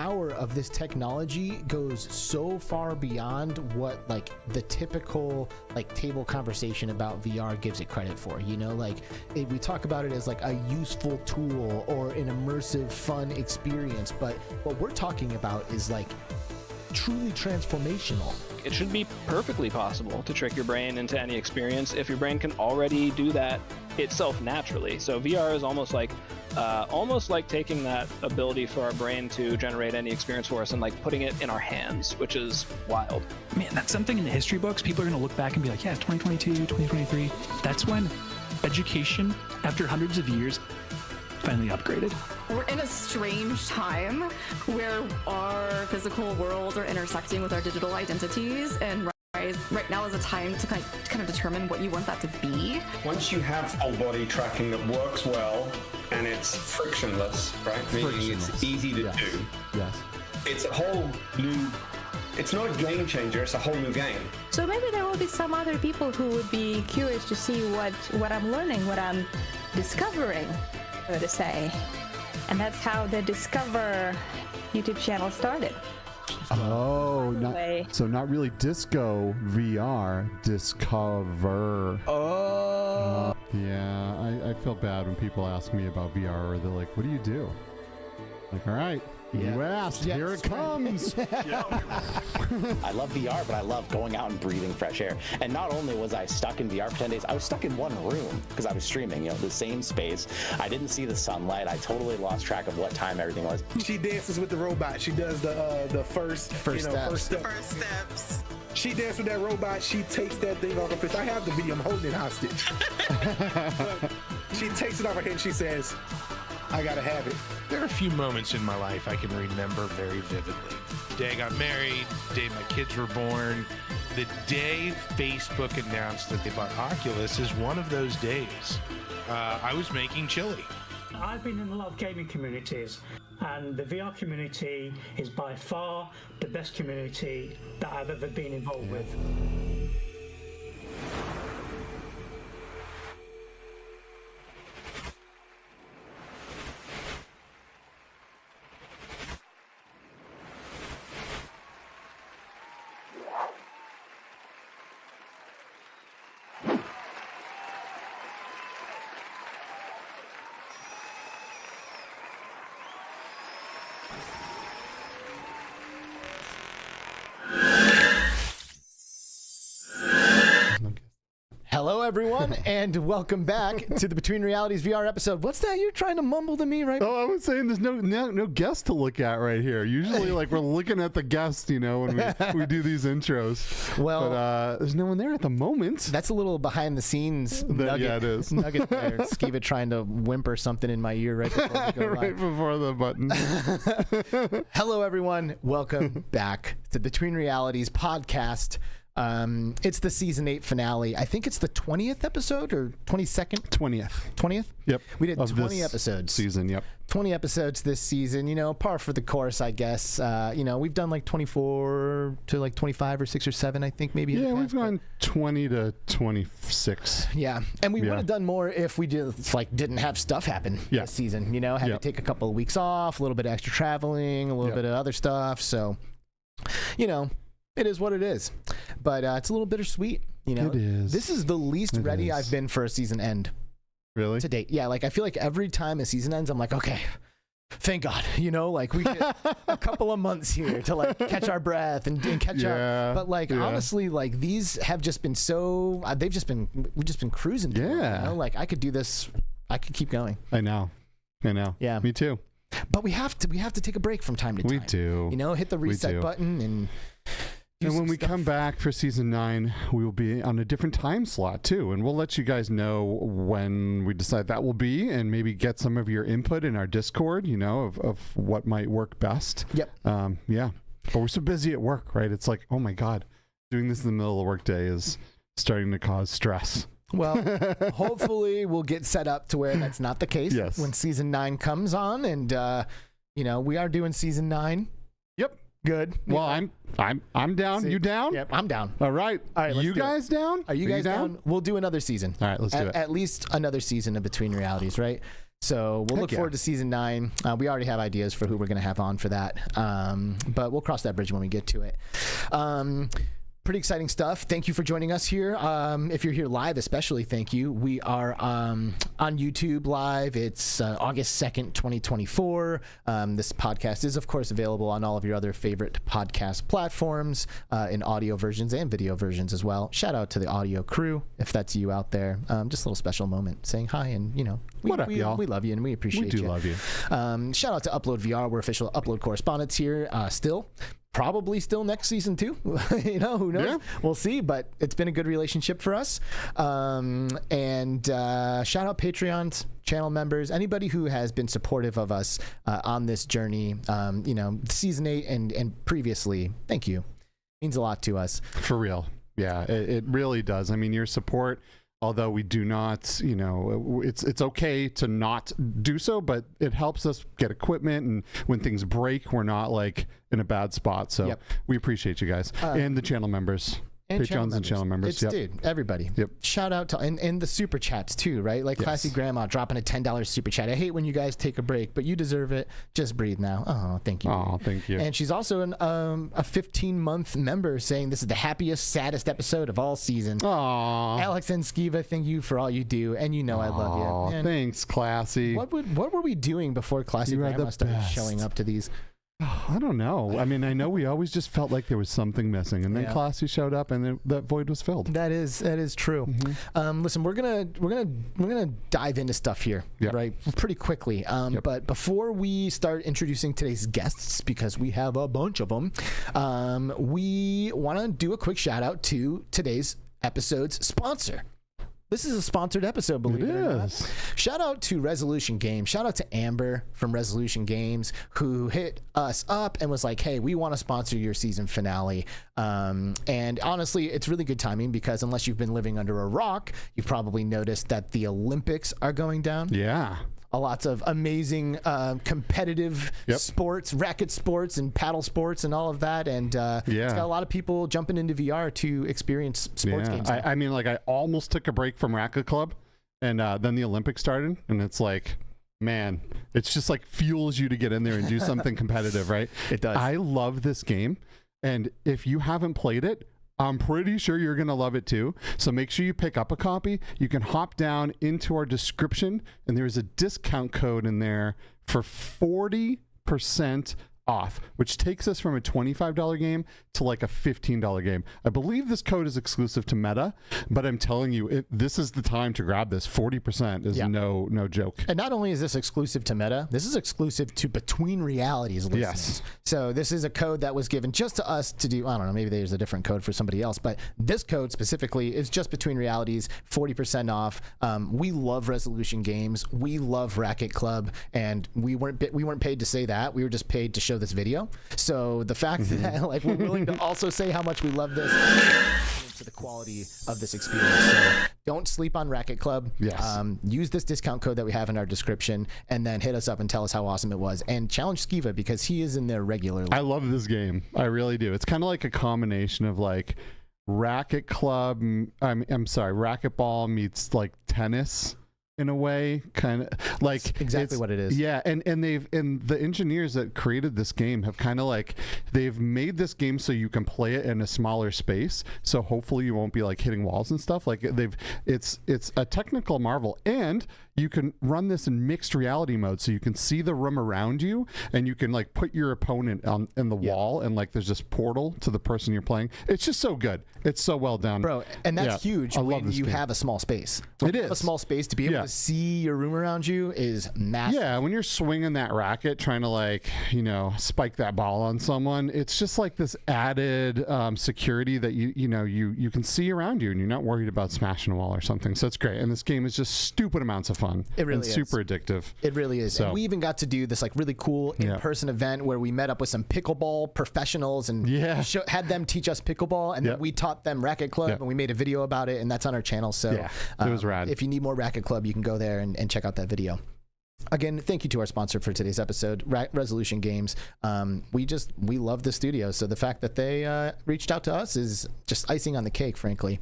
power of this technology goes so far beyond what like the typical like table conversation about VR gives it credit for. You know, like we talk about it as like a useful tool or an immersive, fun experience, but what we're talking about is like truly transformational. It should be perfectly possible to trick your brain into any experience if your brain can already do that itself naturally. So VR is almost like taking that ability for our brain to generate any experience for us and like putting it in our hands, which is wild. Man, that's something in the history books. People are going to look back and be like, yeah, it's 2022, 2023. That's when education, after hundreds of years, finally upgraded. We're in a strange time where our physical worlds are intersecting with our digital identities, and right now is a time to kind of determine what you want that to be. Once you have full body tracking that works well and it's frictionless, right? Meaning it's easy to do. Yes. It's a whole new, it's not a game changer, it's a whole new game. So maybe there will be some other people who would be curious to see what I'm learning, what I'm discovering, so to say. And that's how the Discover YouTube channel started. Oh, not really disco VR, Discover. Oh. Yeah, I feel bad when people ask me about VR, or they're like, what do you do? Like, all right, you asked, here it comes. I love VR, but I love going out and breathing fresh air. And not only was I stuck in VR for 10 days, I was stuck in one room because I was streaming, you know, the same space. I didn't see the sunlight. I totally lost track of what time everything was. She dances with the robot. She does the first steps. She dances with that robot. She takes that thing off her fist. I have the video. I'm holding it hostage. She takes it off her head and she says, I gotta have it. There are a few moments in my life I can remember very vividly. The day I got married, the day my kids were born, the day Facebook announced that they bought Oculus is one of those days. I was making chili. I've been in a lot of gaming communities, and the VR community is by far the best community that I've ever been involved with. Hello, everyone, and welcome back to the Between Realities VR episode. What's that you're trying to mumble to me, right? Oh, I was saying there's no guest to look at right here. Usually, like, we're looking at the guest, you know, when we do these intros. Well, but there's no one there at the moment. That's a little behind the scenes nugget. Yeah, it is. Nugget there. Skiva trying to whimper something in my ear right before we go right before the button. Hello, everyone. Welcome back to the Between Realities podcast. It's the season 8 finale. I think it's the 20th episode or 22nd? 20th? Yep. We did 20 episodes. Season, yep. 20 episodes this season, you know, par for the course, I guess. You know, we've done like 24 to like 25 or 6 or 7, I think maybe. Yeah, we've gone 20 to 26. Yeah. And we would have done more if we didn't have stuff happen this season, you know, had to take a couple of weeks off, a little bit of extra traveling, a little bit of other stuff. So, you know, it is what it is, but it's a little bittersweet, you know. It is. This is the least ready I've been for a season end. Really? To date. Yeah, like I feel like every time a season ends, I'm like, okay, thank God, you know, like we get a couple of months here to like catch our breath and catch up. But like honestly, like these have just been so we've just been cruising. You know? Like I could do this, I could keep going. I know. Yeah. Me too. But we have to take a break from time to time. We do. You know, hit the reset button and when we come back for season 9, we will be on a different time slot too, and we'll let you guys know when we decide that will be, and maybe get some of your input in our Discord, you know, of what might work best. Yep. Yeah. But we're so busy at work, right? It's like, oh my God, doing this in the middle of the workday is starting to cause stress. Well, hopefully we'll get set up to where that's not the case when season 9 comes on, and you know, we are doing season 9. Yep. Good. Well, I'm down. See, you down? Yep, I'm down. All right. You guys down? Are you guys down? We'll do another season. All right, let's do it. At least another season of Between Realities, right? So we'll look forward to season 9. We already have ideas for who we're going to have on for that, but we'll cross that bridge when we get to it. Pretty exciting stuff. Thank you for joining us here. If you're here live, especially thank you. We are on YouTube live. It's August 2nd, 2024. This podcast is, of course, available on all of your other favorite podcast platforms in audio versions and video versions as well. Shout out to the audio crew, if that's you out there. Just a little special moment saying hi, and we love you and we appreciate you. We do love you. Shout out to Upload VR. We're official Upload correspondents here still. Probably still next season too. Who knows? Yeah. We'll see. But it's been a good relationship for us. And shout out Patreons, channel members, anybody who has been supportive of us on this journey. Season 8 and previously. Thank you. Means a lot to us. For real. Yeah, it really does. I mean, your support. Although we do not, it's okay to not do so, but it helps us get equipment, and when things break, we're not like in a bad spot. So we appreciate you guys and the channel members. And Patreons and channel members. Dude, everybody. Yep. Shout out to and the super chats too, right? Like ClassyGrandma dropping a $10 super chat. I hate when you guys take a break, but you deserve it. Just breathe now. Oh, thank you. Oh, thank you. And she's also a 15-month member saying this is the happiest, saddest episode of all season. Aww. Alex and Skiva, thank you for all you do, and I love you. Man, thanks, Classy. What were we doing before ClassyGrandma started showing up to these? I don't know. I mean, I know we always just felt like there was something missing, and then Classy showed up, and then that void was filled. That is true. Mm-hmm. Listen, we're gonna dive into stuff here, right? Pretty quickly. But before we start introducing today's guests, because we have a bunch of them, we want to do a quick shout out to today's episode's sponsor. This is a sponsored episode, believe it or not. Shout out to Resolution Games. Shout out to Amber from Resolution Games, who hit us up and was like, hey, we want to sponsor your season finale. And honestly, it's really good timing, because unless you've been living under a rock, you've probably noticed that the Olympics are going down. Yeah. Lots of amazing competitive sports, racket sports and paddle sports and all of that. And it's got a lot of people jumping into VR to experience sports games. I mean, like, I almost took a break from Racket Club, and then the Olympics started, and it's like, man, it's just like fuels you to get in there and do something competitive, right? It does. I love this game, and if you haven't played it, I'm pretty sure you're going to love it too. So make sure you pick up a copy. You can hop down into our description, and there's a discount code in there for 40% off, which takes us from a $25 game to like a $15 game. I believe this code is exclusive to Meta, but I'm telling you, this is the time to grab this. 40% is no joke. And not only is this exclusive to Meta, this is exclusive to Between Realities listeners. Yes. So this is a code that was given just to us to do, I don't know, maybe there's a different code for somebody else, but this code specifically is just Between Realities, 40% off. We love Resolution Games. We love Racket Club, and we weren't paid to say that. We were just paid to show this video. So the fact that like we're willing to also say how much we love this to the quality of this experience. So don't sleep on Racket Club. Yes. Use this discount code that we have in our description, and then hit us up and tell us how awesome it was, and challenge Skiva, because he is in there regularly. I love this game. I really do. It's kind of like a combination of like Racket Club, racquetball meets like tennis in a way, kind of like that's exactly what it is. Yeah, and the engineers that created this game have kind of like, they've made this game so you can play it in a smaller space, so hopefully you won't be like hitting walls and stuff. Like it's a technical marvel, and you can run this in mixed reality mode, so you can see the room around you, and you can like put your opponent in the wall, and like there's this portal to the person you're playing. It's just so good. It's so well done, bro. And that's huge when you have a small space. When you have a small space, to be able to see your room around you is massive. Yeah, when you're swinging that racket, trying to like, spike that ball on someone, it's just like this added security that you can see around you, and you're not worried about smashing a wall or something. So it's great. And this game is just stupid amounts of fun. It really is. Super addictive. It really is. So, and we even got to do this like really cool in-person event where we met up with some pickleball professionals and had them teach us pickleball, and then we taught them Racket Club, and we made a video about it, and that's on our channel. So it was rad. If you need more Racket Club, you can go there and check out that video. Again, thank you to our sponsor for today's episode, Resolution Games. We love the studio, so the fact that they reached out to us is just icing on the cake, frankly.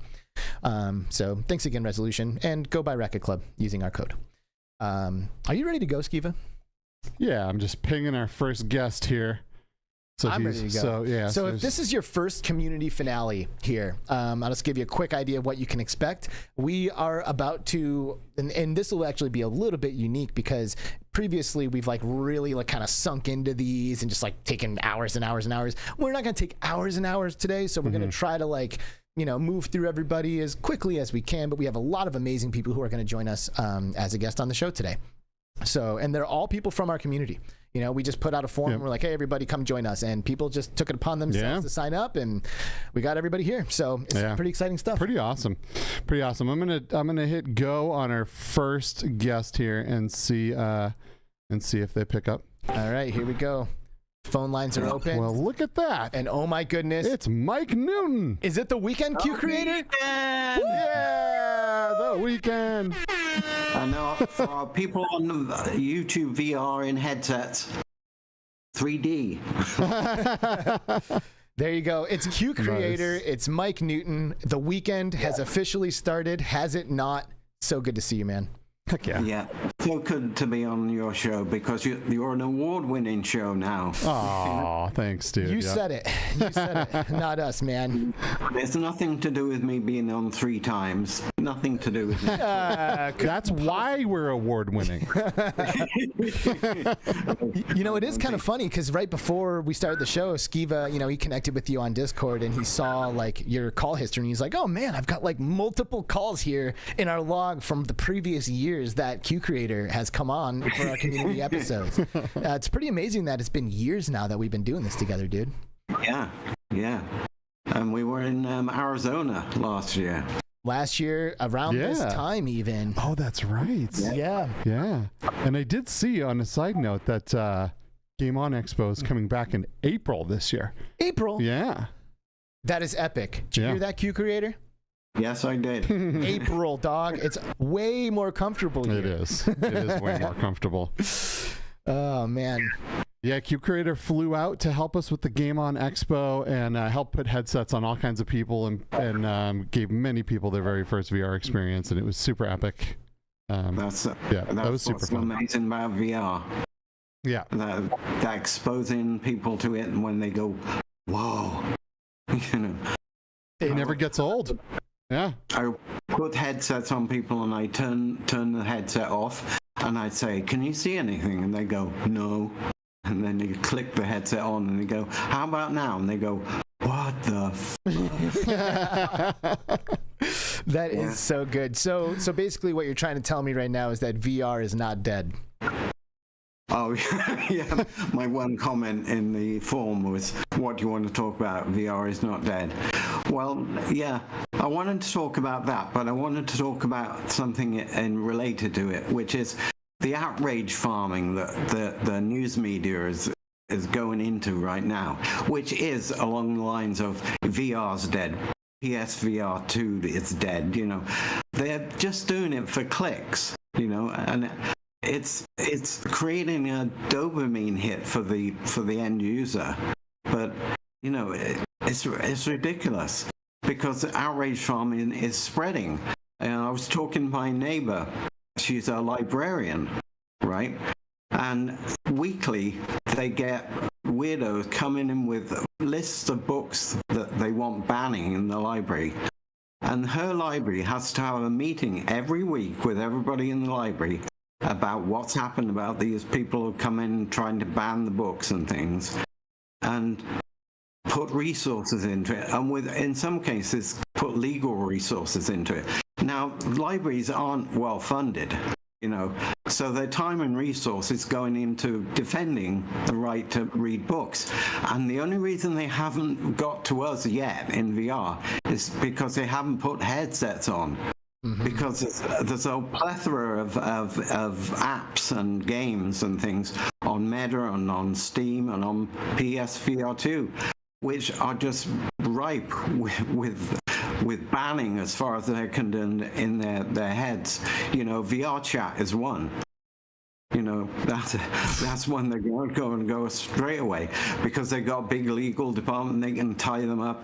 So thanks again, Resolution, and go buy Racket Club using our code. Are you ready to go, Skiva? Yeah, I'm just pinging our first guest here. So I'm ready to go. So if this is your first community finale here, I'll just give you a quick idea of what you can expect. We are about to, and this will actually be a little bit unique because previously we've like really like kind of sunk into these and just like taken hours and hours and hours. We're not going to take hours and hours today, so we're going to try to like, you know, move through everybody as quickly as we can. But we have a lot of amazing people who are going to join us as a guest on the show today. So, and they're all people from our community. You know, we just put out a form. We're like, hey, everybody, come join us. And people just took it upon themselves to sign up, and we got everybody here. So it's pretty exciting stuff. Pretty awesome. Pretty awesome. I'm gonna hit go on our first guest here and see if they pick up. All right, here we go. Phone lines are open. Well, look at that. And oh my goodness, it's Mike Newton. Is it the weekend, Qcreator? Yeah, the weekend. I know for our people on YouTube VR in headsets, 3D. There you go. It's Qcreator. Nice. It's Mike Newton. The weekend has officially started. Has it not? So good to see you, man. Heck yeah. Yeah. So good to be on your show because you're an award-winning show now. Oh, thanks, dude. You said it. You said it. Not us, man. There's nothing to do with me being on 3 times. Nothing to do with me. That's why we're award-winning. You know, it is kind of funny because right before we started the show, Skiva, you know, he connected with you on Discord and he saw like your call history and he's like, oh man, I've got like multiple calls here in our log from the previous years that Qcreator has come on for our community episodes. It's pretty amazing that it's been years now that we've been doing this together, dude. Yeah. And we were in Arizona last year. Last year, around this time even. Oh, that's right. Yeah. And I did see on a side note that Game On Expo is coming back in April this year. April? Yeah. That is epic. Did you hear that, Qcreator? Yes, I did. April, dog. It's way more comfortable here. It is. It is way more comfortable. Oh, man. Yeah, Qcreator flew out to help us with the Game On Expo and helped put headsets on all kinds of people and gave many people their very first VR experience, and it was super epic. That was super fun. What's amazing about VR. Yeah. That exposing people to it, and when they go, whoa, you know. It never gets old. Yeah. I put headsets on people and I turn the headset off and I say, can you see anything? And they go, no. And then they click the headset on and they go, how about now? And they go, what the That is so good. So basically what you're trying to tell me right now is that VR is not dead. Oh, yeah. My one comment in the forum was, what do you want to talk about? VR is not dead. Well, yeah, I wanted to talk about that, but I wanted to talk about something related to it, which is the outrage farming that the news media is going into right now, which is along the lines of VR's dead. PSVR 2 is dead, you know. They're just doing it for clicks, you know, and it's creating a dopamine hit for the end user, but you know it's ridiculous because outrage farming is spreading. And I was talking to my neighbor. She's a librarian, right? And weekly they get weirdos coming in with lists of books that they want banning in the library. And her library has to have a meeting every week with everybody in the library about what's happened about these people who come in trying to ban the books and things, and put resources into it, and in some cases put legal resources into it. Now, libraries aren't well funded, you know, so their time and resources going into defending the right to read books. And the only reason they haven't got to us yet in VR is because they haven't put headsets on. Mm-hmm. Because there's a plethora of apps and games and things on Meta and on Steam and on PSVR 2, which are just ripe with banning as far as they're concerned in their heads. You know, VR chat is one. You know, that's one they're going to go straight away because they got a big legal department. They can tie them up.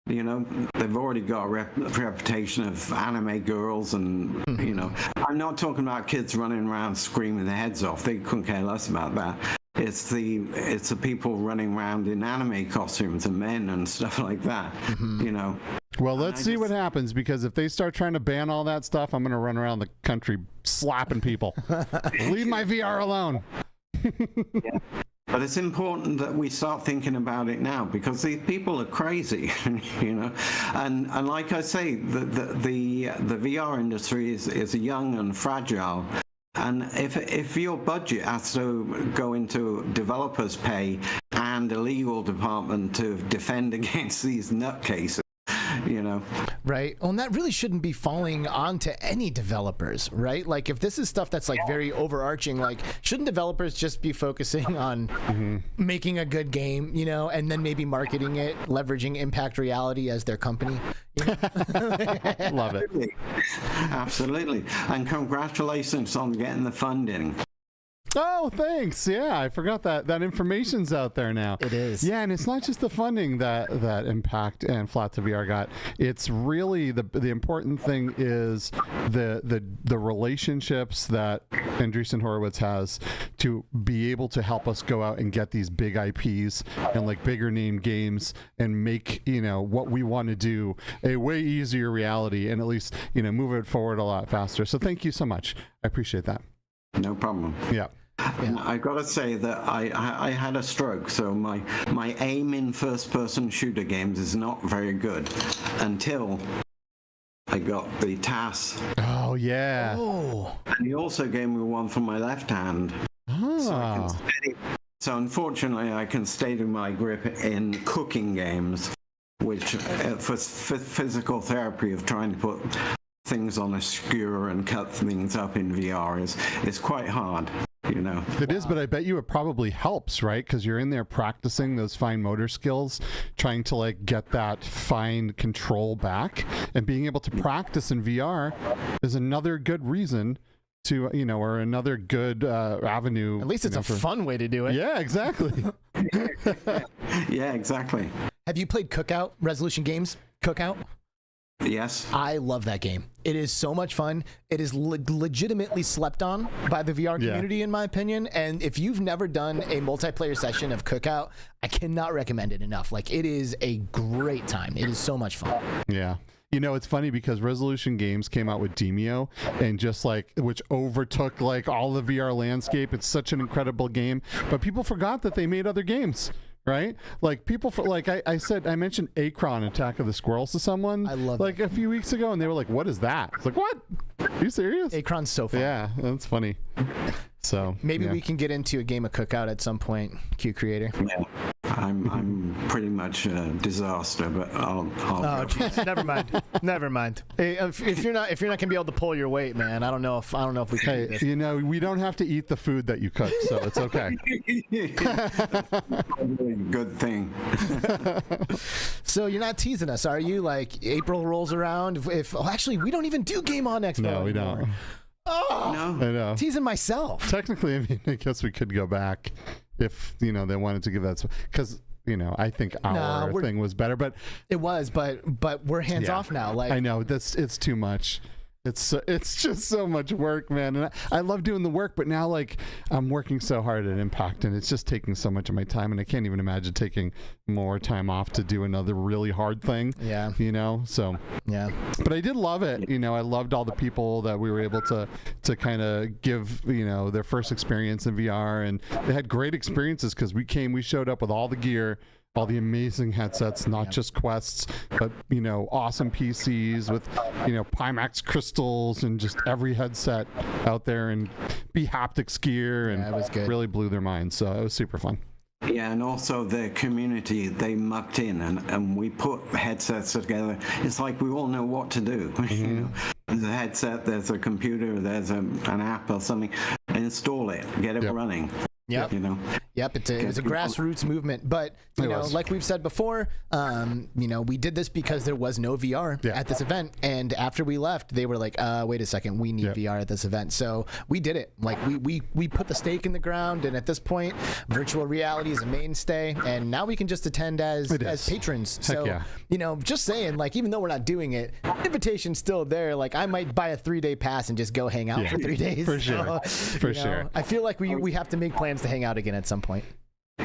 You know, they've already got a reputation of anime girls, and you know, I'm not talking about kids running around screaming their heads off. They couldn't care less about that. It's the people running around in anime costumes and men and stuff like that. You know. Well, let's see what happens, because if they start trying to ban all that stuff, I'm going to run around the country slapping people. Leave my VR alone. Yeah. But it's important that we start thinking about it now, because these people are crazy, you know. And like I say, the VR industry is young and fragile. And if your budget has to go into developers' pay and a legal department to defend against these nutcases, you know. Right. Well, and that really shouldn't be falling onto any developers, right? Like, if this is stuff that's like very overarching, like, shouldn't developers just be focusing on making a good game, you know, and then maybe marketing it, leveraging Impact Reality as their company? You know? Love it. Absolutely. And congratulations on getting the funding. Oh, thanks. Yeah, I forgot that information's out there now. It is. Yeah, and it's not just the funding that Impact and Flat to VR got. It's really the important thing is the relationships that Andreessen Horowitz has to be able to help us go out and get these big IPs and like bigger name games and make, you know, what we want to do a way easier reality, and at least, you know, move it forward a lot faster. So thank you so much. I appreciate that. No problem. Yeah. I gotta say that I had a stroke, so my aim in first-person shooter games is not very good until I got the TAS. Oh yeah. Oh. And he also gave me one for my left hand. Oh. So unfortunately, I can stay to my grip in cooking games, which for physical therapy of trying to put things on a skewer and cut things up in VR is quite hard. You know, it is, but I bet you it probably helps, right? Because you're in there practicing those fine motor skills, trying to like get that fine control back, and being able to practice in VR is another good reason to, you know, or another good avenue. At least it's a fun way to do it. Yeah, exactly. Yeah, exactly. Have you played Cookout, Resolution Games Cookout? Yes. I love that game. It is so much fun. It is legitimately slept on by the VR community, in my opinion. And if you've never done a multiplayer session of Cookout, I cannot recommend it enough. Like, it is a great time. It is so much fun. Yeah. You know, it's funny because Resolution Games came out with Demio, and just like, which overtook like all the VR landscape. It's such an incredible game, but people forgot that they made other games. Right? Like, people, like I mentioned Akron, Attack of the Squirrels, to someone like a few weeks ago, and they were like, what is that? It's like, what? Are you serious? Akron's so fun. Yeah, that's funny. So maybe we can get into a game of Cookout at some point, Qcreator. Yeah. I'm pretty much a disaster, but I'll oh, geez. Never mind. Hey, if you're not gonna be able to pull your weight, man, I don't know if we can do this. You know, we don't have to eat the food that you cook, so it's okay. Good thing. So you're not teasing us, are you? Like, April rolls around. Actually, we don't even do Game On Expo. No, we don't. Oh, no. I know. Teasing myself. Technically, I mean, I guess we could go back if, you know, they wanted to give that, because, you know, I think our thing was better, but it was, but we're hands off now. Like, I know it's too much. It's just so much work, man. And I love doing the work, but now, like, I'm working so hard at Impact, and it's just taking so much of my time, and I can't even imagine taking more time off to do another really hard thing. Yeah. You know, so. Yeah. But I did love it. You know, I loved all the people that we were able to kind of give, you know, their first experience in VR, and they had great experiences because we showed up with all the gear, all the amazing headsets, not just Quests, but, you know, awesome PCs with, you know, Pimax crystals and just every headset out there, and haptics gear, and it was good. Really blew their minds. So it was super fun. Yeah, and also the community, they mucked in, and we put headsets together. It's like we all know what to do. You know, there's a headset, there's a computer, there's an app or something. Install it, get it running. Yep. You know. Yep, it was a grassroots movement, but you know, like we've said before, you know, we did this because there was no VR at this event, and after we left, they were like, "Wait a second, we need VR at this event." So we did it. Like we put the stake in the ground, and at this point, virtual reality is a mainstay, and now we can just attend as patrons. So you know, just saying, like, even though we're not doing it, invitation's still there. Like, I might buy a 3-day pass and just go hang out for 3 days. For sure, for sure. I feel like we have to make plans to hang out again at some point.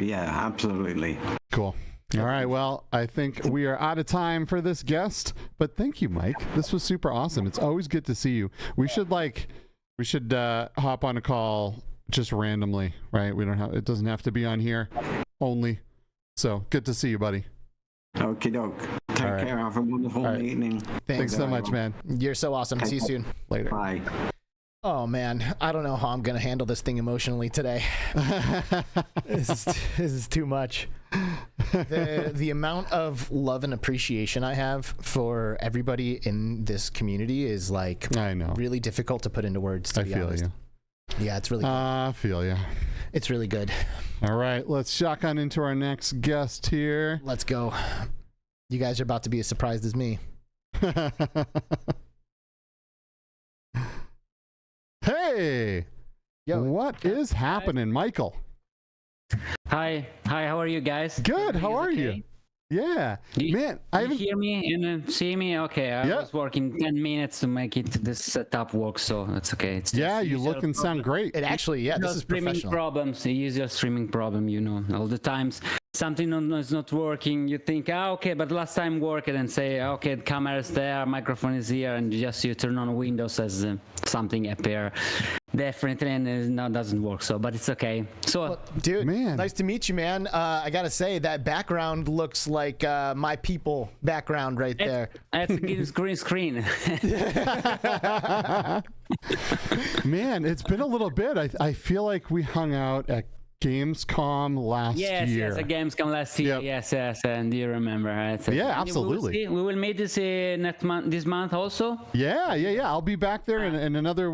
Yeah, absolutely. Cool. All right. Well, I think we are out of time for this guest, but thank you, Mike. This was super awesome. It's always good to see you. We should hop on a call just randomly, right? It doesn't have to be on here only. So good to see you, buddy. Okie doke. Take care. Have a wonderful evening. Thanks so much, man. You're so awesome. See you soon. Later. Bye. Oh man, I don't know how I'm gonna handle this thing emotionally today. This is too much. The amount of love and appreciation I have for everybody in this community is like really difficult to put into words. To be honest. Yeah, it's really good. I feel you. It's really good. All right, let's shotgun into our next guest here. Let's go. You guys are about to be as surprised as me. Hey, what is happening, Michael? Hi, how are you guys? Good, how are you? Yeah, man, you hear me and see me? Okay, I was working 10 minutes to make this setup work, so that's okay. It's you look and sound great. It actually, this is streaming professional. Problems, the usual streaming problem, you know, all the times. Something is not working, you think, okay, but last time worked, and say, okay, the camera is there, microphone is here, and just you turn on Windows as something appear. Definitely, and no, doesn't work. So, but it's okay. So, well, dude, nice to meet you, man. I gotta say that background looks like my people background right there. That's a green screen. Man, it's been a little bit. I feel like we hung out at Gamescom last year. Yes, at Gamescom last year. Yep. Yes, and you remember, right? So absolutely. We will meet this this month also. Yeah. I'll be back there in another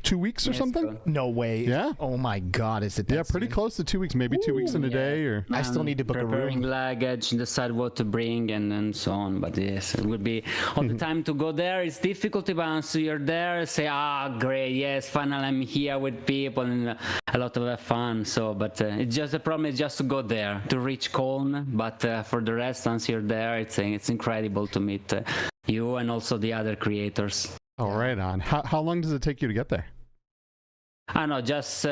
2 weeks or something? No way. Yeah. Oh my God, is it that pretty close to 2 weeks, maybe 2 weeks in a day. Or I still need to book a room. Preparing luggage, decide what to bring, and so on. But yes, it would be all the time to go there. It's difficult, but once you're there, say, great, yes, finally I'm here with people and a lot of fun. So, but it's just the problem is just to go there to reach Cologne. But for the rest, once you're there, it's incredible to meet you and also the other creators. Oh, right on. How long does it take you to get there? I know, just 2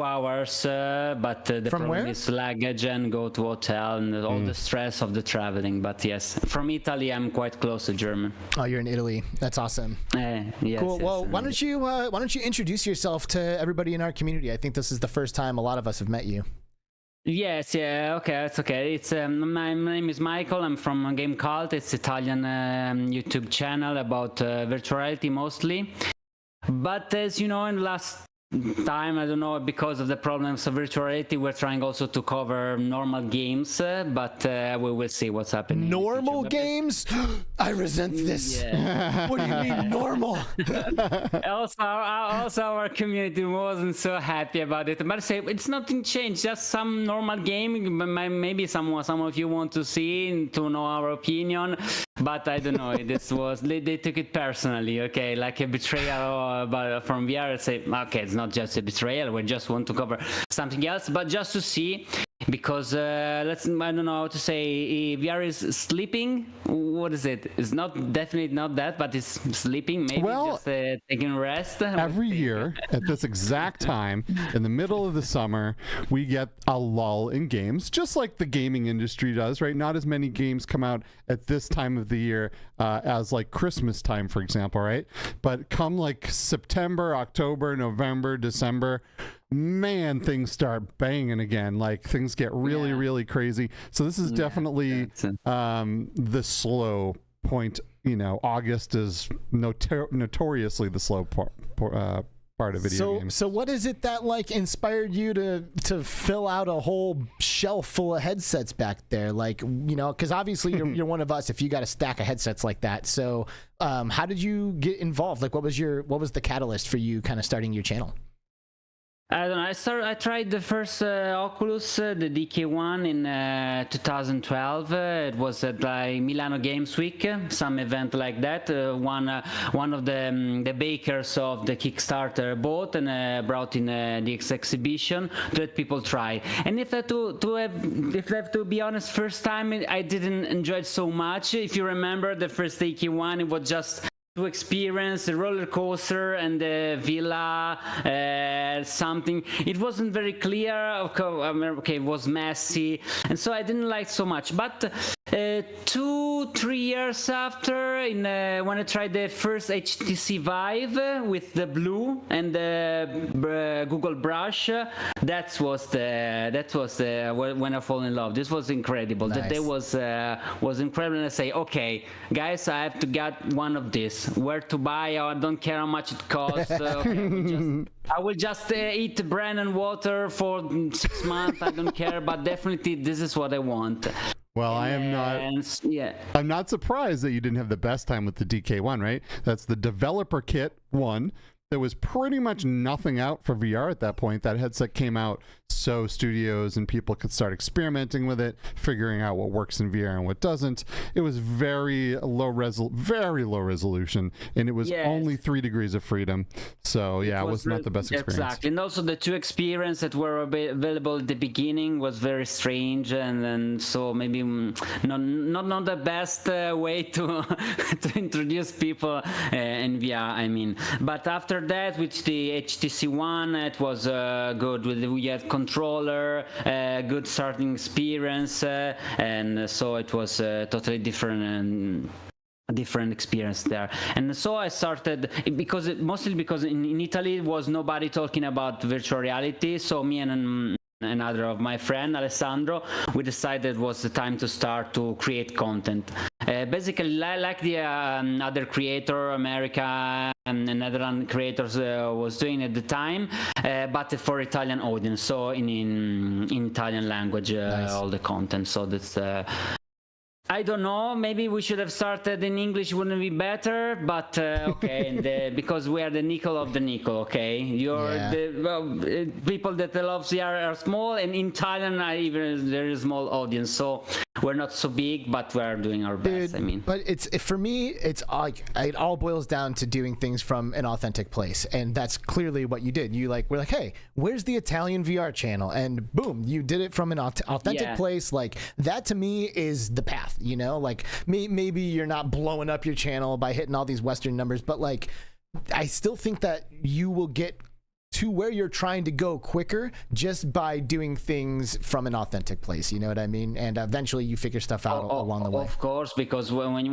hours, but the problem is luggage and go to hotel and all the stress of the traveling. But yes, from Italy, I'm quite close to Germany. Oh, you're in Italy. That's awesome. Yes, cool. Well, yes, why don't you introduce yourself to everybody in our community? I think this is the first time a lot of us have met you. Yes, okay, it's okay. It's my name is Michael. I'm from Game Cult. It's Italian YouTube channel about virtual reality mostly. But as you know, in the last time, I don't know, because of the problems of virtual reality, we're trying also to cover normal games, but we will see what's happening. Normal games? I resent this. Yeah. What do you mean normal? also our community wasn't so happy about it. But I say it's nothing changed, just some normal game. Maybe some of you want to see to know our opinion. But I don't know. This was they took it personally, okay, like a betrayal from VR. Say, okay, it's not just a betrayal. We just want to cover something else, but just to see, because I don't know how to say. VR is sleeping. What is it? It's definitely not that, but it's sleeping. Maybe just taking rest. Every year at this exact time, in the middle of the summer, we get a lull in games, just like the gaming industry does, right? Not as many games come out at this time of the year as like Christmas time, for example, right? But come like September, October, November, December, man, things start banging again. Like things get really, really crazy. So this is definitely the slow point. You know, August is notoriously the slow part of video games. So what is it that like inspired you to fill out a whole shelf full of headsets back there? Like, you know, because obviously you're one of us if you got a stack of headsets like that. So how did you get involved? Like, what was the catalyst for you kind of starting your channel? I don't know. I tried the first Oculus, the DK1 in 2012. It was at like Milano Games Week, some event like that. One of the bakers of the Kickstarter bought and brought in the exhibition to let people try. And if I have to be honest, first time I didn't enjoy it so much. If you remember the first DK1, it was just to experience the roller coaster and the villa, something. It wasn't very clear. Okay, it was messy, and so I didn't like so much. But 2-3 years after, when I tried the first HTC Vive with the blue and the Google Brush, that was when I fall in love. This was incredible. Nice. That day was incredible. And I say, okay, guys, I have to get one of these. Where to buy? I don't care how much it costs. I will just eat bread and water for 6 months. I don't care, but definitely this is what I want. Well, I am not. Yeah. I'm not surprised that you didn't have the best time with the DK1, right? That's the developer kit one. There was pretty much nothing out for VR at that point. That headset came out so studios and people could start experimenting with it, figuring out what works in VR and what doesn't. It was very low resolution, and it was only 3 degrees of freedom. So yeah, it was not the best experience. Exactly, and also the two experiences that were available at the beginning was very strange, and then so maybe not the best way to to introduce people in VR. I mean, but after that, with the HTC One, it was good. We had controller, good starting experience, and so it was totally different and different experience there. And so I started mostly because in Italy was nobody talking about virtual reality. So me and another of my friend Alessandro, we decided it was the time to start to create content. Basically, like the other creator, America and Netherlands creators was doing at the time, but for Italian audience, so in Italian language, nice. All the content. So that's I don't know, maybe we should have started in English, wouldn't it be better? But okay, because we are the nickel of the nickel, okay? People that love VR are small, and in Italian even there is a small audience, so we're not so big, but we're doing our best. Dude, I mean, but for me, it's like it all boils down to doing things from an authentic place, and that's clearly what you did. We're like, hey, where's the Italian VR channel? And boom, you did it from an authentic place. Like that to me is the path. You know, like maybe you're not blowing up your channel by hitting all these Western numbers, but like I still think that you will get to where you're trying to go quicker just by doing things from an authentic place. You know what I mean? And eventually you figure stuff out along the way. Of course, because when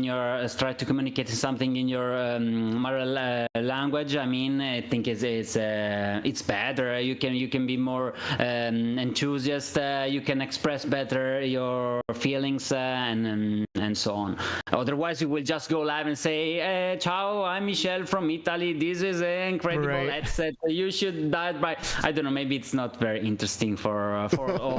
you're trying to communicate something in your mother language, I mean, I think it's better. You can be more enthusiastic. You can express better your feelings and so on. Otherwise, you will just go live and say, "Ciao, I'm Michelle from Italy. This is incredible." Right. Headset. You should that by I don't know. Maybe it's not very interesting for a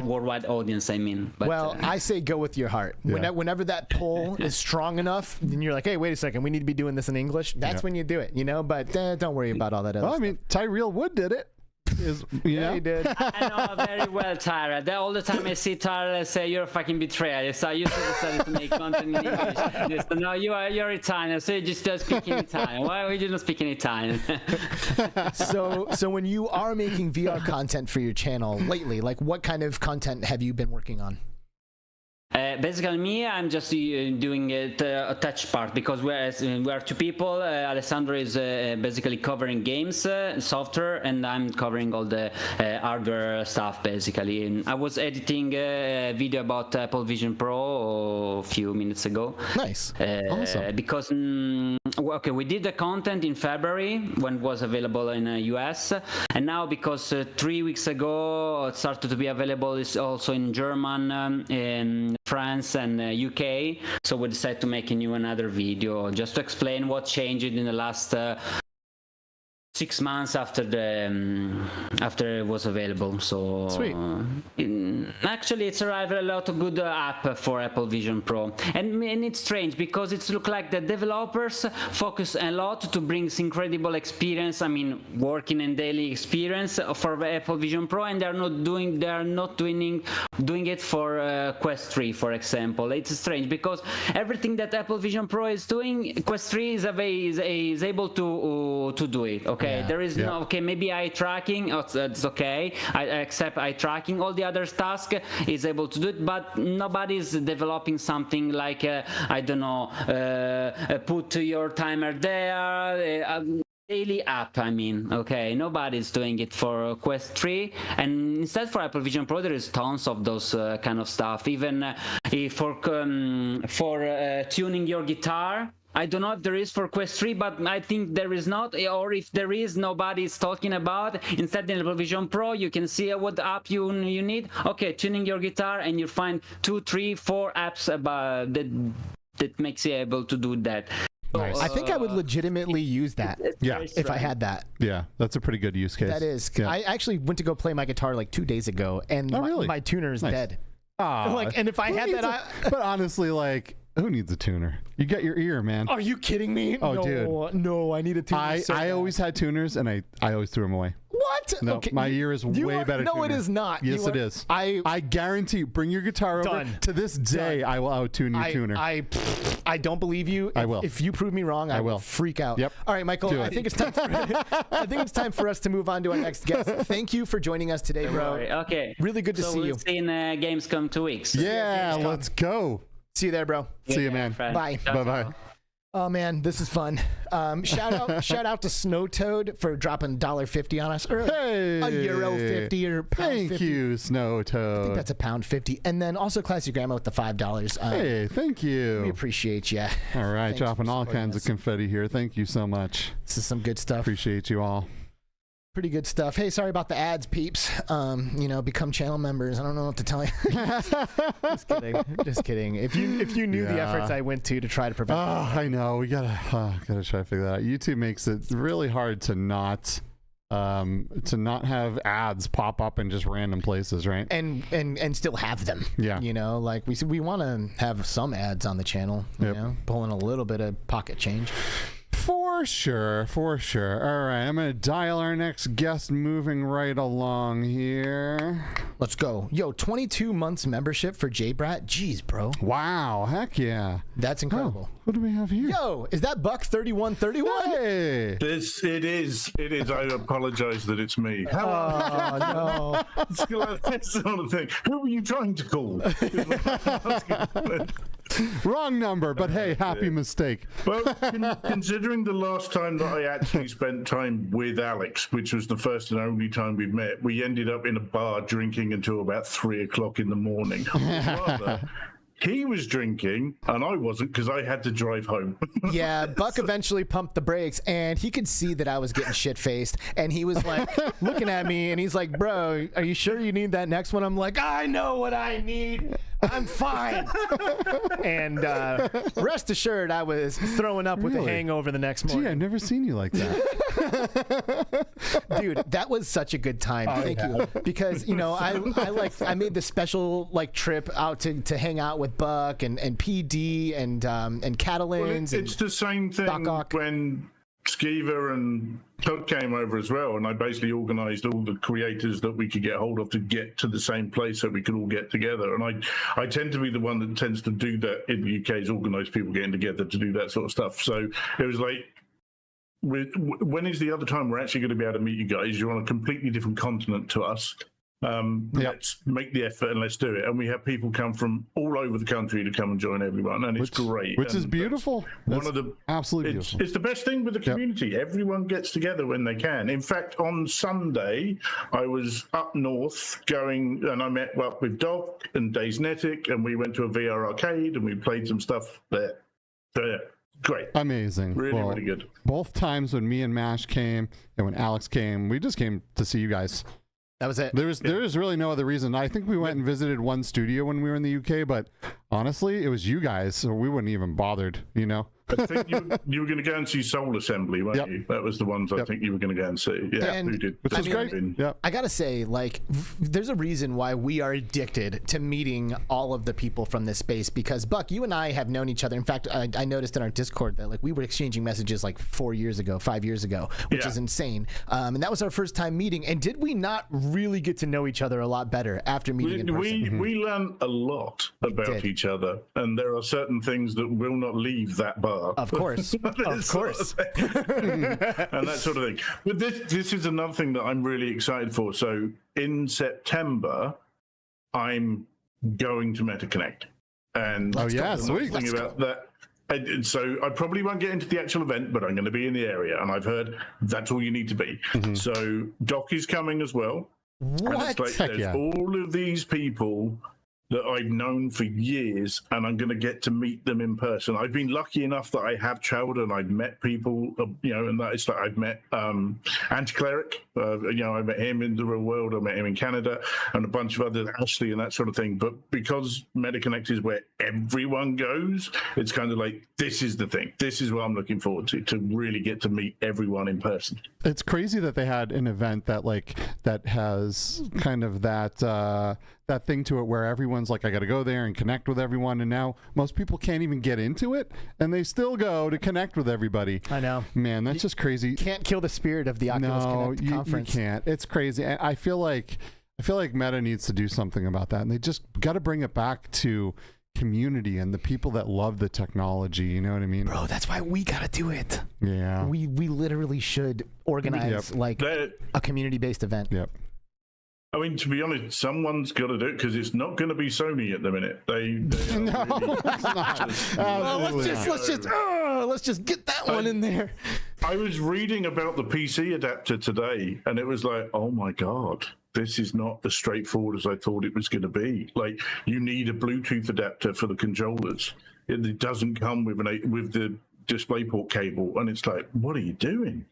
worldwide audience. I mean, but, well, I say go with your heart. Yeah. Whenever that pull is strong enough, then you're like, hey, wait a second, we need to be doing this in English. That's when you do it, you know. But don't worry about all that other stuff. I mean, Tyrell Wood did it. He did. I know very well, Tyra. All the time I see Tyra, I say you're a fucking betrayer. So you decided to make content in English. No, you're Italian, so you just speak in Italian. Why would you not speak in Italian? So when you are making VR content for your channel lately, like what kind of content have you been working on? Basically, me, I'm just doing a touch part because we are two people. Alessandro is basically covering games, software, and I'm covering all the hardware stuff, basically. And I was editing a video about Apple Vision Pro a few minutes ago. Nice. Awesome. Because, we did the content in February when it was available in the US. And now, because 3 weeks ago, it started to be available, it's also in German, in France and UK, so we decided to make another video just to explain what changed in the last 6 months after after it was available. So Sweet. Actually, it's arrived a lot of good app for Apple Vision Pro, and it's strange because it's look like the developers focus a lot to bring this incredible experience. I mean, working and daily experience for Apple Vision Pro, and they are not doing it for Quest 3, for example. It's strange because everything that Apple Vision Pro is doing, Quest 3 is able to do it. Okay. Yeah. There is no maybe eye tracking. It's okay. I accept eye tracking. All the other tasks is able to do it, but nobody's developing something like I don't know, put your timer there. Daily app, I mean, okay, nobody's doing it for Quest 3, and instead for Apple Vision Pro there is tons of those kind of stuff. Even for tuning your guitar. I don't know if there is for Quest 3, but I think there is not, or if there is, nobody's talking about. Instead, in Apple Vision Pro, you can see what app you need. Okay, tuning your guitar, and you find 2, 3, 4 apps about that makes you able to do that. Nice. I think I would legitimately use that. Yeah, if I had that. Yeah, that's a pretty good use case. That is. Yeah. I actually went to go play my guitar like 2 days ago, and my tuner is dead. Like, and if I had that, but honestly, like, who needs a tuner? You got your ear, man. Are you kidding me? Oh, no, dude. No, I need a tuner. I always had tuners, and I always threw them away. What? No, okay. my ear is way better. No, tuner. it is not. Yes, it is. I guarantee you. Bring your guitar over. To this day, I will out-tune your tuner. I don't believe you. I will. If you prove me wrong, I will freak out. Yep. All right, Michael. I think it's time. I think it's time for us to move on to our next guest. Thank you for joining us today, bro. Okay. Really good to see you. We'll see in Gamescom 2 weeks. Yeah, let's go. See you there, bro. See you, man. Bye. Bye-bye. Oh man, this is fun. Shout out to Snow Toad for dropping $1.50 on us. Or hey, €1.50 or £1.50. Thank you, Snow Toad. I think that's £1.50. And then also ClassyGrandma with the $5. Hey, thank you. We appreciate you. All right, dropping all kinds of confetti here. Thank you so much. This is some good stuff. Appreciate you all. Pretty good stuff. Hey, sorry about the ads, peeps. Become channel members. I don't know what to tell you. Just kidding. Just kidding. If you knew the efforts I went to try to prevent. I know. We gotta try to figure that out. YouTube makes it really hard to not have ads pop up in just random places, right? And still have them. Yeah. You know, like we want to have some ads on the channel. You know, pulling a little bit of pocket change. For sure. All right, I'm going to dial our next guest, moving right along here. Let's go. Yo, 22 months membership for JBrat. Jeez, bro. Wow, heck yeah. That's incredible. What do we have here? Yo, is that Buck 3131? Hey. It is. I apologize that it's me. Oh, no. That's the sort of thing. Who were you trying to call? Wrong number, but hey, happy mistake. Well, considering the last time that I actually spent time with Alex, which was the first and only time we've met, we ended up in a bar drinking until about 3 o'clock in the morning. Rather, he was drinking and I wasn't because I had to drive home. Yeah, Buck eventually pumped the brakes and he could see that I was getting shit-faced and he was like looking at me and he's like, bro, are you sure you need that next one? I'm like, I know what I need. I'm fine. And rest assured, I was throwing up with a hangover the next morning. Gee, I've never seen you like that. Dude, that was such a good time. Thank you. Because, you know, I made the special trip out to hang out with Buck and PD and Catalans. Well, it's the same thing when Skiva and Todd came over as well, and I basically organized all the creators that we could get hold of to get to the same place so we could all get together. And I tend to be the one that tends to do that in the UK, is organize people getting together to do that sort of stuff. So it was like, when is the other time we're actually going to be able to meet you guys? You're on a completely different continent to us. Let's make the effort and let's do it. And we have people come from all over the country to come and join everyone, and it's great. Which is beautiful. One of the absolutely beautiful. It's the best thing with the community. Everyone gets together when they can. In fact, on Sunday, I was up north going, and I met up with Doc and Daysnetic, and we went to a VR arcade and we played some stuff there. So yeah, great. Amazing. Really good. Both times when me and Mash came and when Alex came, we just came to see you guys. That was it. There was really no other reason. I think we went and visited one studio when we were in the UK, but honestly, it was you guys, so we wouldn't even bothered, you know? I think you were going to go and see Soul Assembly, weren't you? That was the ones I think you were going to go and see. Yeah, And, who did? Which was great. I gotta say, like, there's a reason why we are addicted to meeting all of the people from this space, because Buck, you and I have known each other. In fact, I noticed in our Discord that like we were exchanging messages like 5 years ago, which is insane. And that was our first time meeting. And did we not really get to know each other a lot better after meeting in person? We learned a lot about each other, and there are certain things that will not leave that bar. Of course, of course, and that sort of thing. But this is another thing that I'm really excited for. So in September, I'm going to MetaConnect, and sweet. Thing about that. And so I probably won't get into the actual event, but I'm going to be in the area, and I've heard that's all you need to be. So Doc is coming as well. What? And it's like, there's all of these people that I've known for years, and I'm going to get to meet them in person. I've been lucky enough that I have traveled and I've met people, and that is like I've met Anti-Cleric, I met him in the real world, I met him in Canada, and a bunch of others, Ashley and that sort of thing. But because MetaConnect is where everyone goes, it's kind of like, this is the thing. This is what I'm looking forward to really get to meet everyone in person. It's crazy that they had an event that has kind of that thing to it where everyone's like, I got to go there and connect with everyone, and now most people can't even get into it, and they still go to connect with everybody. I know, man, that's just crazy. You can't kill the spirit of the Oculus Connect conference. You can't. It's crazy. I feel like Meta needs to do something about that, and they just got to bring it back to community and the people that love the technology. You know what I mean, bro? That's why we gotta do it. Yeah, we literally should organize a community-based event. Yep. I mean, to be honest, someone's got to do it, because it's not going to be Sony at the minute. No, it's not. Let's just get that one in there. I was reading about the PC adapter today, and it was like, oh my god, this is not as straightforward as I thought it was going to be. Like, you need a Bluetooth adapter for the controllers. It doesn't come with the DisplayPort cable, and it's like, what are you doing?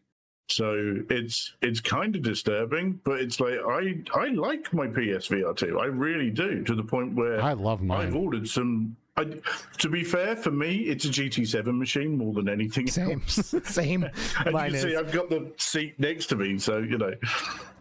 So it's kind of disturbing, but it's like I like my PSVR 2. I really do, to the point where I love mine. I've ordered some. To be fair, for me, it's a GT7 machine more than anything else. Same. And you can see I've got the seat next to me, so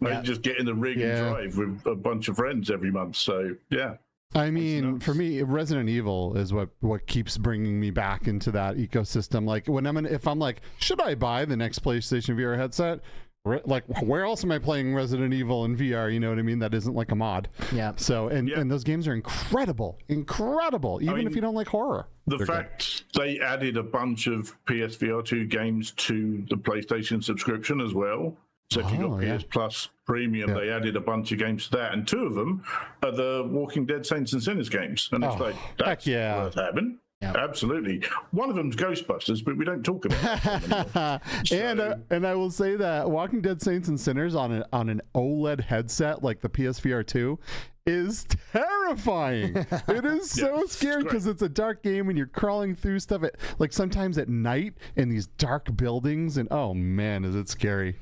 I just get in the rig and drive with a bunch of friends every month. So yeah. I mean, for me, Resident Evil is what keeps bringing me back into that ecosystem. Like if I'm like, should I buy the next PlayStation VR headset? Like, where else am I playing Resident Evil in VR? You know what I mean? That isn't like a mod. Yeah. So and those games are incredible, even if you don't like horror. The fact they added a bunch of PSVR 2 games to the PlayStation subscription as well. So if you got PS Plus Premium, they added a bunch of games to that, and two of them are the Walking Dead Saints and Sinners games, and it's like, that's worth having. Yeah. Absolutely. One of them's Ghostbusters, but we don't talk about it. And I will say that Walking Dead Saints and Sinners on an OLED headset like the PSVR 2 is terrifying. It is so scary because it's a dark game and you're crawling through stuff like sometimes at night in these dark buildings, and oh man, is it scary.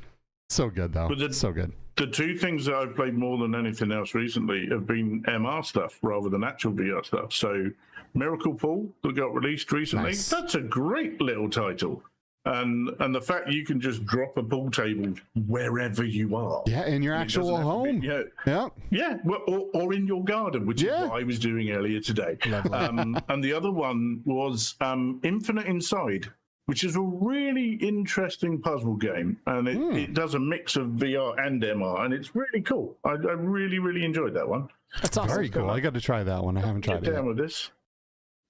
So good though. So good. The two things that I've played more than anything else recently have been MR stuff rather than actual VR stuff. So Miracle Pool that got released recently, that's a great little title. And the fact you can just drop a pool table wherever you are. Yeah, in your actual home. Yeah, well, or in your garden, which is what I was doing earlier today. And the other one was Infinite Inside, which is a really interesting puzzle game. And it does a mix of VR and MR, and it's really cool. I really, really enjoyed that one. That's awesome. Very cool. I got to try that one. I haven't tried it yet. Get down with this.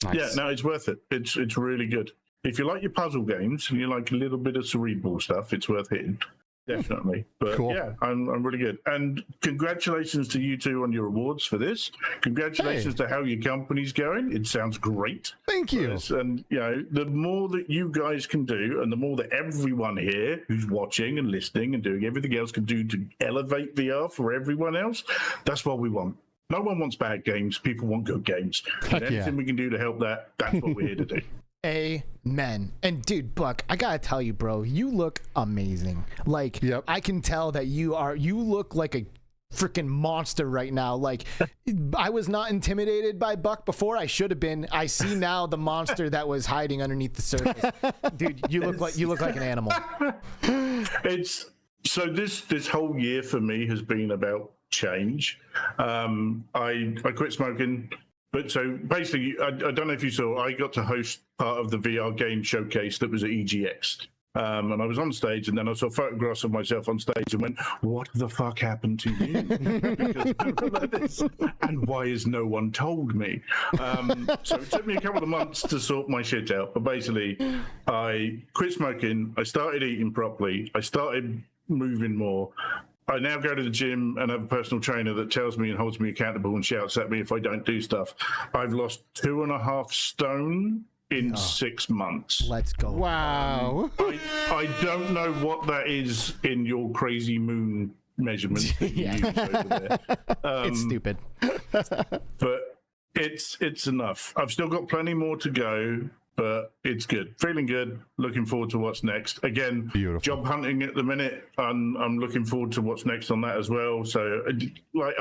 Nice. Yeah, no, it's worth it. It's really good. If you like your puzzle games and you like a little bit of cerebral stuff, it's worth hitting. Definitely. But yeah, I'm really good. And congratulations to you two on your awards for this. Congratulations to how your company's going. It sounds great. Thank you. And the more that you guys can do, and the more that everyone here who's watching and listening and doing everything else can do to elevate VR for everyone else, that's what we want. No one wants bad games. People want good games. And anything we can do to help that, that's what we're here to do. Amen. And dude, Buck, I gotta tell you, bro, you look amazing. Like, I can tell that you look like a freaking monster right now. Like, I was not intimidated by Buck before. I should have been. I see now the monster that was hiding underneath the surface. Dude, you look like an animal. It's so this whole year for me has been about change. I quit smoking. But so basically, I don't know if you saw, I got to host part of the VR game showcase that was at EGX. And I was on stage, and then I saw photographs of myself on stage and went, what the fuck happened to you? Because like this, and why has no one told me? So it took me a couple of months to sort my shit out. But basically, I quit smoking, I started eating properly, I started moving more. I now go to the gym and have a personal trainer that tells me and holds me accountable and shouts at me if I don't do stuff. I've lost 2.5 stone in 6 months. Let's go. Wow. I don't know what that is in your crazy moon measurements that you use over there. It's stupid. But it's enough. I've still got plenty more to go, but it's good. Feeling good. Looking forward to what's next. Again, beautiful. Job hunting at the minute. I'm looking forward to what's next on that as well. So, like,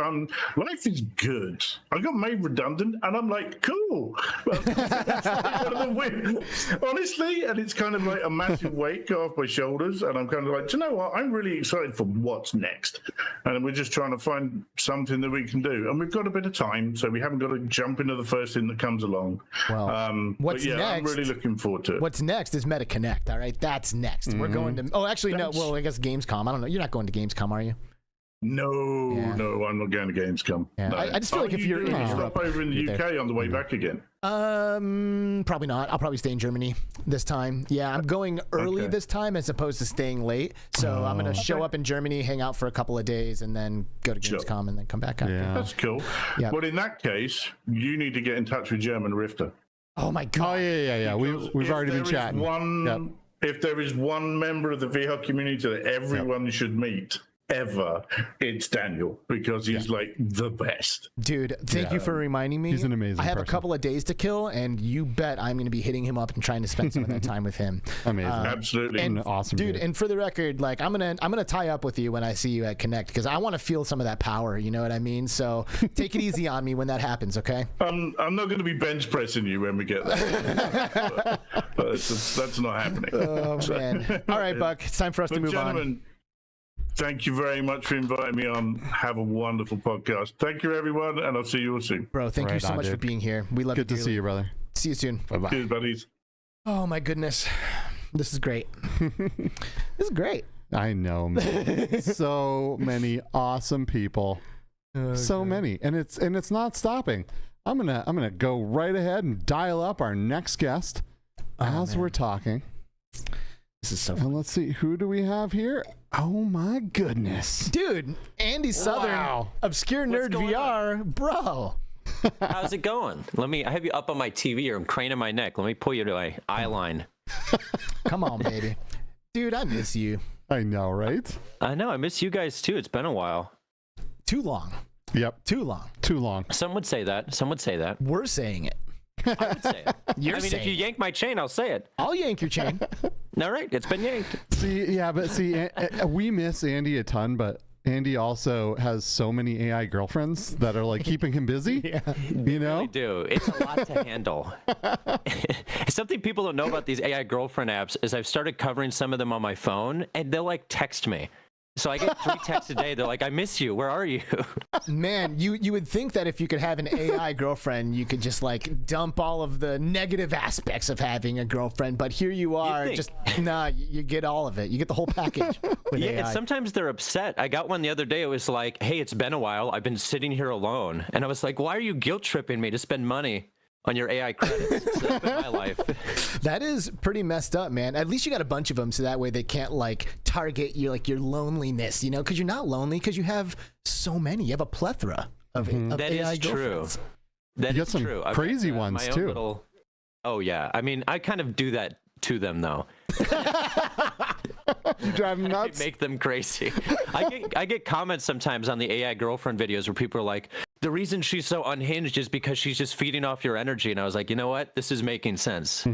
life is good. I got made redundant, and I'm like, cool. Honestly, and it's kind of like a massive weight go off my shoulders, and I'm kind of like, do you know what? I'm really excited for what's next, and we're just trying to find something that we can do, and we've got a bit of time, so we haven't got to jump into the first thing that comes along. Well, what's next? I'm really looking forward to it. What's next is MetaConnect. All right, that's next. We're going to. Oh, actually, no. Well, I guess Gamescom. I don't know. You're not going to Gamescom, are you? No, I'm not going to Gamescom. Yeah. No. I just feel like if you're in Europe, stop over in the UK on the way back again. Probably not. I'll probably stay in Germany this time. Yeah, I'm going early this time as opposed to staying late. So I'm going to show up in Germany, hang out for a couple of days, and then go to Gamescom and then come back after. Yeah. That's cool. Yeah. But in that case, you need to get in touch with German Rifter. Oh my God. Oh yeah. We've already been chatting. If there is one member of the VR community that everyone should meet ever, it's Daniel, because he's like the best. Dude, thank you for reminding me. He's an amazing I have person. a couple of days to kill, and you bet I'm going to be hitting him up and trying to spend some of that time with him. Amazing. Absolutely. And awesome dude. And for the record, like I'm gonna tie up with you when I see you at Connect, because I want to feel some of that power. You know what I mean? So take it easy on me when that happens, okay? I'm not going to be bench pressing you when we get there. but that's not happening. Oh man! All right, Buck. It's time for us to move on. Thank you very much for inviting me on. Have a wonderful podcast. Thank you, everyone, and I'll see you all soon. Bro, thank you so much for being here. We love you. Good to see you, brother. See you soon. Bye-bye. Cheers, buddies. Oh, my goodness. This is great. This is great. I know, man. So many awesome people. So many. And it's not stopping. I'm gonna go right ahead and dial up our next guest as we're talking. This is so fun. And let's see, who do we have here? Oh my goodness. Dude, Andy Southern, Obscure Nerd VR, bro. How's it going? I have you up on my TV, or I'm craning my neck. Let me pull you to my eye line. Come on, baby. Dude, I miss you. I know, right? I know, I miss you guys too. It's been a while. Too long. Yep. Too long. Too long. Some would say that. We're saying it. I would say it. If you yank my chain, I'll say it. I'll yank your chain. All right, it's been yanked. See, we miss Andy a ton, but Andy also has so many AI girlfriends that are like keeping him busy. You know? Really do. It's a lot to handle. Something people don't know about these AI girlfriend apps is I've started covering some of them on my phone, and they'll like text me. So I get 3 texts a day. They're like, I miss you. Where are you? Man, you would think that if you could have an AI girlfriend, you could just like dump all of the negative aspects of having a girlfriend. But here you are, you get all of it. You get the whole package with AI. And sometimes they're upset. I got one the other day. It was like, hey, it's been a while. I've been sitting here alone. And I was like, why are you guilt tripping me to spend money on your AI credits? So that's been my life. That is pretty messed up, man. At least you got a bunch of them, so that way they can't like target you, like your loneliness, you know, because you're not lonely because you have so many. You have a plethora of that AI is true. That you is got some true. crazy ones too. Oh yeah, I mean, I kind of do that to them though. You drive them nuts. I make them crazy. I get comments sometimes on the AI girlfriend videos where people are like, the reason she's so unhinged is because she's just feeding off your energy. And I was like, you know what? This is making sense.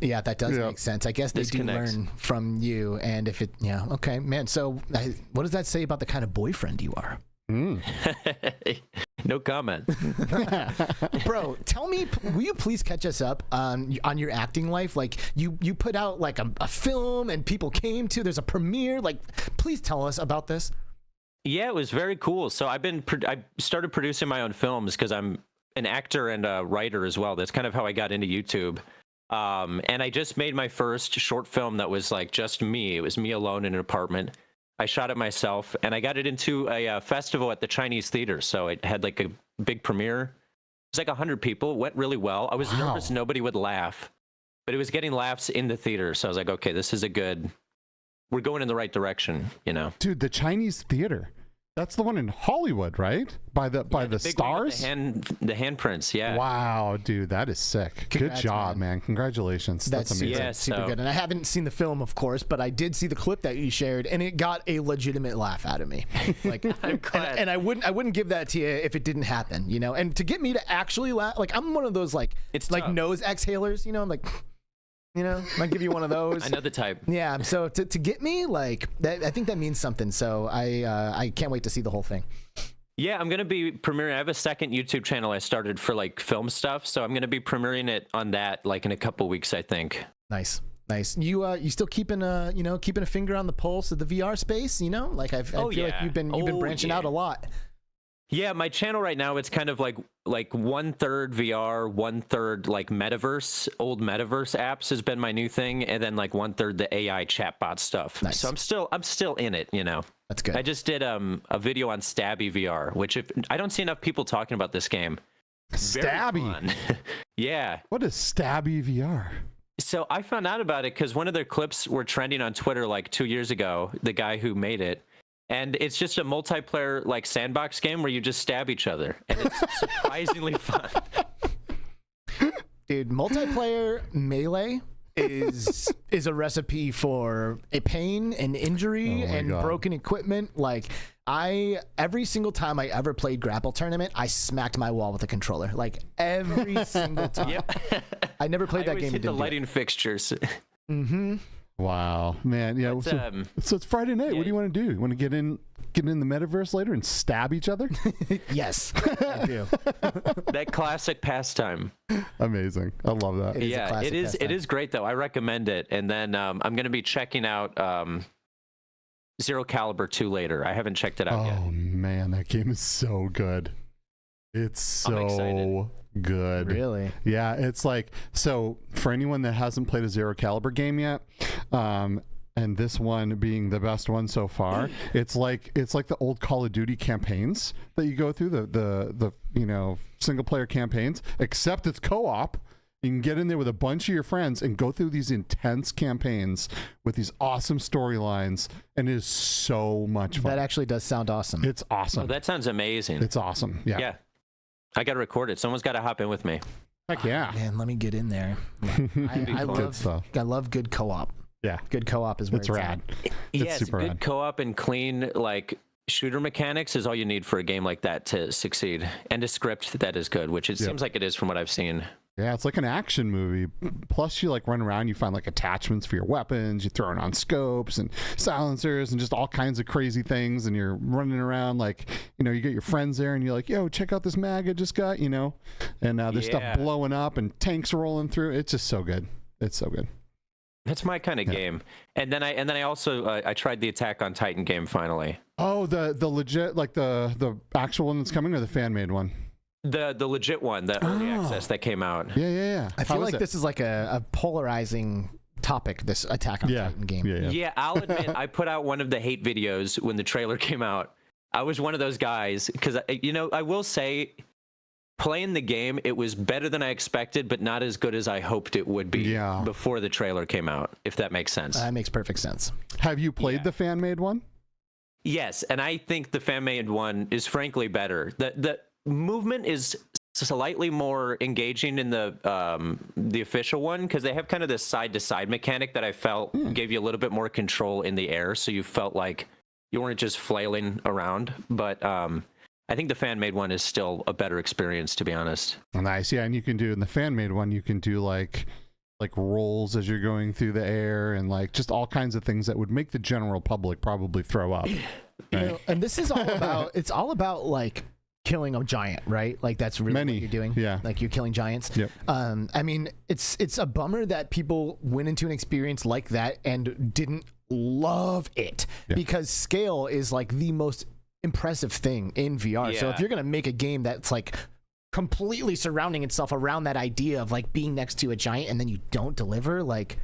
Yeah, that does make sense. I guess they do learn from you. And if it, okay, man. So what does that say about the kind of boyfriend you are? No comment. Bro, tell me, will you please catch us up on your acting life? Like you put out like a film and people came to, there's a premiere. Like, please tell us about this. Yeah, it was very cool. So I started producing my own films because I'm an actor and a writer as well. That's kind of how I got into YouTube. And I just made my first short film that was like just me. It was me alone in an apartment. I shot it myself, and I got it into a festival at the Chinese Theater. So it had like a big premiere. It was like 100 people. It went really well. I was nervous nobody would laugh, but it was getting laughs in the theater. So I was like, okay, this is we're going in the right direction, you know. Dude, the Chinese Theater. That's the one in Hollywood, right? By the stars? The handprints, yeah. Wow, dude, that is sick. Good job, man. Congratulations. That's amazing. Yeah, super good. And I haven't seen the film, of course, but I did see the clip that you shared, and it got a legitimate laugh out of me. Like, I'm glad. And I wouldn't give that to you if it didn't happen, you know. And to get me to actually laugh, like I'm one of those like nose exhalers, you know. I'm like, you know, might give you one of those. I know the type. Yeah. So to get me like that, I think that means something. So I can't wait to see the whole thing. Yeah, I'm gonna be premiering. I have a second YouTube channel I started for like film stuff, so I'm gonna be premiering it on that like in a couple weeks, I think. Nice. You still keeping a finger on the pulse of the VR space, you know? Like I feel like you've been branching out a lot. Yeah, my channel right now, it's kind of like 1/3 VR, 1/3 like metaverse, old metaverse apps has been my new thing, and then like 1/3 the AI chatbot stuff. Nice. So I'm still in it, you know. That's good. I just did a video on Stabby VR, which I don't see enough people talking about this game. Stabby. Yeah. What is Stabby VR? So I found out about it because one of their clips were trending on Twitter like 2 years ago, the guy who made it. And it's just a multiplayer like sandbox game where you just stab each other, and it's surprisingly fun. Dude, multiplayer Melee is a recipe for a pain and injury and broken equipment. Like every single time I ever played Grapple Tournament, I smacked my wall with a controller. Like every single time. Yep. I never played that game. Hit the lighting fixtures. Mm-hmm. Wow, man. Yeah. So it's Friday night. What do you want to do? You want to get in the metaverse later and stab each other? Yes, I do. That classic pastime. Amazing. I love that. It is great though. I recommend it. And then I'm going to be checking out Zero Caliber 2 later. I haven't checked it out yet. Oh man, that game is so good. It's so good. Really? Yeah, it's like, so for anyone that hasn't played a Zero Caliber game yet, and this one being the best one so far, it's like the old Call of Duty campaigns that you go through, the single player campaigns, except it's co-op. You can get in there with a bunch of your friends and go through these intense campaigns with these awesome storylines, and it is so much fun. That actually does sound awesome. It's awesome. Oh, that sounds amazing. It's awesome. Yeah. Yeah. I got to record it. Someone's got to hop in with me. Heck yeah. Man, let me get in there. I love good co-op. Yeah. Good co-op is where it's rad. It's super good rad. Co-op and clean like shooter mechanics is all you need for a game like that to succeed. And a script that is good, which it seems like it is from what I've seen. Yeah, it's like an action movie. Plus, you like run around, you find like attachments for your weapons, you throw it on scopes and silencers and just all kinds of crazy things. And you're running around like, you get your friends there and you're like, yo, check out this mag I just got, and there's stuff blowing up and tanks rolling through. It's just so good. It's so good. That's my kind of game. And then I also I tried the Attack on Titan game finally. Oh, the legit, like the actual one that's coming, or the fan made one? The legit one, the early access that came out. Yeah. I feel like this is like a polarizing topic, this Attack on Titan game. Yeah, I'll admit, I put out one of the hate videos when the trailer came out. I was one of those guys, because, I will say, playing the game, it was better than I expected, but not as good as I hoped it would be before the trailer came out, if that makes sense. That makes perfect sense. Have you played the fan-made one? Yes, and I think the fan-made one is frankly better. The movement is slightly more engaging in the official one, because they have kind of this side-to-side mechanic that I felt gave you a little bit more control in the air, so you felt like you weren't just flailing around. But I think the fan-made one is still a better experience, to be honest. Nice, yeah, and you can do in the fan-made one, you can do like rolls as you're going through the air and like just all kinds of things that would make the general public probably throw up. And this is all about. It's all about like killing a giant, right? Like that's really what you're doing. Yeah. Like you're killing giants. Yep. I mean, it's a bummer that people went into an experience like that and didn't love it because scale is like the most impressive thing in VR. So if you're gonna make a game that's like completely surrounding itself around that idea of like being next to a giant and then you don't deliver, like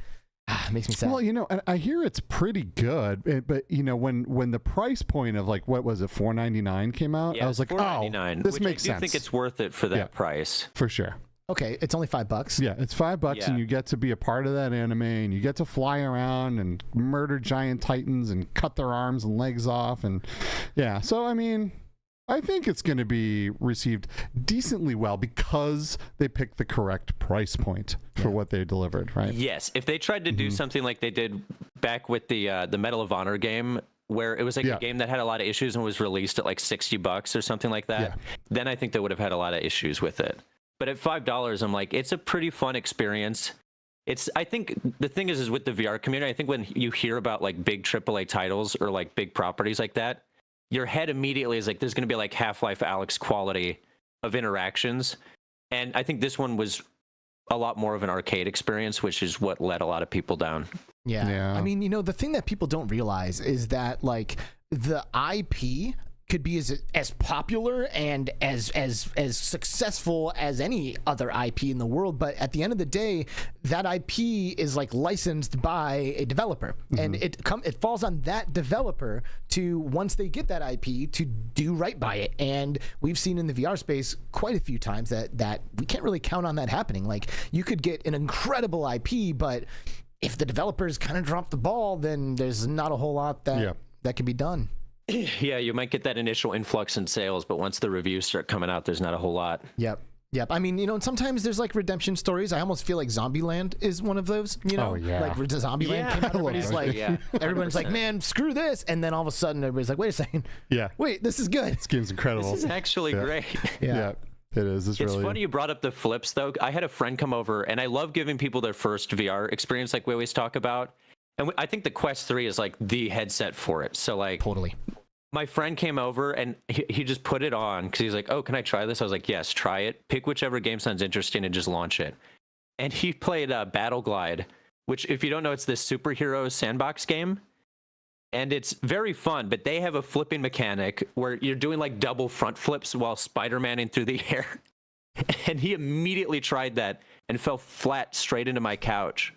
it makes me sad. Well, you know, I hear it's pretty good, but you know, when the price point of like what was it, $4.99 came out, I was like, $4.99, this which makes I do sense. think it's worth it for that price. For sure. Okay, it's only $5. Yeah, it's $5, and you get to be a part of that anime, and you get to fly around and murder giant titans and cut their arms and legs off, and so I mean, I think it's going to be received decently well because they picked the correct price point for what they delivered, right? Yes, if they tried to do something like they did back with the Medal of Honor game, where it was like a game that had a lot of issues and was released at like $60 or something like that, then I think they would have had a lot of issues with it. But at $5, I'm like, it's a pretty fun experience. I think the thing is with the VR community, I think when you hear about like big AAA titles or like big properties like that, your head immediately is like, there's going to be like Half-Life Alyx quality of interactions. And I think this one was a lot more of an arcade experience, which is what let a lot of people down. Yeah. I mean, you know, the thing that people don't realize is that like the IP could be as popular and as successful as any other IP in the world, but at the end of the day, that IP is like licensed by a developer, and it falls on that developer to, once they get that IP, to do right by it. And we've seen in the VR space quite a few times that we can't really count on that happening. Like you could get an incredible IP, but if the developers kind of drop the ball, then there's not a whole lot that can be done. Yeah, you might get that initial influx in sales, but once the reviews start coming out, there's not a whole lot. Yep. I mean, you know, and sometimes there's like redemption stories. I almost feel like Zombieland is one of those, you know? Like Zombieland came out, everybody's like, everyone's like, man, screw this. And then all of a sudden everybody's like, wait a second. Wait, this is good. This game's incredible. This is actually great. Yeah. It is. It's really funny you brought up the flips, though. I had a friend come over, and I love giving people their first VR experience like we always talk about. And I think the Quest 3 is like the headset for it. So like totally. My friend came over and he just put it on because he's like, oh, can I try this? I was like, yes, try it. Pick whichever game sounds interesting and just launch it. And he played Battle Glide, which, if you don't know, it's this superhero sandbox game. And it's very fun, but they have a flipping mechanic where you're doing like double front flips while Spider-Maning through the air. And he immediately tried that and fell flat straight into my couch.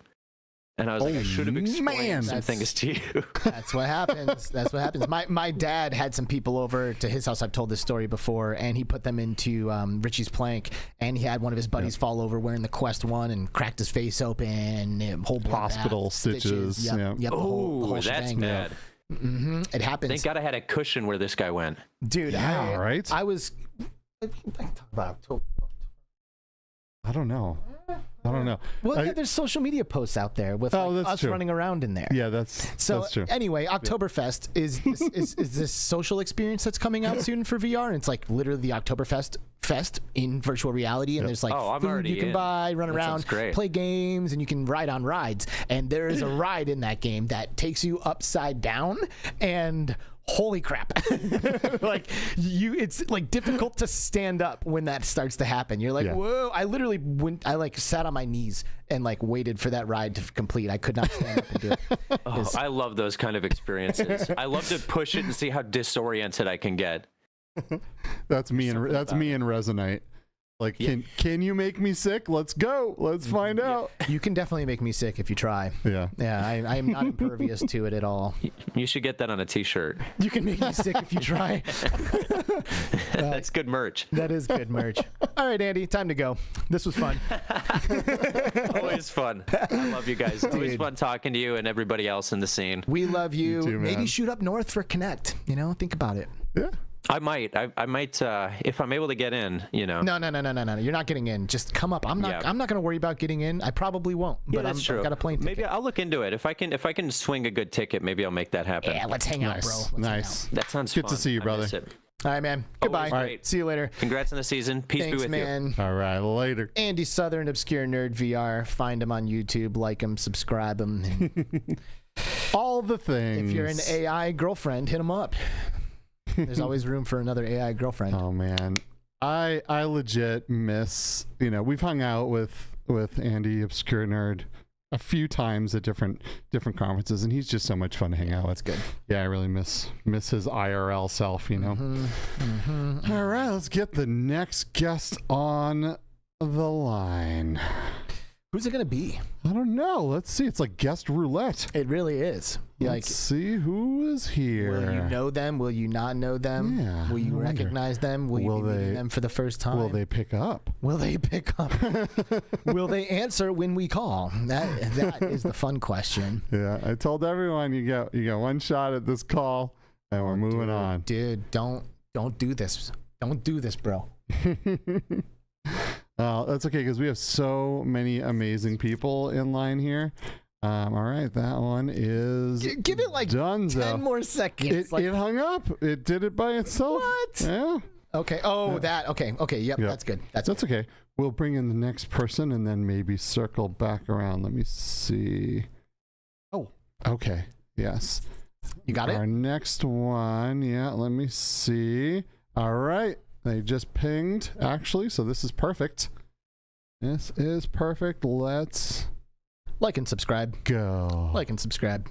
And I was like, I should have explained some things to you. That's what happens. That's what happens. My dad had some people over to his house. I've told this story before, and he put them into Richie's Plank, and he had one of his buddies fall over wearing the Quest 1 and cracked his face open, whole hospital stitches. Yep, the whole that's shebang. bad. It happens. Thank God I had a cushion where this guy went. Dude, I was... I can talk about October. I don't know. Well, there's social media posts out there with us running around in there. Yeah, that's true. Anyway, Oktoberfest is this social experience that's coming out soon for VR, and it's like literally the Oktoberfest in virtual reality, and there's like food you can buy, run around, play games, and you can ride on rides. And there is a ride in that game that takes you upside down, and holy crap. It's like difficult to stand up when that starts to happen. You're like, whoa. I literally sat on my knees and like waited for that ride to complete. I could not stand up and do it. I love those kind of experiences. I love to push it and see how disoriented I can get. That's me and Resonite. Like, can you make me sick? Let's go. Let's find out. You can definitely make me sick if you try. Yeah. I am not impervious to it at all. You should get that on a t-shirt. You can make me sick if you try. That's good merch. That is good merch. All right, Andy, time to go. This was fun. Always fun. I love you guys. Always fun talking to you and everybody else in the scene. We love you. Too, maybe shoot up north for Connect. You know, think about it. Yeah. I might if I'm able to get in, you know. No. You're not getting in. Just come up. I'm not going to worry about getting in. I probably won't. But that's true. I've got a plane ticket. Maybe I'll look into it. If I can swing a good ticket, maybe I'll make that happen. Yeah, let's hang out, bro. Nice. That sounds good fun. to see you, brother. All right, man. Goodbye. All right. See you later. Congrats on the season. Peace be with man. you. All right, later. Andy Southern, Obscure Nerd VR. Find him on YouTube. Like him. Subscribe him. All the things. If you're an AI girlfriend, hit him up. There's always room for another AI girlfriend. Oh man, I legit miss. We've hung out with Andy Obscure Nerd a few times at different conferences, and he's just so much fun to hang out with. That's good. Yeah, I really miss his IRL self. All right, let's get the next guest on the line. Who's it gonna be? I don't know. Let's see. It's like guest roulette. It really is. Let's see who is here. Will you know them? Will you not know them? Yeah, will you recognize them? Will you be meeting them for the first time? Will they pick up? Will they pick up? Will they answer when we call? That is the fun question. Yeah, I told everyone you got one shot at this call, and we're moving on. Dude, don't do this. Don't do this, bro. That's okay because we have so many amazing people in line here. All right, that one is give it like Dunzo. 10 more seconds. It hung up. It did it by itself. What? Yeah. Okay. Oh, that. Okay. Yep. That's good. That's okay. We'll bring in the next person and then maybe circle back around. Let me see. Oh, okay. Yes. You got it? Our next one. Yeah, let me see. All right. They just pinged, actually, so this is perfect. This is perfect. Let's like and subscribe. Go. Like and subscribe.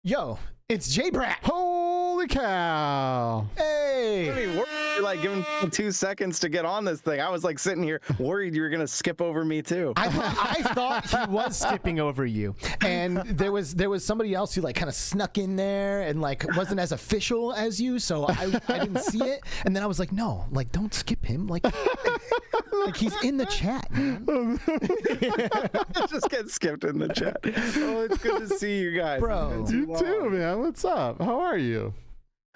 Yo, it's J-Brat. Holy cow. Hey. You're like giving 2 seconds to get on this thing. I was like sitting here worried you were going to skip over me too. I thought he was skipping over you. And there was somebody else who like kind of snuck in there and like wasn't as official as you. So I didn't see it. And then I was like, no, like don't skip him. Like he's in the chat, man. Just get skipped in the chat. Oh, it's good to see you guys. Bro, you too, man. What's up? How are you?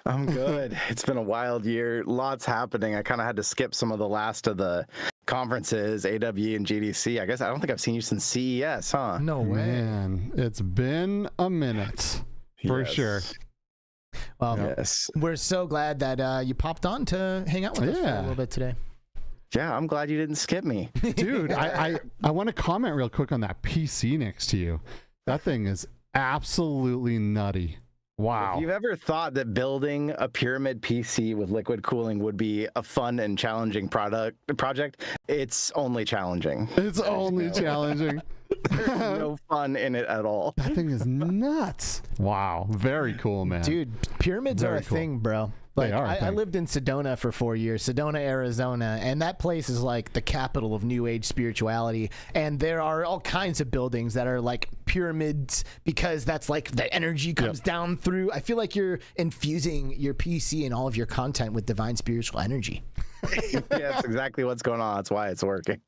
I'm good. It's been a wild year. Lots happening. I kind of had to skip some of the last of the conferences, AWE and GDC. I don't think I've seen you since CES, huh? No way. Man, it's been a minute for sure. Well, yes. We're so glad that you popped on to hang out with us for a little bit today. Yeah, I'm glad you didn't skip me. Dude, I want to comment real quick on that PC next to you. That thing is absolutely nutty. Wow. If you've ever thought that building a pyramid PC with liquid cooling would be a fun and challenging project, it's only challenging. It's only challenging. There's no fun in it at all. That thing is nuts. Wow. Very cool, man. Dude, pyramids are a thing, bro. Like, I lived in Sedona for 4 years, Sedona, Arizona, and that place is like the capital of New Age spirituality. And there are all kinds of buildings that are like pyramids because that's like the energy comes down through. I feel like you're infusing your PC and all of your content with divine spiritual energy. Yeah, that's exactly what's going on. That's why it's working.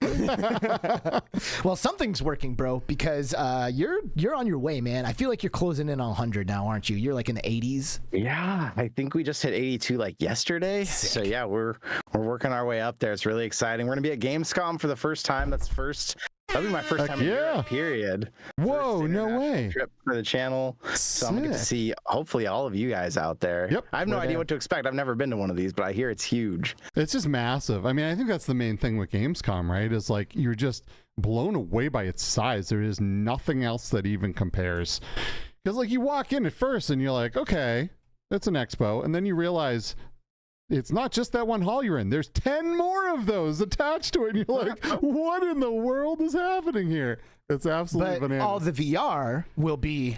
Well, something's working, bro, because you're on your way, man. I feel like you're closing in on 100 now, aren't you? You're like in the 80s. Yeah, I think we just hit 82 like yesterday. Sick. So yeah, we're working our way up there. It's really exciting. We're gonna be at Gamescom for the first time. That'll be my first time in Europe, period. Whoa, no way. Trip for the channel. So I'm gonna get to see hopefully all of you guys out there. Yep. I have no idea what to expect. I've never been to one of these, but I hear it's huge. It's just massive. I mean, I think that's the main thing with Gamescom, right? Is like you're just blown away by its size. There is nothing else that even compares. Because like you walk in at first and you're like, okay, it's an expo, and then you realize it's not just that one hall you're in. There's 10 more of those attached to it. And you're like, what in the world is happening here? It's absolutely bananas. All the VR will be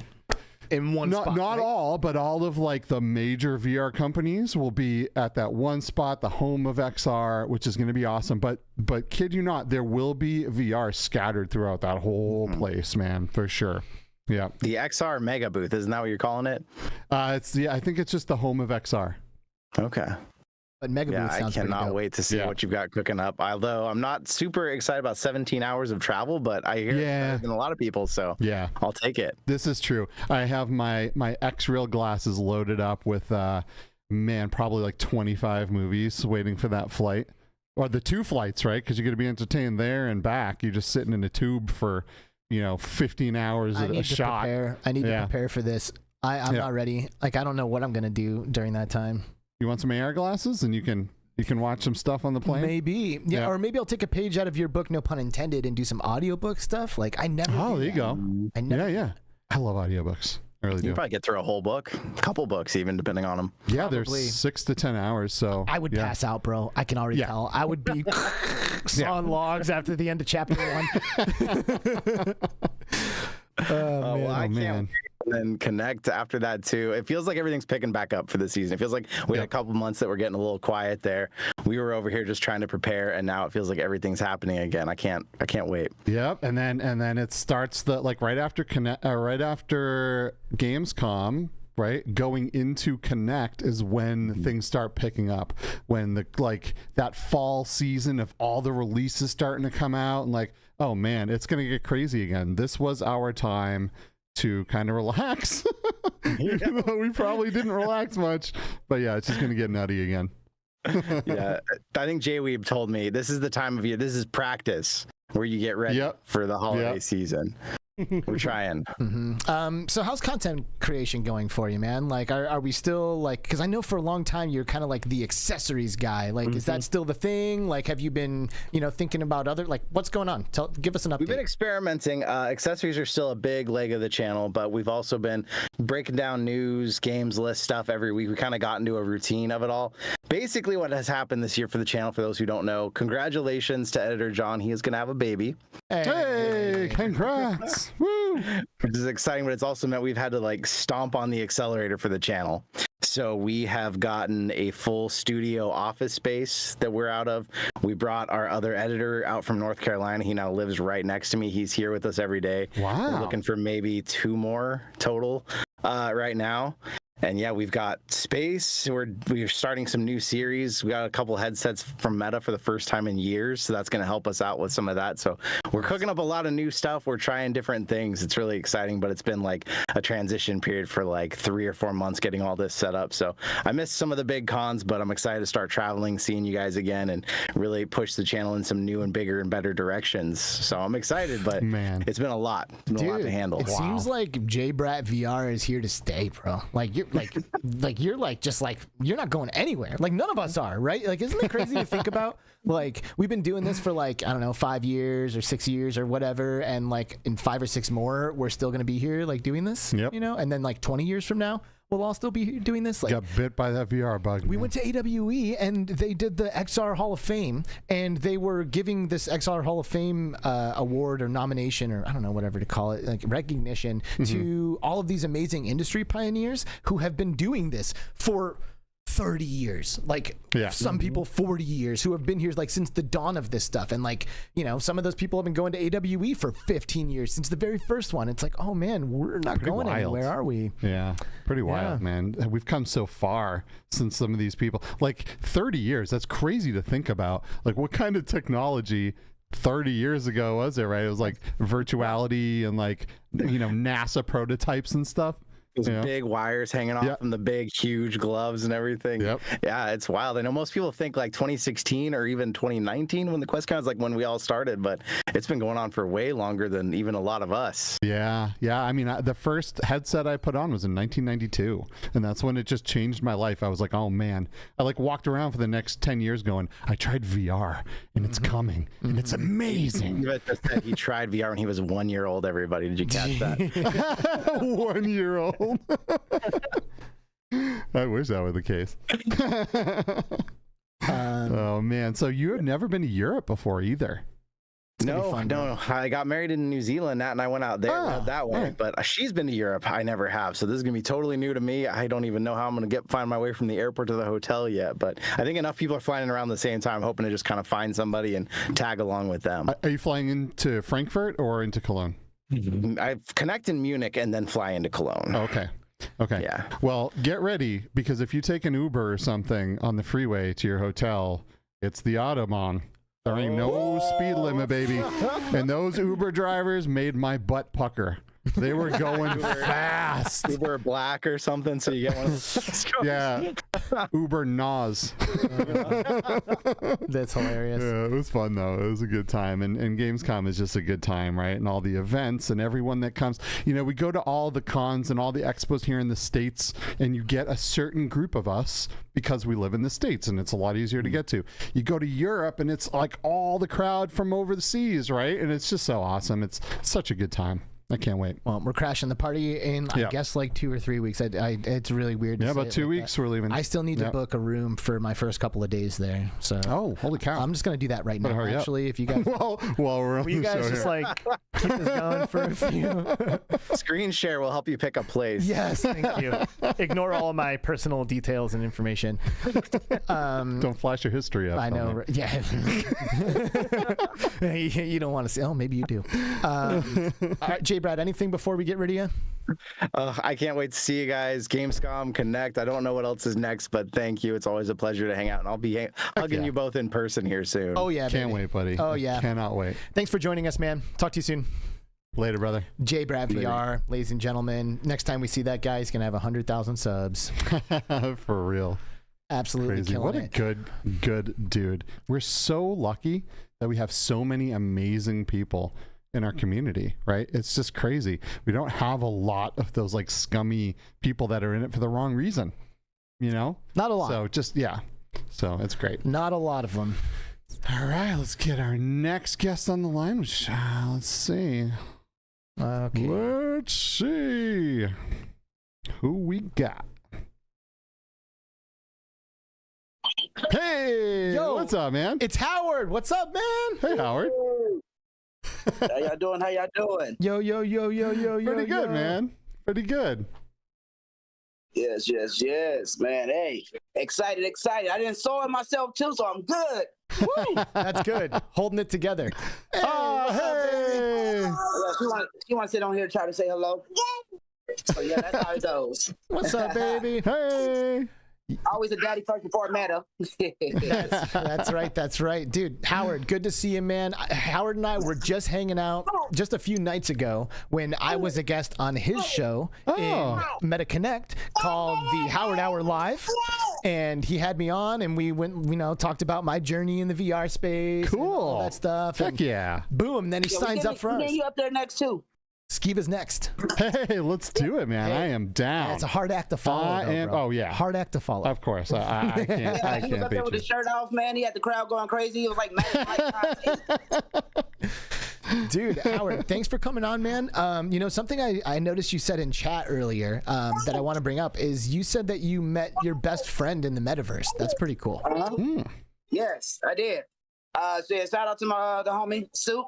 in one spot. Not all, but all of like the major VR companies will be at that one spot, the home of XR, which is going to be awesome. But kid you not, there will be VR scattered throughout that whole place, man, for sure. Yeah. The XR mega booth, isn't that what you're calling it? I think it's just the home of XR. Okay. But Mega Booth sounds I cannot wait to see what you've got cooking up. Although I'm not super excited about 17 hours of travel, but I hear it's better than a lot of people, so yeah, I'll take it. This is true. I have my X-Real glasses loaded up with probably like 25 movies waiting for that flight. Or the 2 flights, right? Because you're going to be entertained there and back. You're just sitting in a tube for, 15 hours a shot. I need to prepare for this. I'm not ready. Like, I don't know what I'm going to do during that time. You want some AR glasses and you can watch some stuff on the plane? Maybe. Yeah, or maybe I'll take a page out of your book, no pun intended, and do some audiobook stuff. Like I never. Oh, there you go. I never. Yeah. I love audiobooks. I really do. You probably get through a whole book, a couple books even, depending on them. Yeah, there's 6 to 10 hours. So I would pass out, bro. I can already tell. I would be on logs after the end of chapter 1. Well, I can't wait and then connect after that too. It feels like everything's picking back up for the season. It feels like we had a couple months that were getting a little quiet there. We were over here just trying to prepare, and now it feels like everything's happening again. I can't wait. Yep, and then it starts right after Gamescom. Right, going into Connect is when things start picking up. When that fall season of all the releases starting to come out, and oh man, it's gonna get crazy again. This was our time to kind of relax. Even though we probably didn't relax much, but yeah, it's just gonna get nutty again. Yeah, I think Jay Weeb told me this is the time of year. This is practice where you get ready for the holiday season. We're trying. So how's content creation going for you, man? Are we still because I know for a long time you're kind of like the accessories guy. Is that still the thing? Have you been thinking about other what's going on? Give us an update. We've been experimenting. Accessories are still a big leg of the channel, but we've also been breaking down news, games list stuff every week. We kind of got into a routine of it all. Basically, what has happened this year for the channel, for those who don't know, congratulations to editor John. He is going to have a baby. Hey, congrats. Woo! Which is exciting, but it's also meant we've had to stomp on the accelerator for the channel. So we have gotten a full studio office space that we're out of. We brought our other editor out from North Carolina. He now lives right next to me. He's here with us every day. Wow. We're looking for maybe 2 more total right now. And yeah, we've got space. We're starting some new series. We got a couple headsets from Meta for the first time in years, so that's going to help us out with some of that. So we're cooking up a lot of new stuff. We're trying different things. It's really exciting, but it's been a transition period for 3 or 4 months getting all this set up. So I missed some of the big cons, but I'm excited to start traveling, seeing you guys again, and really push the channel in some new and bigger and better directions. So I'm excited, but man, it's been a lot. It's been a lot to handle. It seems like JBrat VR is here to stay, bro. You're not going anywhere. None of us are, right? Isn't it crazy to think about? We've been doing this for I don't know, 5 years or 6 years or whatever, and in 5 or 6 more we're still gonna be here doing this. Yep. And then 20 years from now we'll all still be doing this. Got bit by that VR bug. We went to AWE and they did the XR Hall of Fame, and they were giving this XR Hall of Fame award or nomination, or I don't know, whatever to call it, recognition to all of these amazing industry pioneers who have been doing this for 30 years, some people 40 years, who have been here since the dawn of this stuff. And some of those people have been going to AWE for 15 years since the very first one. It's oh man, we're not going anywhere, are we? Yeah, pretty wild, man. We've come so far since some of these people. 30 years, that's crazy to think about. What kind of technology 30 years ago was it, right? It was virtuality and NASA prototypes and stuff. Those big wires hanging off from the big, huge gloves and everything. Yep. Yeah, it's wild. I know most people think 2016 or even 2019 when the QuestCon is when we all started, but it's been going on for way longer than even a lot of us. Yeah. I mean, the first headset I put on was in 1992, and that's when it just changed my life. I was oh man. I walked around for the next 10 years going, I tried VR, and it's coming, and it's amazing. You just said he tried VR when he was 1 year old, everybody. Did you catch that? 1 year old. I wish that were the case. Oh man, so you had never been to Europe before either? No. I got married in New Zealand, and I went out there that way. Right. But she's been to Europe. I never have. So this is gonna be totally new to me. I don't even know how I'm gonna find my way from the airport to the hotel yet. But I think enough people are flying around the same time, hoping to just kind of find somebody and tag along with them. Are you flying into Frankfurt or into Cologne? I connect in Munich and then fly into Cologne. Okay. Yeah. Well, get ready, because if you take an Uber or something on the freeway to your hotel, it's the Autobahn. There ain't no speed limit, baby. And those Uber drivers made my butt pucker. They were going fast. Uber Black or something, so you get one of those. Yeah. Uber Nas. That's hilarious. Yeah, it was fun, though. It was a good time. And Gamescom is just a good time, right? And all the events and everyone that comes. We go to all the cons and all the expos here in the States, and you get a certain group of us because we live in the States, and it's a lot easier to get to. You go to Europe, and it's all the crowd from over the seas, right? And it's just so awesome. It's such a good time. I can't wait. Well, we're crashing the party in, I guess, like 2 or 3 weeks. It's really weird. Yeah, about 2 weeks we're leaving. I still need to book a room for my first couple of days there. So. Oh, holy cow! I'm just gonna do that right now. Actually, if you guys. While we're on will you guys just like keep this going for a few? Screen share will help you pick a place. Yes, thank you. Ignore all my personal details and information. Don't flash your history up. I know. Right? Yeah. You don't want to say. Oh, maybe you do. All right, J. Brad, anything before we get rid of you? I can't wait to see you guys. Gamescom Connect. I don't know what else is next, but thank you. It's always a pleasure to hang out, and I'll be hugging you both in person here soon. Oh yeah, can't wait, buddy. Oh yeah, cannot wait. Thanks for joining us, man. Talk to you soon. Later, brother. J. Brad VR, ladies and gentlemen. Next time we see that guy, he's gonna have 100,000 subs. For real. Absolutely crazy. killing What a it. good dude. We're so lucky that we have so many amazing people in our community, right? It's just crazy. We don't have a lot of those like scummy people that are in it for the wrong reason, you know? Not a lot. So just, so it's great. Not a lot of them. All right, let's get our next guest on the line, which, let's see. Okay. Let's see who we got. Hey, yo, what's up, man? It's Howard. What's up, man? Hey, Howard. How y'all doing? How y'all doing? Yo. Pretty good, man. Pretty good. Yes, man. Hey, excited. I didn't saw it myself too, so I'm good. Woo! That's good. Holding it together. Hey, hey. She want to sit on here and try to say hello. So yeah, that's how it goes. What's up, baby? Hey. Always a daddy first before a meta. That's right, dude. Howard, good to see you, man. Howard and I were just hanging out just a few nights ago when I was a guest on his show in Meta Connect called the Howard Hour Live, and he had me on, and we went, talked about my journey in the VR space, cool, and all that stuff. Heck yeah! Boom. Then he signs up for us. You up there next too. Skiva's next. Hey, let's do it, man. I am down. It's a hard act to follow. Bro. Oh yeah, hard act to follow. Of course, I can't. Yeah, I he was can't up there with his shirt off, man. He had the crowd going crazy. He was like, dude, Howard, thanks for coming on, man. Something I noticed you said in chat earlier that I want to bring up is you said that you met your best friend in the metaverse. That's pretty cool. Yes, I did. So yeah, shout out to my the homie Soup.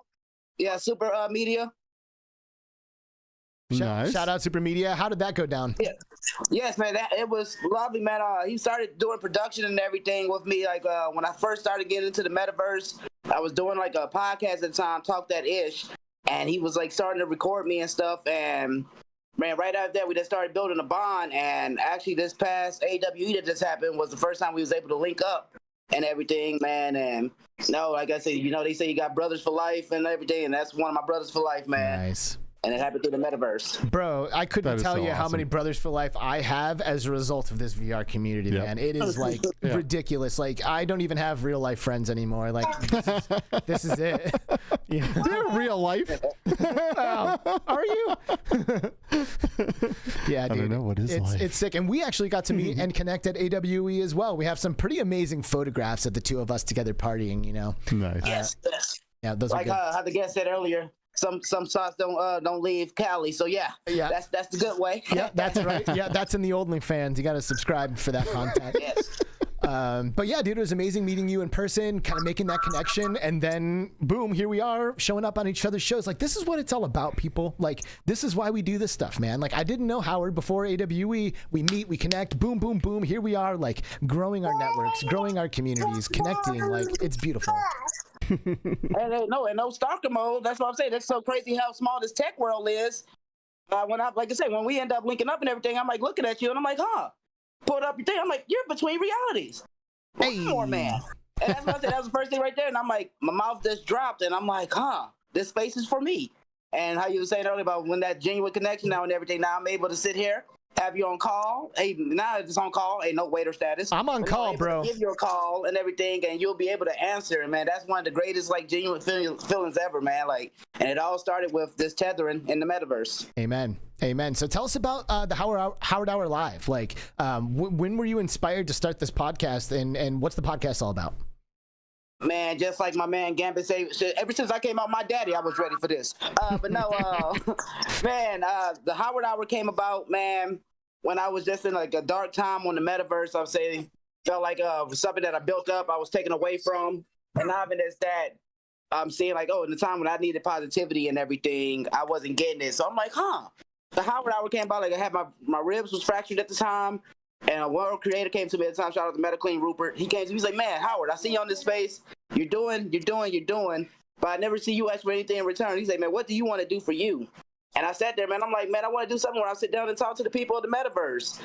Yeah, Super Media. Nice. Shout out Super Media. How did that go down? Yeah. Yes, man. It was lovely, man. He started doing production and everything with me. Like when I first started getting into the metaverse, I was doing like a podcast at the time, Talk That Ish, and he was like starting to record me and stuff. And man, right after that, we just started building a bond. And actually, this past AWE that just happened was the first time we was able to link up and everything, man. And like I said, they say you got brothers for life and everything, and that's one of my brothers for life, man. Nice. And it happened through the metaverse. Bro, I couldn't tell you how awesome. many brothers for life I have as a result of this VR community, man. It is like ridiculous. Like I don't even have real life friends anymore. Like this is it. You know? Do you have real life? Are you? Yeah, dude. I don't know what is life. It's sick. And we actually got to meet and connect at AWE as well. We have some pretty amazing photographs of the two of us together partying, Nice. Yes. Yeah, those like are good. How the guest said earlier. Some sauce don't leave Cali, so yeah, that's the good way. Yeah, that's right. Yeah, that's in the OnlyFans. You got to subscribe for that content. Yes. But yeah, dude, it was amazing meeting you in person, kind of making that connection, and then boom, here we are showing up on each other's shows. Like this is what it's all about, people. Like this is why we do this stuff, man. Like I didn't know Howard before AWE. We meet, we connect, boom, boom, boom. Here we are, like growing our networks, growing our communities, connecting. Like it's beautiful. and no stalker mode. That's what I'm saying. That's so crazy how small this tech world is. When we end up linking up and everything, I'm like looking at you and I'm like, pulled up your thing. I'm like, you're between realities. One more, man. And that's what I said. That was the first thing right there. And I'm like, my mouth just dropped and I'm like, this space is for me. And how you were saying earlier about when that genuine connection now and everything, now I'm able to sit here, have you on call. Hey, now it's on call. Ain't no waiter status. I'm on call, bro. Give you a call and everything, and you'll be able to answer. And man, that's one of the greatest, like, genuine feelings ever, man. Like, and it all started with this tethering in the metaverse. Amen. So tell us about the Howard Hour Live. Like, when were you inspired to start this podcast, and what's the podcast all about? Man, just like my man Gambit said, ever since I came out my daddy, I was ready for this. But no, man, the Howard Hour came about, man, when I was just in like a dark time on the metaverse. I'm saying, felt like something that I built up, I was taken away from. And now it's that I'm seeing like, in the time when I needed positivity and everything, I wasn't getting it. So I'm like, the Howard Hour came about, like I had my ribs was fractured at the time. And a world creator came to me at the time. Shout out to MetaClean Rupert. He came to me. He's like, man, Howard, I see you on this space. You're doing. But I never see you ask for anything in return. He's like, man, what do you want to do for you? And I sat there, man. I'm like, man, I want to do something where I sit down and talk to the people of the metaverse.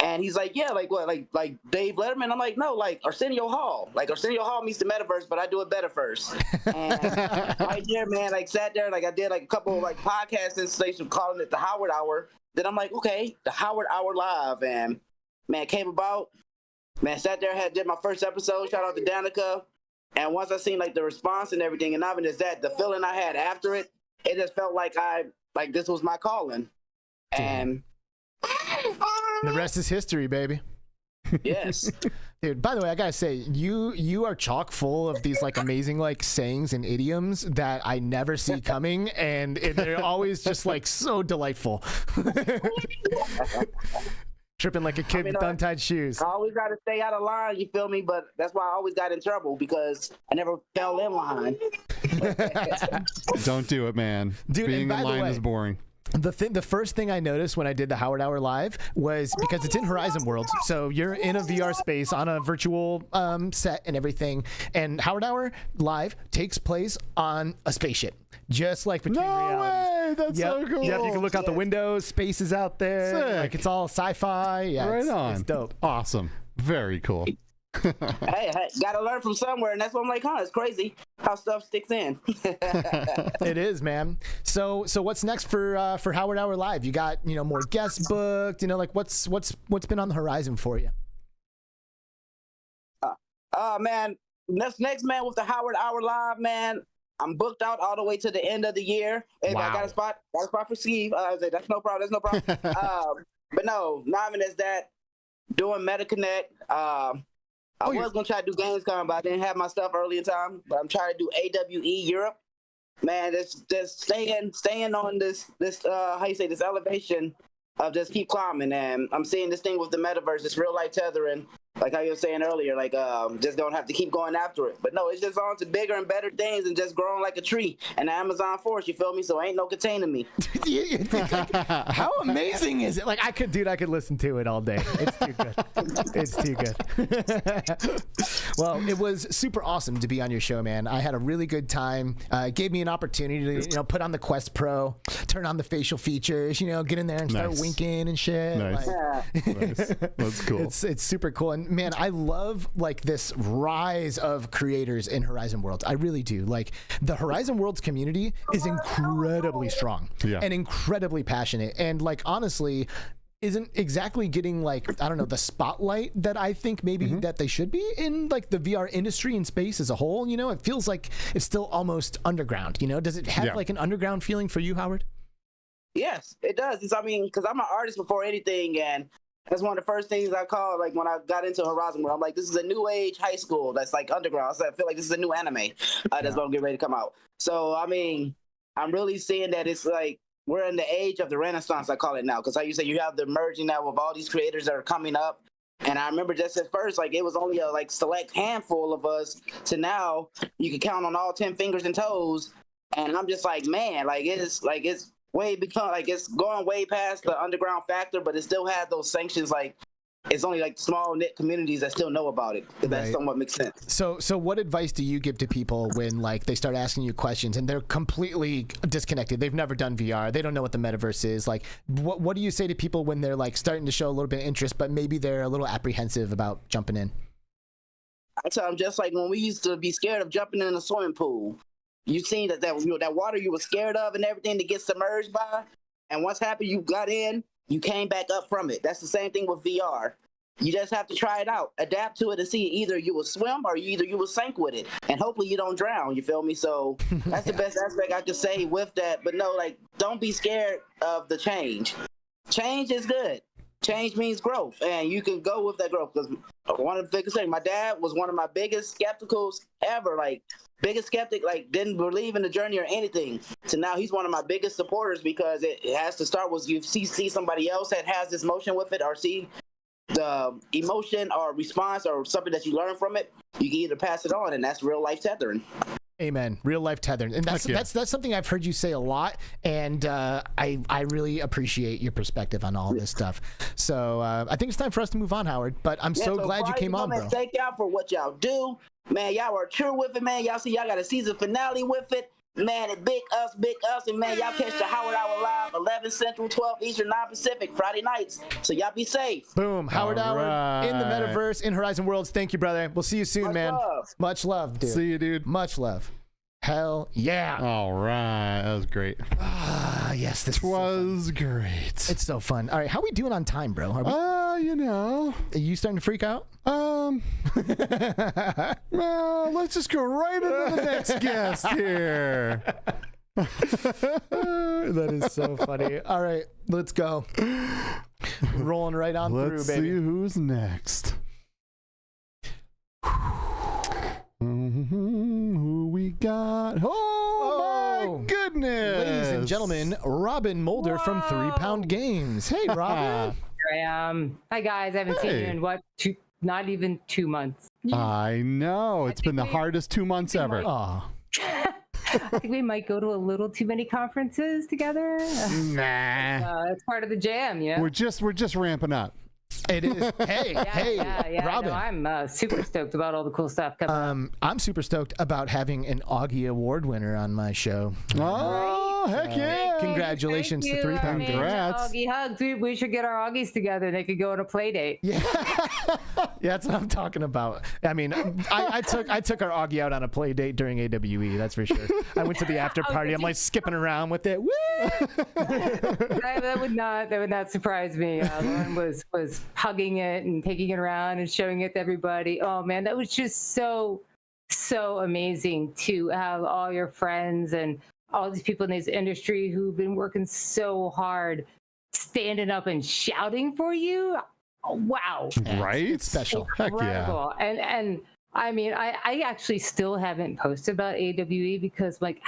And he's like, yeah, like what? Like Dave Letterman? I'm like, no, like Arsenio Hall. Like Arsenio Hall meets the metaverse, but I do it better first. And right there, man, like sat there, like I did like a couple of like podcasts and stations calling it the Howard Hour. Then I'm like, okay, the Howard Hour Live. And man, came about, man, sat there, did my first episode, shout out to Danica. And once I seen like the response and everything, and not even just that, the feeling I had after it, it just felt like this was my calling. And the rest is history, baby. Yes. Dude, by the way, I gotta say, you are chock full of these like amazing like sayings and idioms that I never see coming, and they're always just like so delightful. Tripping like a kid with untied shoes. I always got to stay out of line, you feel me? But that's why I always got in trouble, because I never fell in line. Don't do it, man. Dude, being in line is boring. The first thing I noticed when I did the Howard Hour Live was because it's in Horizon World, so you're in a VR space on a virtual set and everything, and Howard Hour Live takes place on a spaceship, just like Between Realities. Way! That's so cool. Yep, you can look out the window, space is out there. Sick. Like it's all sci-fi. Yeah, right on. It's dope. Awesome. Very cool. hey, gotta learn from somewhere, and that's what I'm like, it's crazy how stuff sticks in. It is, man. So what's next for Howard Hour Live? You got more guests booked. Like what's been on the horizon for you? Man, next man with the Howard Hour Live, man. I'm booked out all the way to the end of the year. If I got a spot for Steve. I was like, that's no problem. But no, not even as that. Doing MetaConnect. I was gonna try to do Gamescom, but I didn't have my stuff early in time. But I'm trying to do AWE Europe. Man, just staying on this how you say, this elevation of just keep climbing. And I'm seeing this thing with the metaverse, this real life tethering, like how you were saying earlier, like just don't have to keep going after it. But no, it's just on to bigger and better things and just growing like a tree and the Amazon forest, you feel me? So ain't no containing me. How amazing is it? Like I could listen to it all day. It's too good. It's too good. Well, it was super awesome to be on your show, man. I had a really good time. It gave me an opportunity to put on the Quest Pro, turn on the facial features, get in there and start winking and shit. Nice. Nice. That's cool. It's super cool. And man, I love like this rise of creators in Horizon Worlds. I really do. Like the Horizon Worlds community is incredibly strong and incredibly passionate, and like honestly isn't exactly getting like, I don't know, the spotlight that I think maybe that they should be in, like the VR industry and space as a whole. It feels like it's still almost underground. Does it have like an underground feeling for you, Howard? Yes, it does. Because I'm an artist before anything, and that's one of the first things I call, like, when I got into Horizon World. I'm like, this is a new age high school that's, like, underground. So I feel like this is a new anime that's going to get ready to come out. So, I'm really seeing that it's, like, we're in the age of the Renaissance, I call it now. Because how you say, you have the merging now with all these creators that are coming up. And I remember just at first, like, it was only a, like, select handful of us to now you can count on all 10 fingers and toes. And I'm just like, man, it's going way past the underground factor, but it still had those sanctions. Like it's only like small knit communities that still know about it. If that somewhat makes sense. So what advice do you give to people when like they start asking you questions and they're completely disconnected? They've never done VR. They don't know what the metaverse is. Like what do you say to people when they're like starting to show a little bit of interest, but maybe they're a little apprehensive about jumping in? I tell them just like when we used to be scared of jumping in a swimming pool. You seen that water you were scared of and everything to get submerged by, and once happened, you got in, you came back up from it. That's the same thing with VR. You just have to try it out, adapt to it, and see either you will swim or you will sink with it, and hopefully you don't drown. You feel me? So that's the best aspect I could say with that. But no, like don't be scared of the change. Change is good. change means growth, and you can go with that growth. Because one of the biggest things, my dad was one of my biggest skepticals ever, like biggest skeptic, like didn't believe in the journey or anything. So now he's one of my biggest supporters, because it has to start with you see somebody else that has this motion with it, or see the emotion or response or something that you learn from it. You can either pass it on, and that's real life tethering. Amen. Real life tethering, and that's something I've heard you say a lot, and I really appreciate your perspective on all this stuff. So I think it's time for us to move on, Howard. But I'm so glad you came on, bro. Thank y'all for what y'all do, man. Y'all are true with it, man. Y'all see, y'all got a season finale with it, man. It big us, and man, y'all catch the Howard Hour live 11 Central, 12 Eastern, 9 Pacific, Friday nights. So y'all be safe. Boom, Howard Hour in the metaverse, in Horizon Worlds. Thank you, brother. We'll see you soon, man. Much love, dude. See you, dude. Much love. Hell yeah. All right. That was great. Yes, this was great. It's so fun. All right, how are we doing on time, bro? Are you know. Are you starting to freak out? Well, let's just go right into the next guest here. That is so funny. All right, let's go. Rolling right on through, baby. Let's see who's next. Who we got? Oh, my goodness. Ladies and gentlemen, Robin Mulder from 3 Pound Games. Hey, Robin. Here I am. Hi, guys. I haven't seen you in not even 2 months. I know. It's been the hardest 2 months ever. Oh. I think we might go to a little too many conferences together. Nah. It's part of the jam, you know? We're just ramping up. It is. Hey, yeah, Robin. No, I'm super stoked about all the cool stuff coming up. I'm super stoked about having an Augie Award winner on my show. Oh, heck yeah. Congratulations to 3 Pound. Congrats. Augie hugs. Dude, we should get our Augies together. They could go on a play date. Yeah. Yeah, that's what I'm talking about. I mean, I took our Augie out on a play date during AWE, that's for sure. I went to the after party. I'm like skipping around with it. Woo! that would not surprise me. Lauren was hugging it and taking it around and showing it to everybody. Oh man, that was just so amazing to have all your friends and all these people in this industry who've been working so hard, standing up and shouting for you. Oh, wow. Right? It's special. Incredible. Heck yeah. And I mean, I actually still haven't posted about AWE because like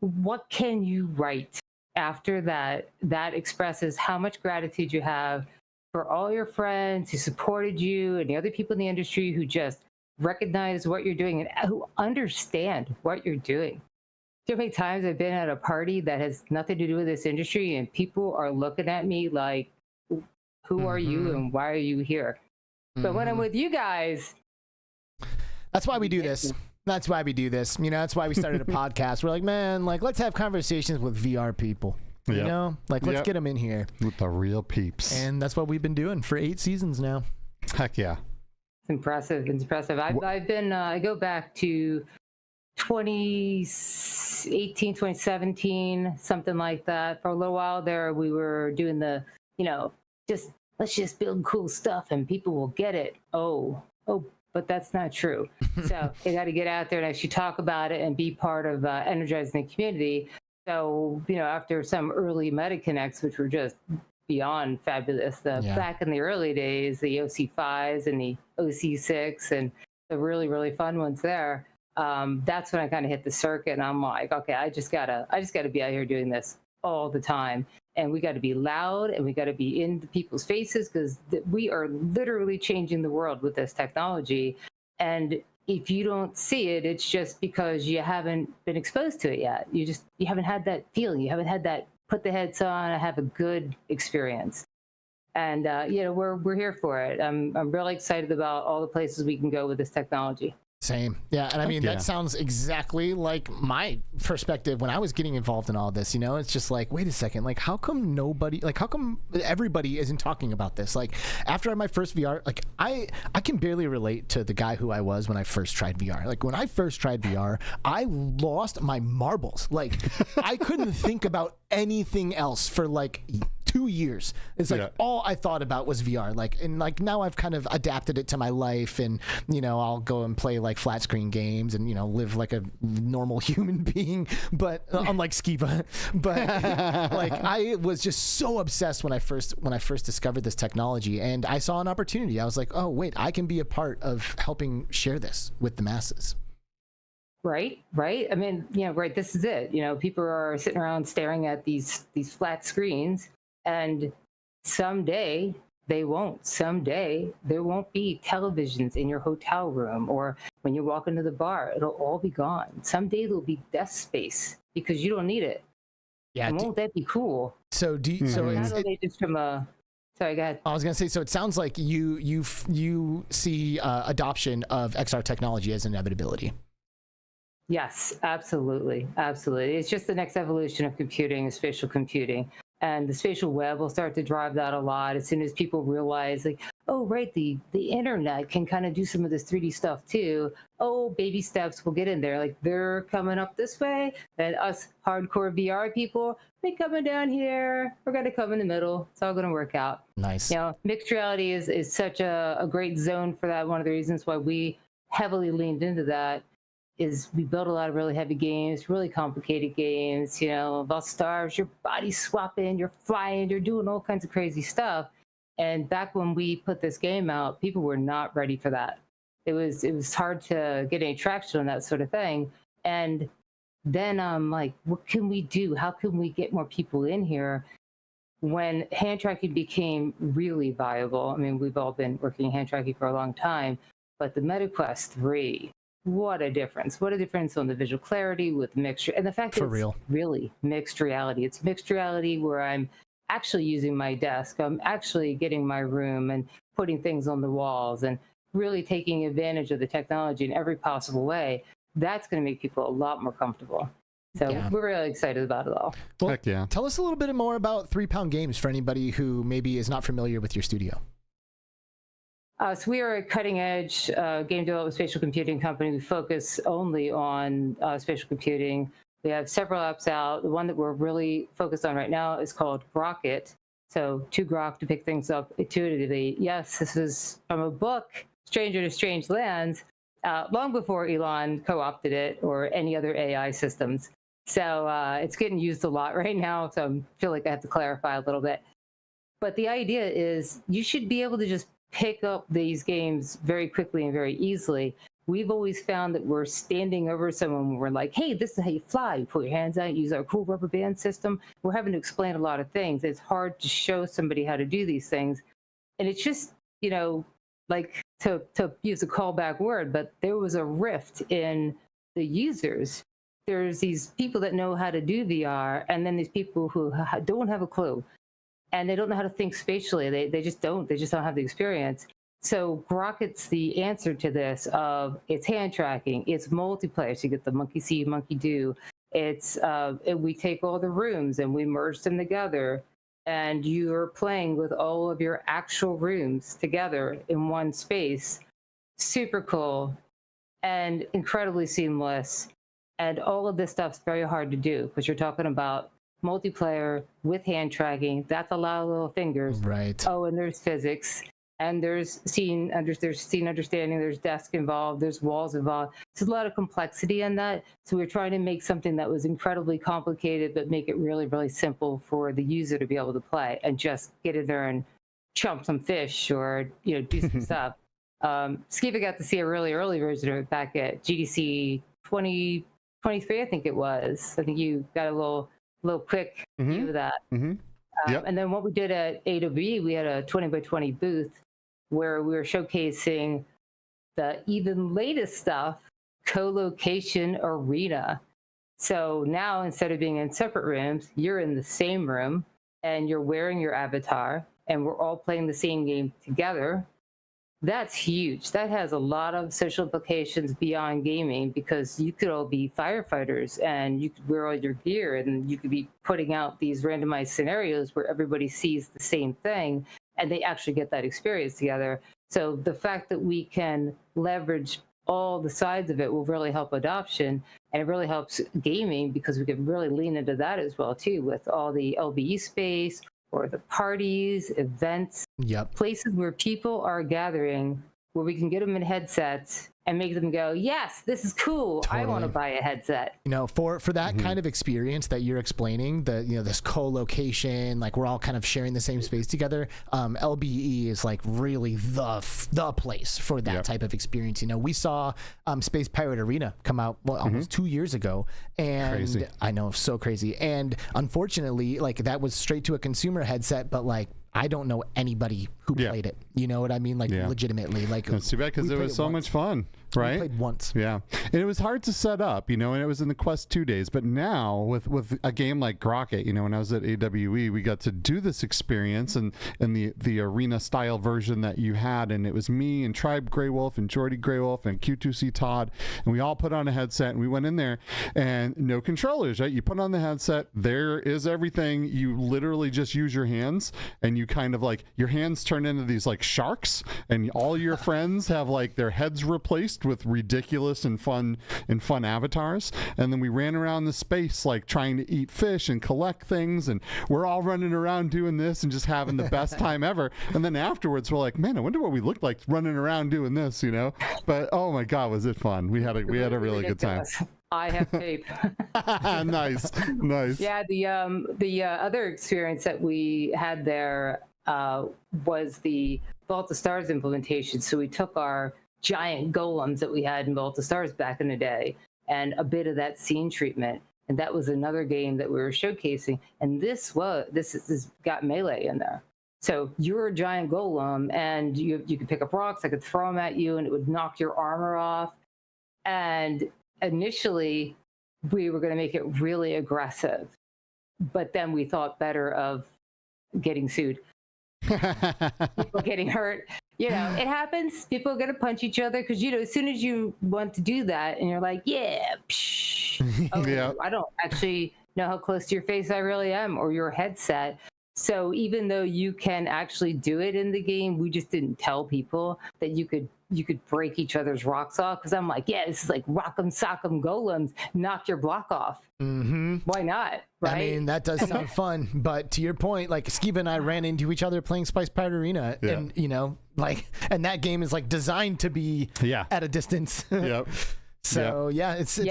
what can you write after that expresses how much gratitude you have for all your friends who supported you and the other people in the industry who just recognize what you're doing and who understand what you're doing. So many times I've been at a party that has nothing to do with this industry and people are looking at me like, who are you and why are you here? But when I'm with you guys. That's why we do this. That's why we do this. You know, that's why we started a podcast. We're like, man, like, let's have conversations with VR people. You know, like, let's get them in here. With the real peeps. And that's what we've been doing for 8 seasons now. Heck yeah. It's impressive. It's impressive. I've been, I go back to 2018, 2017, something like that. For a little while there, we were doing the, you know, let's just build cool stuff and people will get it. Oh, but that's not true. So you got to get out there and actually talk about it and be part of energizing the community. So, you know, after some early meta connects, which were just beyond fabulous, back in the early days, the OC5s and the OC6 and the really, really fun ones there, that's when I kind of hit the circuit and I'm like, okay, I just gotta be out here doing this all the time. And we got to be loud and we got to be in people's faces because we are literally changing the world with this technology. And if you don't see it, it's just because you haven't been exposed to it yet. You haven't had that feeling. You haven't had that put the heads on and have a good experience. And you know, we're here for it. I'm really excited about all the places we can go with this technology. Same. Yeah. And I mean, that sounds exactly like my perspective when I was getting involved in all this, you know, it's just like, wait a second, like, how come everybody isn't talking about this? Like after my first VR, like I can barely relate to the guy who I was when I first tried VR. Like when I first tried VR, I lost my marbles. Like I couldn't think about anything else for like 2 years. It's like all I thought about was VR. And now I've kind of adapted it to my life, and I'll go and play like flat screen games and live like a normal human being, but unlike Skiba. But I was just so obsessed when I first discovered this technology, and I saw an opportunity. I was like, oh wait, I can be a part of helping share this with the masses. Right. I mean, right. This is it. People are sitting around staring at these flat screens, and someday they won't. Someday there won't be televisions in your hotel room or when you walk into the bar. It'll all be gone. Someday there'll be desk space because you don't need it. Yeah. And won't that be cool? So Sorry, go ahead. I was gonna say. So it sounds like you see adoption of XR technology as an inevitability. Yes, absolutely. It's just the next evolution of computing, spatial computing. And the spatial web will start to drive that a lot as soon as people realize, oh, right, the internet can kind of do some of this 3D stuff too. Oh, baby steps, we'll get in there. They're coming up this way, and us hardcore VR people, they're coming down here. We're going to come in the middle. It's all going to work out. Nice. Mixed reality is such a great zone for that. One of the reasons why we heavily leaned into that is we built a lot of really heavy games, really complicated games, about stars, your body's swapping, you're flying, you're doing all kinds of crazy stuff. And back when we put this game out, people were not ready for that. It was hard to get any traction on that sort of thing. And then I'm like, what can we do? How can we get more people in here? When hand tracking became really viable, I mean, we've all been working hand tracking for a long time, but the MetaQuest 3, what a difference. What a difference on the visual clarity with mixture. And the fact that it's really mixed reality. It's mixed reality where I'm actually using my desk. I'm actually getting my room and putting things on the walls and really taking advantage of the technology in every possible way. That's going to make people a lot more comfortable. So we're really excited about it all. Well, heck yeah. Tell us a little bit more about 3 Pound Games for anybody who maybe is not familiar with your studio. So we are a cutting-edge game development spatial computing company. We focus only on spatial computing. We have several apps out. The one that we're really focused on right now is called Grokkit. So to grok, to pick things up intuitively. Yes, this is from a book, Stranger to Strange Lands, long before Elon co-opted it or any other AI systems. So it's getting used a lot right now, so I feel like I have to clarify a little bit. But the idea is you should be able to just pick up these games very quickly and very easily. We've always found that we're standing over someone when we're like, hey, this is how you fly. You put your hands out, use our cool rubber band system. We're having to explain a lot of things. It's hard to show somebody how to do these things. And it's just, like to use a callback word, but there was a rift in the users. There's these people that know how to do VR, and then these people who don't have a clue. And they don't know how to think spatially. They just don't. They just don't have the experience. So Grokkit's the answer to this of it's hand tracking, it's multiplayer. So you get the monkey see, monkey do. It's we take all the rooms and we merge them together, and you're playing with all of your actual rooms together in one space. Super cool and incredibly seamless. And all of this stuff's very hard to do because you're talking about multiplayer with hand tracking. That's a lot of little fingers. Right. Oh, and there's physics, and there's scene understanding. There's desk involved. There's walls involved. There's a lot of complexity in that. So we're trying to make something that was incredibly complicated, but make it really, really simple for the user to be able to play and just get in there and chomp some fish or do some stuff. Skiba got to see a really early version of it back at GDC 2023, I think it was. I think you got a little quick view of that. Yep. And then what we did at AWE, we had a 20 by 20 booth where we were showcasing the even latest stuff, co-location arena. So now instead of being in separate rooms, you're in the same room and you're wearing your avatar and we're all playing the same game together. That's huge. That has a lot of social implications beyond gaming because you could all be firefighters and you could wear all your gear and you could be putting out these randomized scenarios where everybody sees the same thing and they actually get that experience together. So the fact that we can leverage all the sides of it will really help adoption, and it really helps gaming because we can really lean into that as well too with all the LBE space, or the parties, events, places where people are gathering, where we can get them in headsets and make them go, yes, this is cool. I want to buy a headset. You know, for that kind of experience that you're explaining, this co-location, like we're all kind of sharing the same space together. LBE is like really the place for that type of experience. You know, we saw Space Pirate Arena come out almost 2 years ago, and Crazy. I know, so crazy. And unfortunately, like that was straight to a consumer headset, but like I don't know anybody who played it. You know what I mean? Like legitimately. Like that's too bad because it was so much fun, right? We played once. Yeah, and it was hard to set up, you know, and it was in the Quest 2 days. But now with a game like Grocket, you know, when I was at AWE, we got to do this experience and the arena style version that you had, and it was me and Tribe Grey Wolf and Jordy Grey Wolf and Q2C Todd, and we all put on a headset and we went in there, and no controllers, right? You put on the headset, there is everything. You literally just use your hands, and you kind of like your hands turn into these like sharks, and all your friends have like their heads replaced with ridiculous and fun avatars. And then we ran around the space like trying to eat fish and collect things, and we're all running around doing this and just having the best time ever. And then afterwards we're like, man, I wonder what we looked like running around doing this, you know. But oh my god, was it fun. We had a really good time. I have tape. Nice. Yeah, the other experience that we had there was the Vault of Stars implementation. So we took our giant golems that we had in Vault of Stars back in the day and a bit of that scene treatment. And that was another game that we were showcasing. And this got Melee in there. So you're a giant golem, and you could pick up rocks. I could throw them at you, and it would knock your armor off. And initially, we were going to make it really aggressive, but then we thought better of getting sued, people getting hurt. You know, it happens. People are going to punch each other because, you know, as soon as you want to do that, and you're like, yeah, I don't actually know how close to your face I really am, or your headset. So even though you can actually do it in the game, we just didn't tell people that you could break each other's rocks off, because I'm like, yeah, this is like rock'em sock'em golems, knock your block off. Why not? Right? I mean, that does sound fun, but to your point, like Skiva and I ran into each other playing Spice Pirate Arena, and you know, like, and that game is like designed to be at a distance. So it's So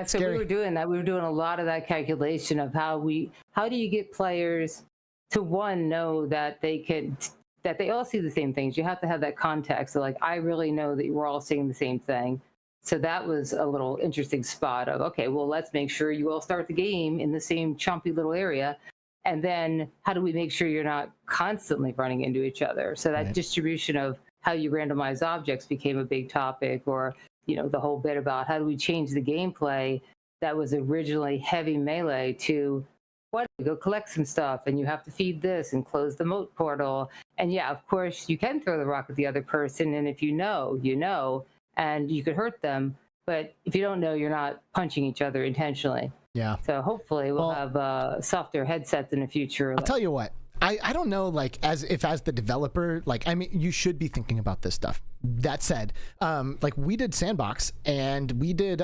scary. we were doing that. We were doing a lot of that calculation of how do you get players to, one, know that they all see the same things. You have to have that context. So like, I really know that we're all seeing the same thing. So that was a little interesting spot of, okay, well, let's make sure you all start the game in the same chumpy little area. And then how do we make sure you're not constantly running into each other? So that distribution of how you randomize objects became a big topic, or, you know, the whole bit about how do we change the gameplay that was originally heavy melee to, what, go collect some stuff, and you have to feed this and close the moat portal. And yeah, of course, you can throw the rock at the other person, and if you know, and you could hurt them. But if you don't know, you're not punching each other intentionally. Yeah. So hopefully we'll have softer headsets in the future. I'll tell you what. I don't know, like, as the developer, like, I mean, you should be thinking about this stuff. That said, like, we did Sandbox, and we did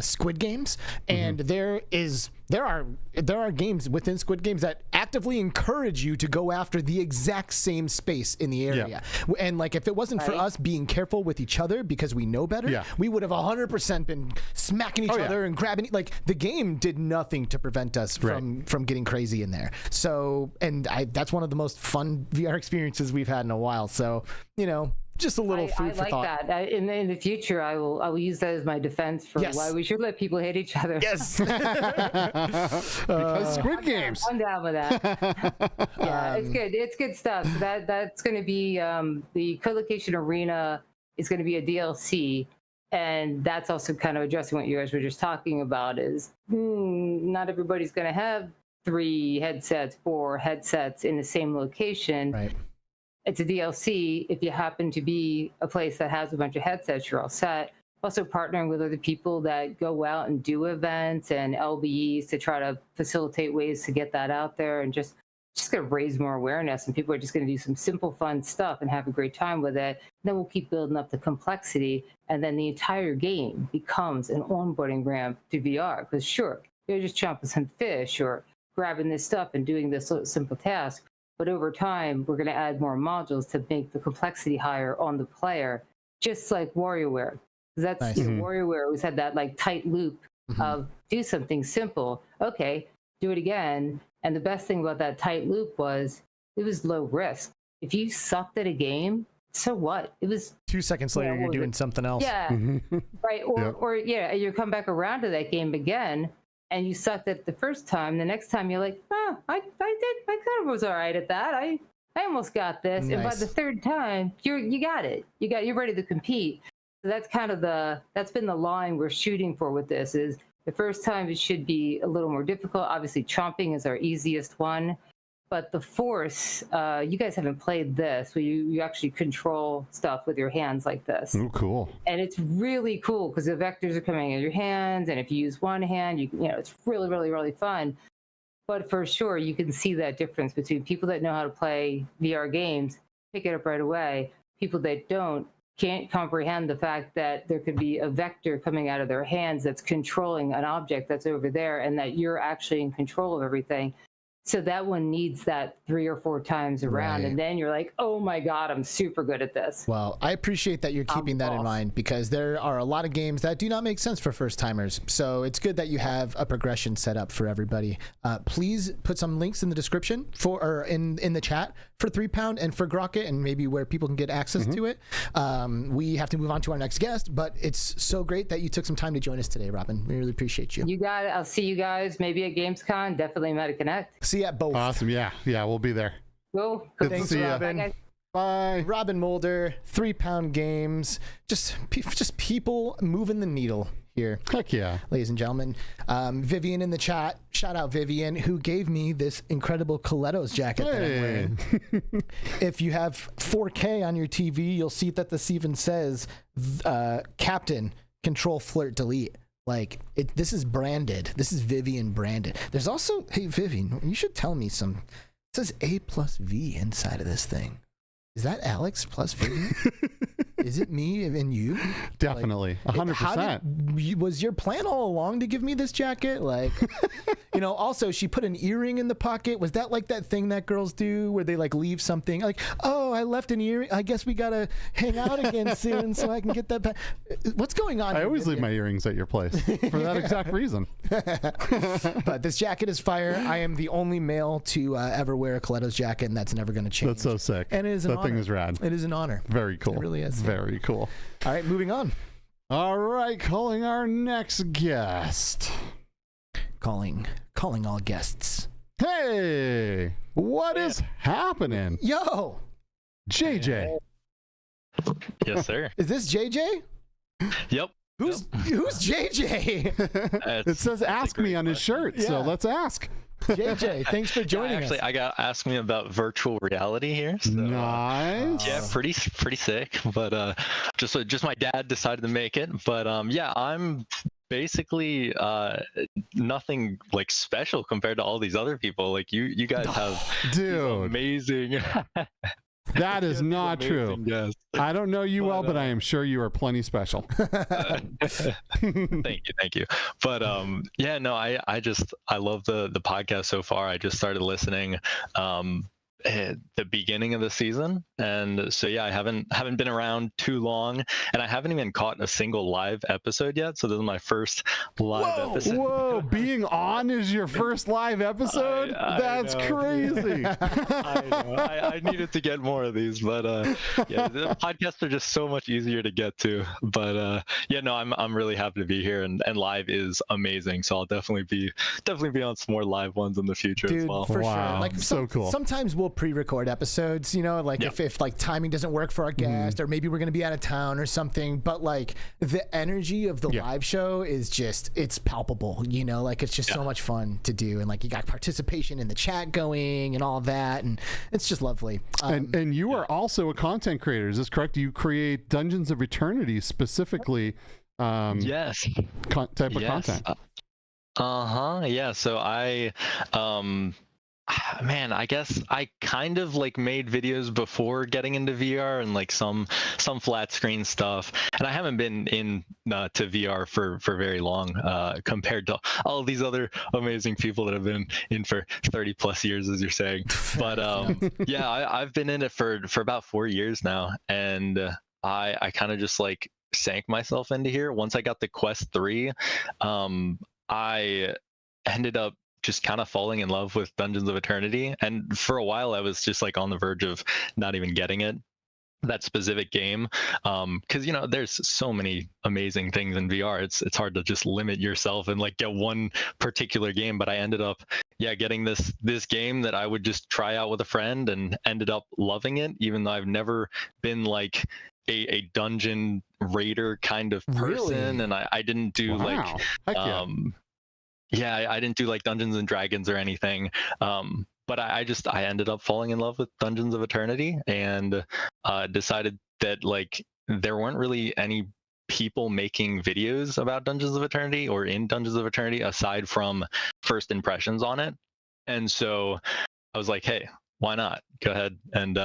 Squid Games, and there are games within Squid Games that actively encourage you to go after the exact same space in the area. And like, if it wasn't for us being careful with each other because we know better, we would have 100% been smacking each other and grabbing. Like, the game did nothing to prevent us from getting crazy in there. So, and that's one of the most fun VR experiences we've had in a while. So, you know, just a little food for thought. I like that. In the future, I will use that as my defense for why we should let people hit each other. Yes. Because Squid Games. I'm down with that. Yeah, it's good. It's good stuff. So that's going to be the co-location arena is going to be a DLC, and that's also kind of addressing what you guys were just talking about. Is not everybody's going to have 3 headsets, 4 headsets in the same location. Right. It's a DLC. If you happen to be a place that has a bunch of headsets, you're all set. Also partnering with other people that go out and do events and LBEs to try to facilitate ways to get that out there, and just going to raise more awareness. And people are just going to do some simple, fun stuff and have a great time with it. And then we'll keep building up the complexity. And then the entire game becomes an onboarding ramp to VR. Because sure, you're just chomping some fish or grabbing this stuff and doing this simple task. But over time, we're going to add more modules to make the complexity higher on the player, just like WarioWare. That's Nice. WarioWare always had that like tight loop of do something simple, okay, do it again. And the best thing about that tight loop was it was low risk. If you sucked at a game, so what? It was 2 seconds later, you're doing something else. Yeah, right. Or you come back around to that game again, and you sucked at it the first time. The next time you're like, oh, I kind of was all right at that. I almost got this. And by Nice. the third time, you got it. You're ready to compete. So that's kind of that's been the line we're shooting for with this. Is the first time it should be a little more difficult. Obviously, chomping is our easiest one. But the force, you guys haven't played this, where you actually control stuff with your hands like this. Oh, cool. And it's really cool because the vectors are coming in your hands, and if you use one hand, you know, it's really, really, really fun. But for sure, you can see that difference between people that know how to play VR games, pick it up right away. People that don't can't comprehend the fact that there could be a vector coming out of their hands that's controlling an object that's over there, and that you're actually in control of everything. So that one needs that 3 or 4 times around, Right. and then you're like, oh my God, I'm super good at this. Well, I appreciate that you're keeping that in mind, because there are a lot of games that do not make sense for first timers. So it's good that you have a progression set up for everybody. Please put some links in the description or in the chat for 3 Pound and for Grocket, and maybe where people can get access to it. We have to move on to our next guest, but it's so great that you took some time to join us today, Robin. We really appreciate you. You got it. I'll see you guys maybe at Gamescom. Definitely MetaConnect. See you at both. Awesome. Yeah, we'll be there. Cool. Good Thanks, to see Robin. you. Bye, guys. Bye. Robin Mulder, 3 Pound Games, just people moving the needle here. Heck yeah. Ladies and gentlemen. Vivian in the chat, shout out Vivian, who gave me this incredible Colettos jacket that I'm wearing. If you have 4K on your TV, you'll see that this even says Captain, Control, Flirt, Delete. Like, this is branded. This is Vivian branded. There's also, hey Vivian, you should tell me some. It says A plus V inside of this thing. Is that Alex plus Vivian? Is it me and you? Definitely. 100%. Was your plan all along to give me this jacket? Like, you know, also she put an earring in the pocket. Was that like that thing that girls do where they like leave something like, oh, I left an earring. I guess we got to hang out again soon so I can get that back. What's going on? I always leave my earrings at your place for that exact reason. But this jacket is fire. I am the only male to ever wear a Colettos jacket, and that's never going to change. That's so sick. And it is an that honor. thing is rad. It is an honor. Very cool. It really is. Very cool. All right, moving on. All right, calling our next guest. Calling all guests. Hey, what is happening? Yo, JJ. Yes, sir. Is this JJ? Yep. Who's JJ? It says "Ask Me" on his shirt, so let's ask. JJ, thanks for joining us. I got asked me about virtual reality here. So, nice. Yeah, pretty sick. But just my dad decided to make it. But yeah, I'm basically nothing like special compared to all these other people. Like you guys have amazing. That is not true. Yes. I don't know you well, but I am sure you are plenty special. Thank you. But yeah, no, I love the podcast so far. I just started listening at the beginning of the season, and so yeah, I haven't been around too long, and I haven't even caught a single live episode yet. So this is my first live episode. Whoa, being on is your first live episode? That's crazy. I know. I needed to get more of these, but yeah, the podcasts are just so much easier to get to. But yeah, no, I'm really happy to be here, and live is amazing. So I'll definitely be on some more live ones in the future as well. For sure. Like so cool. Sometimes we'll pre-record episodes, you know, like if like timing doesn't work for our guest, or maybe we're going to be out of town or something, but like the energy of the live show is just, it's palpable, you know, like it's just so much fun to do. And like you got participation in the chat going and all of that, and it's just lovely. And you are also a content creator, is this correct? You create Dungeons of Eternity specifically. Yes. Type of content. Yeah, so I man, I guess I kind of like made videos before getting into VR and like some flat screen stuff, and I haven't been in to VR for very long compared to all of these other amazing people that have been in for 30 plus years, as you're saying. But yeah, I've been in it for about 4 years now, and I kind of just like sank myself into here. Once I got the Quest 3, I ended up just kind of falling in love with Dungeons of Eternity, and for a while I was just like on the verge of not even getting it, that specific game, because there's so many amazing things in VR. It's hard to just limit yourself and like get one particular game. But I ended up getting this game that I would just try out with a friend, and ended up loving it, even though I've never been like a dungeon raider kind of person. And I didn't do like I didn't do like Dungeons and Dragons or anything. But I ended up falling in love with Dungeons of Eternity, and decided that like there weren't really any people making videos about Dungeons of Eternity or in Dungeons of Eternity aside from first impressions on it. And so I was like, hey, why not go ahead and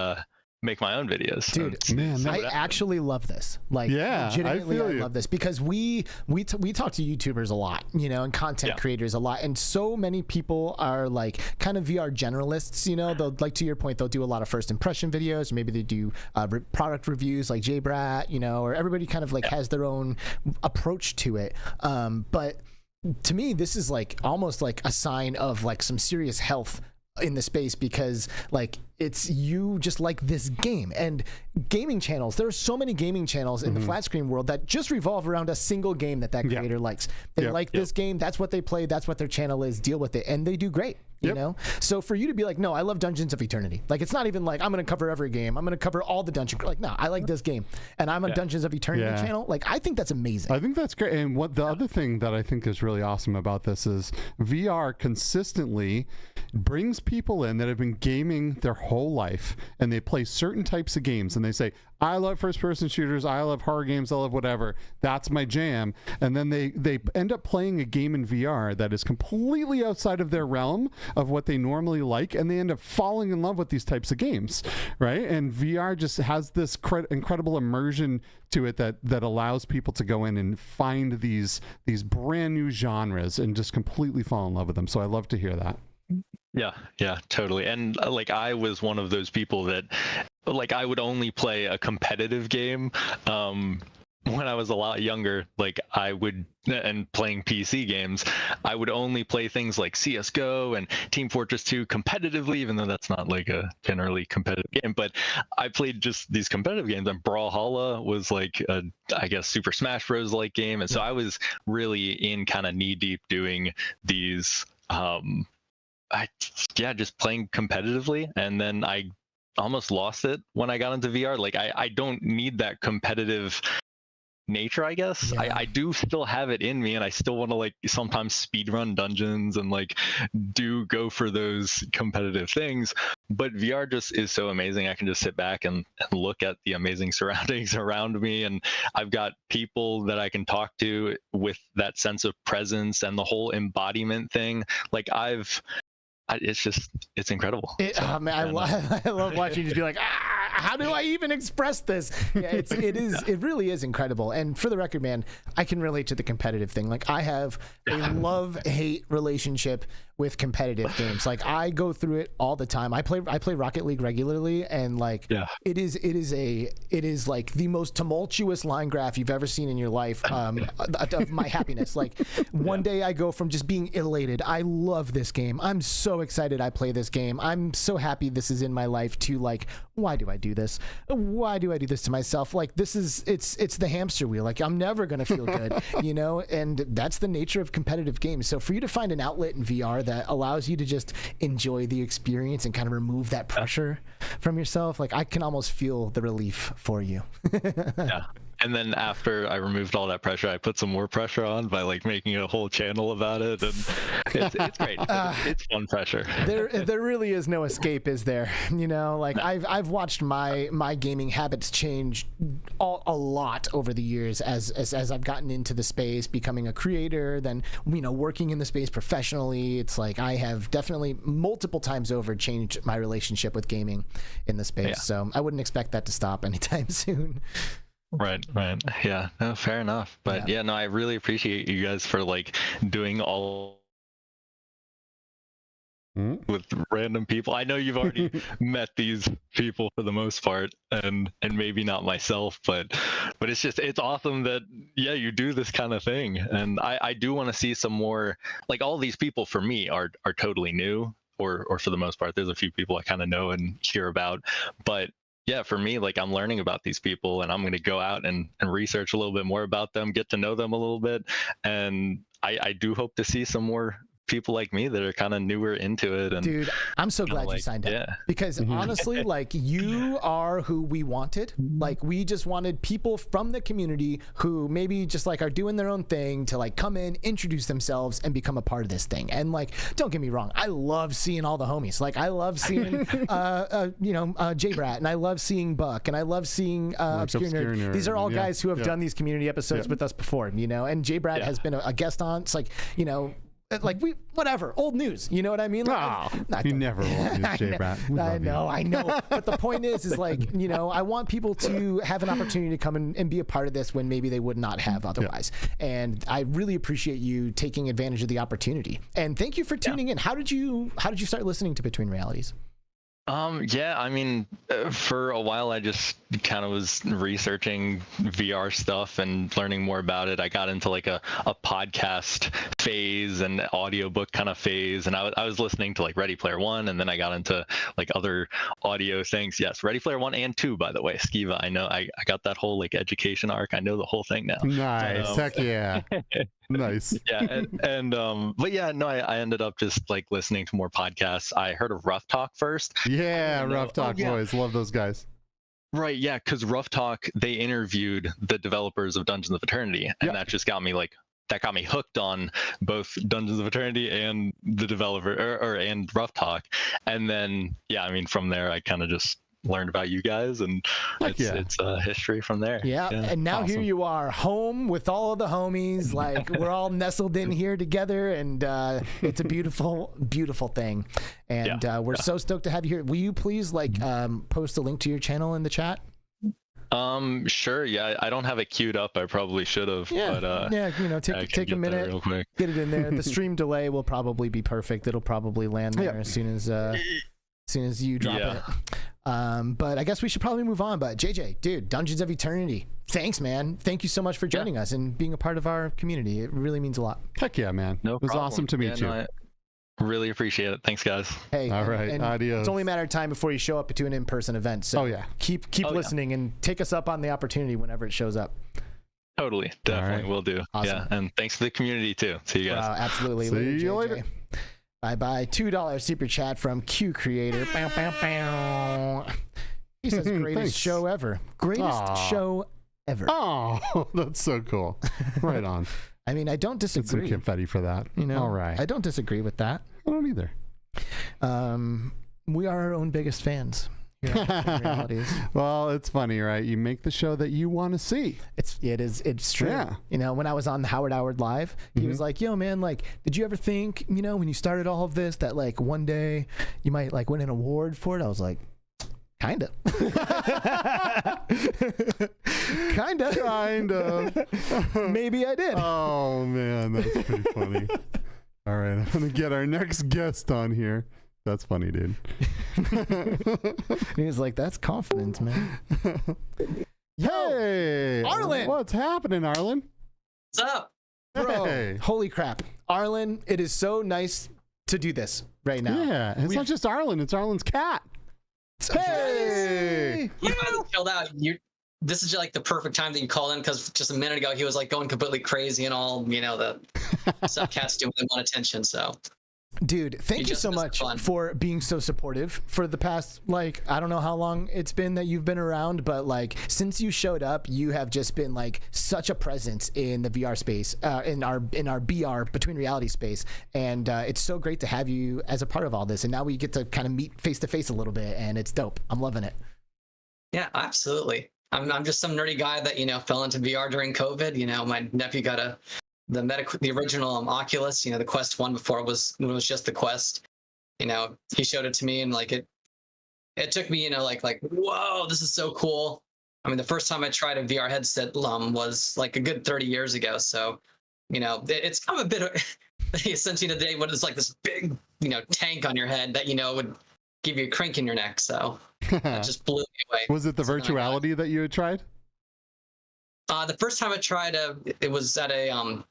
make my own videos? Dude, man, I actually love this. Like, legitimately, I love this, because we talk to YouTubers a lot, and content creators a lot, and so many people are like kind of VR generalists. They'll, like, to your point, they'll do a lot of first impression videos. Maybe they do product reviews, like JBrat, or everybody kind of like has their own approach to it. But to me, this is like almost like a sign of like some serious health in the space, because like it's you just like this game. And gaming channels, there are so many gaming channels in the flat screen world that just revolve around a single game that creator likes. They like this game, that's what they play, that's what their channel is, deal with it, and they do great. So for you to be like, no, I love Dungeons of Eternity, like it's not even like I'm gonna cover every game, I'm gonna cover all the dungeon, like, no, I like this game and I'm a Dungeons of Eternity channel. Like, I think that's amazing. I think that's great. And what the other thing that I think is really awesome about this is VR consistently brings people in that have been gaming their whole life, and they play certain types of games, and they say, I love first-person shooters, I love horror games, I love whatever, that's my jam. And then they end up playing a game in VR that is completely outside of their realm of what they normally like, and they end up falling in love with these types of games, right? And VR just has this incredible immersion to it that allows people to go in and find these brand new genres and just completely fall in love with them. So I love to hear that. Yeah, totally. And like I was one of those people that like I would only play a competitive game when I was a lot younger. Like I would, and playing PC games, I would only play things like CS:GO and Team Fortress 2 competitively, even though that's not like a generally competitive game. But I played just these competitive games, and Brawlhalla was like a, I guess, Super Smash Bros. Like game. And so I was really in kind of knee deep doing these just playing competitively, and then I almost lost it when I got into VR. Like I don't need that competitive nature, I guess. I do still have it in me, and I still want to like sometimes speed run dungeons and like go for those competitive things. But VR just is so amazing. I can just sit back and look at the amazing surroundings around me, and I've got people that I can talk to with that sense of presence and the whole embodiment thing. Like it's incredible. Man, I love watching you just be like, how do I even express this? Yeah, it really is incredible. And for the record, man, I can relate to the competitive thing. Like, I have a love-hate relationship with competitive games. Like, I go through it all the time. I play Rocket League regularly, and like it is like the most tumultuous line graph you've ever seen in your life of my happiness. Like, one day I go from just being elated, I love this game, I'm so excited I play this game, I'm so happy this is in my life, to like, why do I do this? Why do I do this to myself? Like, this is it's the hamster wheel. Like, I'm never gonna feel good, and that's the nature of competitive games. So for you to find an outlet in VR that allows you to just enjoy the experience and kind of remove that pressure from yourself, like, I can almost feel the relief for you. And then after I removed all that pressure, I put some more pressure on by like making a whole channel about it, and it's great. It's fun pressure. There really is no escape, is there? You know, like I've watched my gaming habits change a lot over the years as I've gotten into the space, becoming a creator, then working in the space professionally. It's like I have definitely multiple times over changed my relationship with gaming in the space. Yeah. So I wouldn't expect that to stop anytime soon. Right. Yeah, no, fair enough. But yeah, no, I really appreciate you guys for like doing all with random people. I know you've already met these people for the most part, and maybe not myself, but it's awesome that you do this kind of thing. And I do want to see some more, like, all these people for me are totally new, or for the most part there's a few people I kind of know and hear about, but yeah, for me, like, I'm learning about these people, and I'm going to go out and research a little bit more about them, get to know them a little bit. And I do hope to see some more people like me that are kind of newer into it. And dude, I'm so glad you signed up, because honestly, like, you are who we wanted. Like, we just wanted people from the community who maybe just like are doing their own thing to like come in, introduce themselves, and become a part of this thing. And like, don't get me wrong, I love seeing all the homies. Like, I love seeing J-Brat, and I love seeing Buck, and I love seeing Obscure Nerd. These are all guys who have done these community episodes with us before, and J-Brat has been a guest on. It's like, like, whatever, old news, you know what I mean? Like, you never old news, J-Brat. I know. But the point is like, I want people to have an opportunity to come and be a part of this when maybe they would not have otherwise. And I really appreciate you taking advantage of the opportunity. And thank you for tuning in. How did you start listening to Between Realities? I mean, for a while I just kind of was researching VR stuff and learning more about it. I got into like a podcast phase and audiobook kind of phase, and I was listening to like Ready Player One, and then I got into like other audio things. Yes, Ready Player 1 and 2, by the way. Skiva, I know I got that whole like education arc. I know the whole thing now. Nice. Heck yeah. Nice. Yeah, but yeah, no, I ended up just like listening to more podcasts. I heard of Rough Talk first. Yeah, Rough Talk boys, love those guys. Right, yeah, because Rough Talk, they interviewed the developers of Dungeons of Eternity, and that just got me hooked on both Dungeons of Eternity and the developer and Rough Talk. And then I mean, from there I kind of just learned about you guys, and it's history from there. And now here you are, home with all of the homies. Like, we're all nestled in here together, and it's a beautiful thing. And we're so stoked to have you here. Will you please post a link to your channel in the chat? Sure. Yeah, I don't have it queued up. I probably should have. But take a minute, real quick. Get it in there. The stream delay will probably be perfect. It'll probably land there as soon as you drop it. But I guess we should probably move on. But JJ, dude, Dungeons of Eternity, thanks, man. Thank you so much for joining us and being a part of our community. It really means a lot. Heck yeah, man. No problem. It was awesome to meet you. I really appreciate it. Thanks, guys. Hey, all right. Adios. It's only a matter of time before you show up to an in-person event. So keep listening and take us up on the opportunity whenever it shows up. Totally, definitely will do. Awesome. Yeah, and thanks to the community too. See you guys. Absolutely. See you later. Bye. $2 super chat from Qcreator. Bow, bow, bow. He says, greatest show ever. Greatest show ever. Oh, that's so cool. Right on. I mean, I don't disagree. Get some confetti for that. All right. I don't disagree with that. I don't either. We are our own biggest fans. Well, it's funny, right? You make the show that you want to see. It's true. Yeah. When I was on the Howard Live, he was like, yo, man, like, did you ever think, when you started all of this, that like one day you might like win an award for it? I was like, kind of. Kind of. Maybe I did. Oh man, that's pretty funny. All right, I'm gonna get our next guest on here. That's funny, dude. He was like, that's confidence, man. Hey, Arlen! What's happening, Arlen? What's up? Bro, hey. Holy crap. Arlen, it is so nice to do this right now. Yeah, it's not just Arlen, it's Arlen's cat. Hey! You guys chilled out. This is like the perfect time that you called in, because just a minute ago he was like going completely crazy and all, the stuff cats do when they want attention, so. Dude, thank you so much for being so supportive for the past, like, I don't know how long it's been that you've been around, but like since you showed up, you have just been like such a presence in the VR space, in our BR between reality space, and it's so great to have you as a part of all this. And now we get to kind of meet face to face a little bit, and it's dope. I'm loving it. Yeah, absolutely. I'm just some nerdy guy that fell into VR during COVID. My nephew got the original Oculus, the Quest 1 before it was just the Quest. He showed it to me, and like it took me, like whoa, this is so cool. I mean, the first time I tried a VR headset was like a good 30 years ago. So, it's kind of a bit of sentient today when it's like this big, tank on your head that would give you a crank in your neck. So that just blew me away. Was it the virtuality that you had tried? The first time I tried, it was at a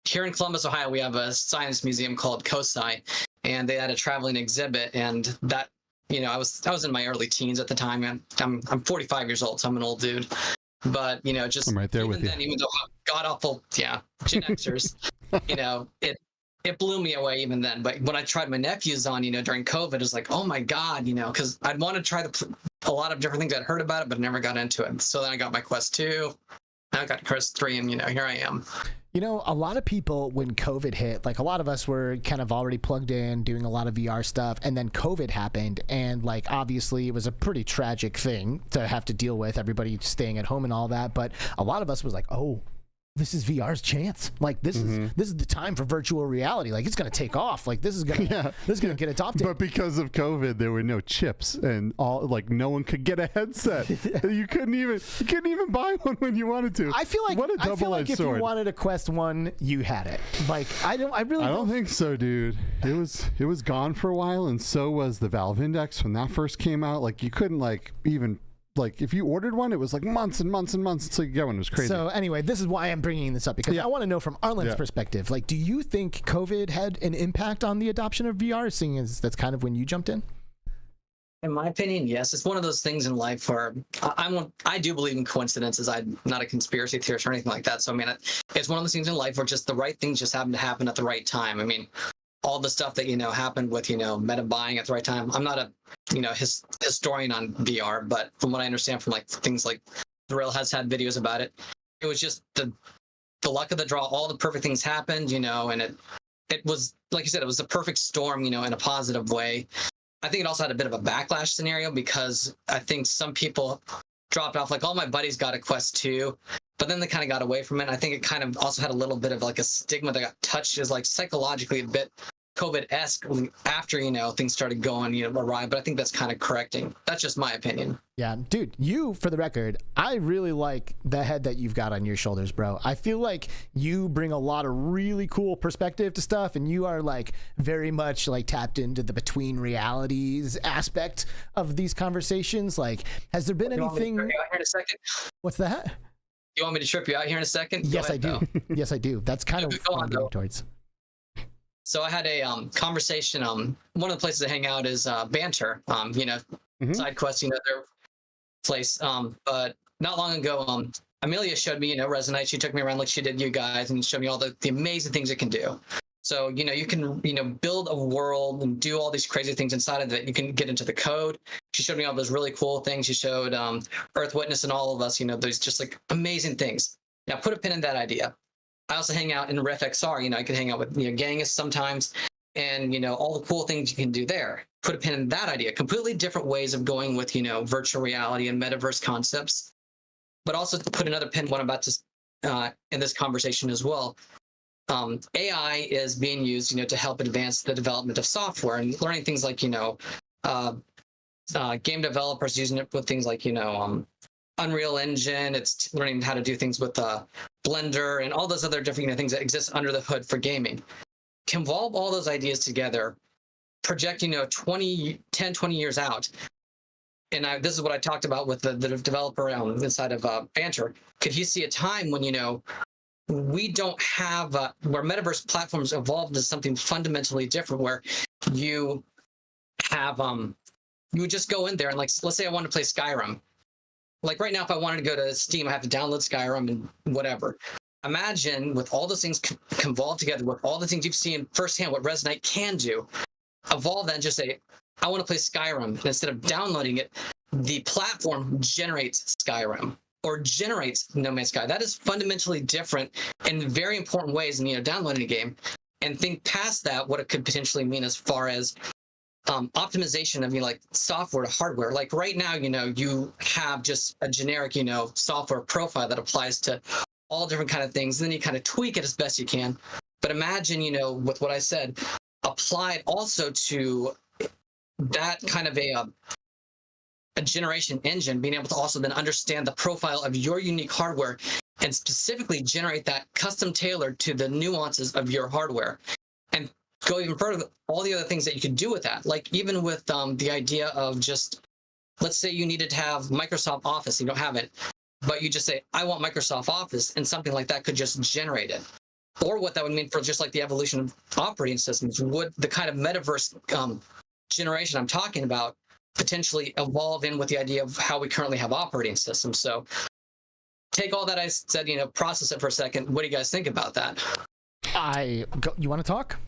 here in Columbus, Ohio. We have a science museum called COSI, and they had a traveling exhibit. And that, I was in my early teens at the time, and I'm 45 years old, so I'm an old dude. But just I'm right there with you. Even though I'm god awful, Gen Xers, it blew me away even then. But when I tried my nephews on, during COVID, it was like, oh my god, because I'd want to try a lot of different things. I'd heard about it, but never got into it. So then I got my Quest 2. Now I got Quest 3, and here I am. A lot of people, when COVID hit, like a lot of us were kind of already plugged in, doing a lot of VR stuff, and then COVID happened, and like obviously it was a pretty tragic thing to have to deal with, everybody staying at home and all that, but a lot of us was like, oh, this is VR's chance. Like this is the time for virtual reality. Like it's gonna take off. Like this is gonna get adopted. But because of COVID, there were no chips, and all like no one could get a headset. You couldn't even buy one when you wanted to. I feel like what a double-edged if sword. you wanted a Quest 1, you had it. Like I don't think so, dude. It was gone for a while, and so was the Valve Index when that first came out. Like you couldn't even. Like if you ordered one, it was like months and months and months until you get one. It was crazy. So anyway, this is why I'm bringing this up, because I want to know from Arlen's perspective. Like, do you think COVID had an impact on the adoption of VR, seeing as that's kind of when you jumped in? In my opinion, yes. It's one of those things in life where I do believe in coincidences. I'm not a conspiracy theorist or anything like that. So I mean, it's one of those things in life where just the right things just happen to happen at the right time. I mean, all the stuff that happened with meta buying at the right time. I'm not a historian on VR, but from what I understand from like things like Thrill has had videos about it, it was just the luck of the draw. All the perfect things happened, and it was, like you said, it was the perfect storm, in a positive way. I think it also had a bit of a backlash scenario, because I think some people dropped off. Like all my buddies got a Quest 2, but then they kind of got away from it. I think it kind of also had a little bit of like a stigma that got touched as like psychologically a bit COVID-esque after, things started going, awry, but I think that's kind of correcting. That's just my opinion. Yeah, dude, for the record, I really like the head that you've got on your shoulders, bro. I feel like you bring a lot of really cool perspective to stuff, and you are like very much like tapped into the between realities aspect of these conversations. Like, has there been anything? You want me to trip you out here in a second? What's that? You want me to trip you out here in a second? Yes, I do. Yes, I do. That's kind of what I'm going towards. So I had a conversation. One of the places I hang out is Banter. Side Quest, their place. But not long ago, Amelia showed me, Resonate. She took me around like she did you guys, and showed me all the amazing things it can do. So you can build a world and do all these crazy things inside of it. You can get into the code. She showed me all those really cool things. She showed Earth Witness and all of us. There's just like amazing things. Now put a pin in that idea. I also hang out in RefXR. I can hang out with Gangus sometimes, and all the cool things you can do there. Put a pin in that idea. Completely different ways of going with virtual reality and metaverse concepts, but also to put another pin. What I'm about to in this conversation as well. AI is being used, to help advance the development of software and learning things like game developers using it with things like Unreal Engine. It's learning how to do things with Blender and all those other different things that exist under the hood for gaming. Convolve all those ideas together, project 10, 20 years out. And this is what I talked about with the developer inside of Banter. Could you see a time when we don't have where metaverse platforms evolve into something fundamentally different, where you have you would just go in there and, like, let's say I want to play Skyrim. Like right now, if I wanted to go to Steam, I have to download Skyrim and whatever. imagine with all those things convolved together, with all the things you've seen firsthand, what Resonate can do, evolve that and just say, I want to play Skyrim. And instead of downloading it, the platform generates Skyrim or generates No Man's Sky. That is fundamentally different in very important ways than, downloading a game. And think past that, what it could potentially mean as far as optimization of like software to hardware. Like right now, you have just a generic, software profile that applies to all different kind of things. And then you kind of tweak it as best you can. But imagine, with what I said, applied also to that kind of a generation engine, being able to also then understand the profile of your unique hardware and specifically generate that custom tailored to the nuances of your hardware. And go even further, all the other things that you could do with that. Like even with the idea of just, let's say you needed to have Microsoft Office, you don't have it, but you just say, I want Microsoft Office, and something like that could just generate it. Or what that would mean for just like the evolution of operating systems, would the kind of metaverse generation I'm talking about potentially evolve in with the idea of how we currently have operating systems. So take all that I said, process it for a second. What do you guys think about that? You want to talk?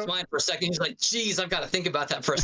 Mine for a second. He's like, geez, I've got to think about that for a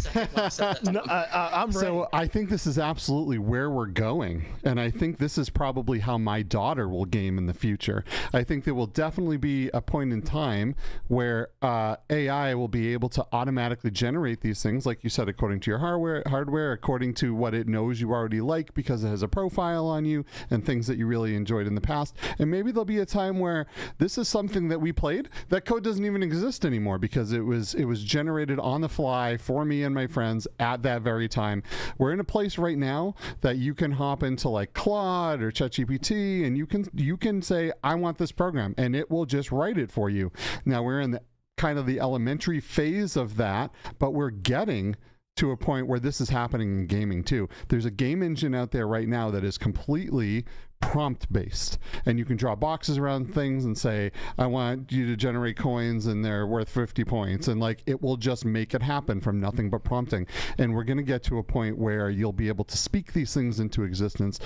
second. I'm ready. So I think this is absolutely where we're going. And I think this is probably how my daughter will game in the future. I think there will definitely be a point in time where AI will be able to automatically generate these things, like you said, according to your hardware, according to what it knows you already like because it has a profile on you and things that you really enjoyed in the past. And maybe there'll be a time where this is something that we played, that code doesn't even exist anymore because it was generated on the fly for me and my friends at that very time. We're in a place right now that you can hop into like Claude or ChatGPT and you can say, I want this program, and it will just write it for you. Now we're in the kind of the elementary phase of that, but we're getting to a point where this is happening in gaming too. There's a game engine out there right now that is completely prompt based, and you can draw boxes around things and say, I want you to generate coins and they're worth 50 points, and like it will just make it happen from nothing but prompting. And we're going to get to a point where you'll be able to speak these things into existence.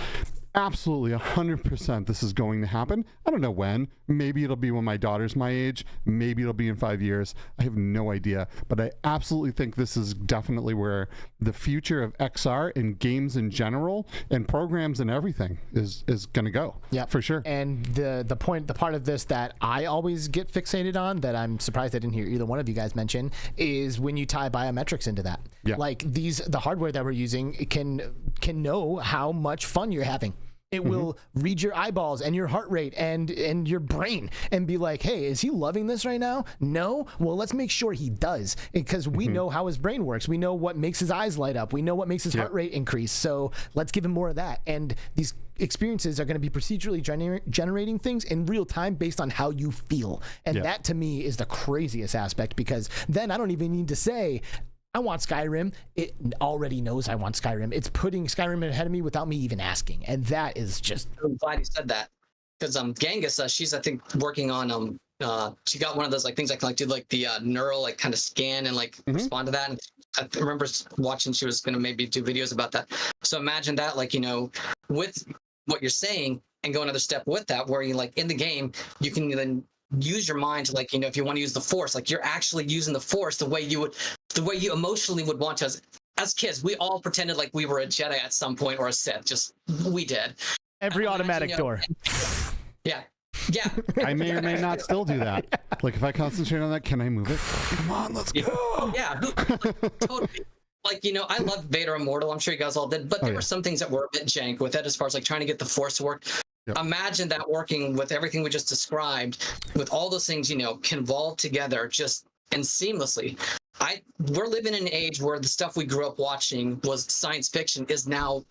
Absolutely 100% this is going to happen. I don't know when. Maybe it'll be when my daughter's my age. Maybe it'll be in 5 years. I have no idea. But I absolutely think this is definitely where the future of XR and games in general and programs and everything is going to go. Yeah, for sure. And the part of this that I always get fixated on, that I'm surprised I didn't hear either one of you guys mention, is when you tie biometrics into that. Yeah. Like the hardware that we're using can know how much fun you're having. It will read your eyeballs and your heart rate and your brain and be like, hey, is he loving this right now? No? Well, let's make sure he does, because we know how his brain works. We know what makes his eyes light up. We know what makes his heart rate increase. So let's give him more of that. And these experiences are going to be procedurally generating things in real time based on how you feel. And that to me is the craziest aspect, because then I don't even need to say, I want Skyrim. It already knows I want Skyrim. It's putting Skyrim ahead of me without me even asking. And that is just... I'm glad you said that. Because Genghis, she's, I think, working on... she got one of those like things that can like do like the neural like kind of scan and like respond to that. And I remember watching she was going to maybe do videos about that. So imagine that, like, with what you're saying and go another step with that, where you like in the game, you can then use your mind to like, if you want to use the Force, like you're actually using the Force the way you emotionally would want to. As kids, we all pretended like we were a Jedi at some point, or a Sith. Just we did. Every automatic door. Yeah. I may or may not still do that. Like if I concentrate on that, can I move it? Come on, let's go. Yeah, totally. Like, I loved Vader Immortal. I'm sure you guys all did, but there were some things that were a bit jank with it as far as like trying to get the Force to work. Yep. Imagine that working with everything we just described, with all those things, convolved together just and seamlessly. We're living in an age where the stuff we grew up watching was science fiction is now,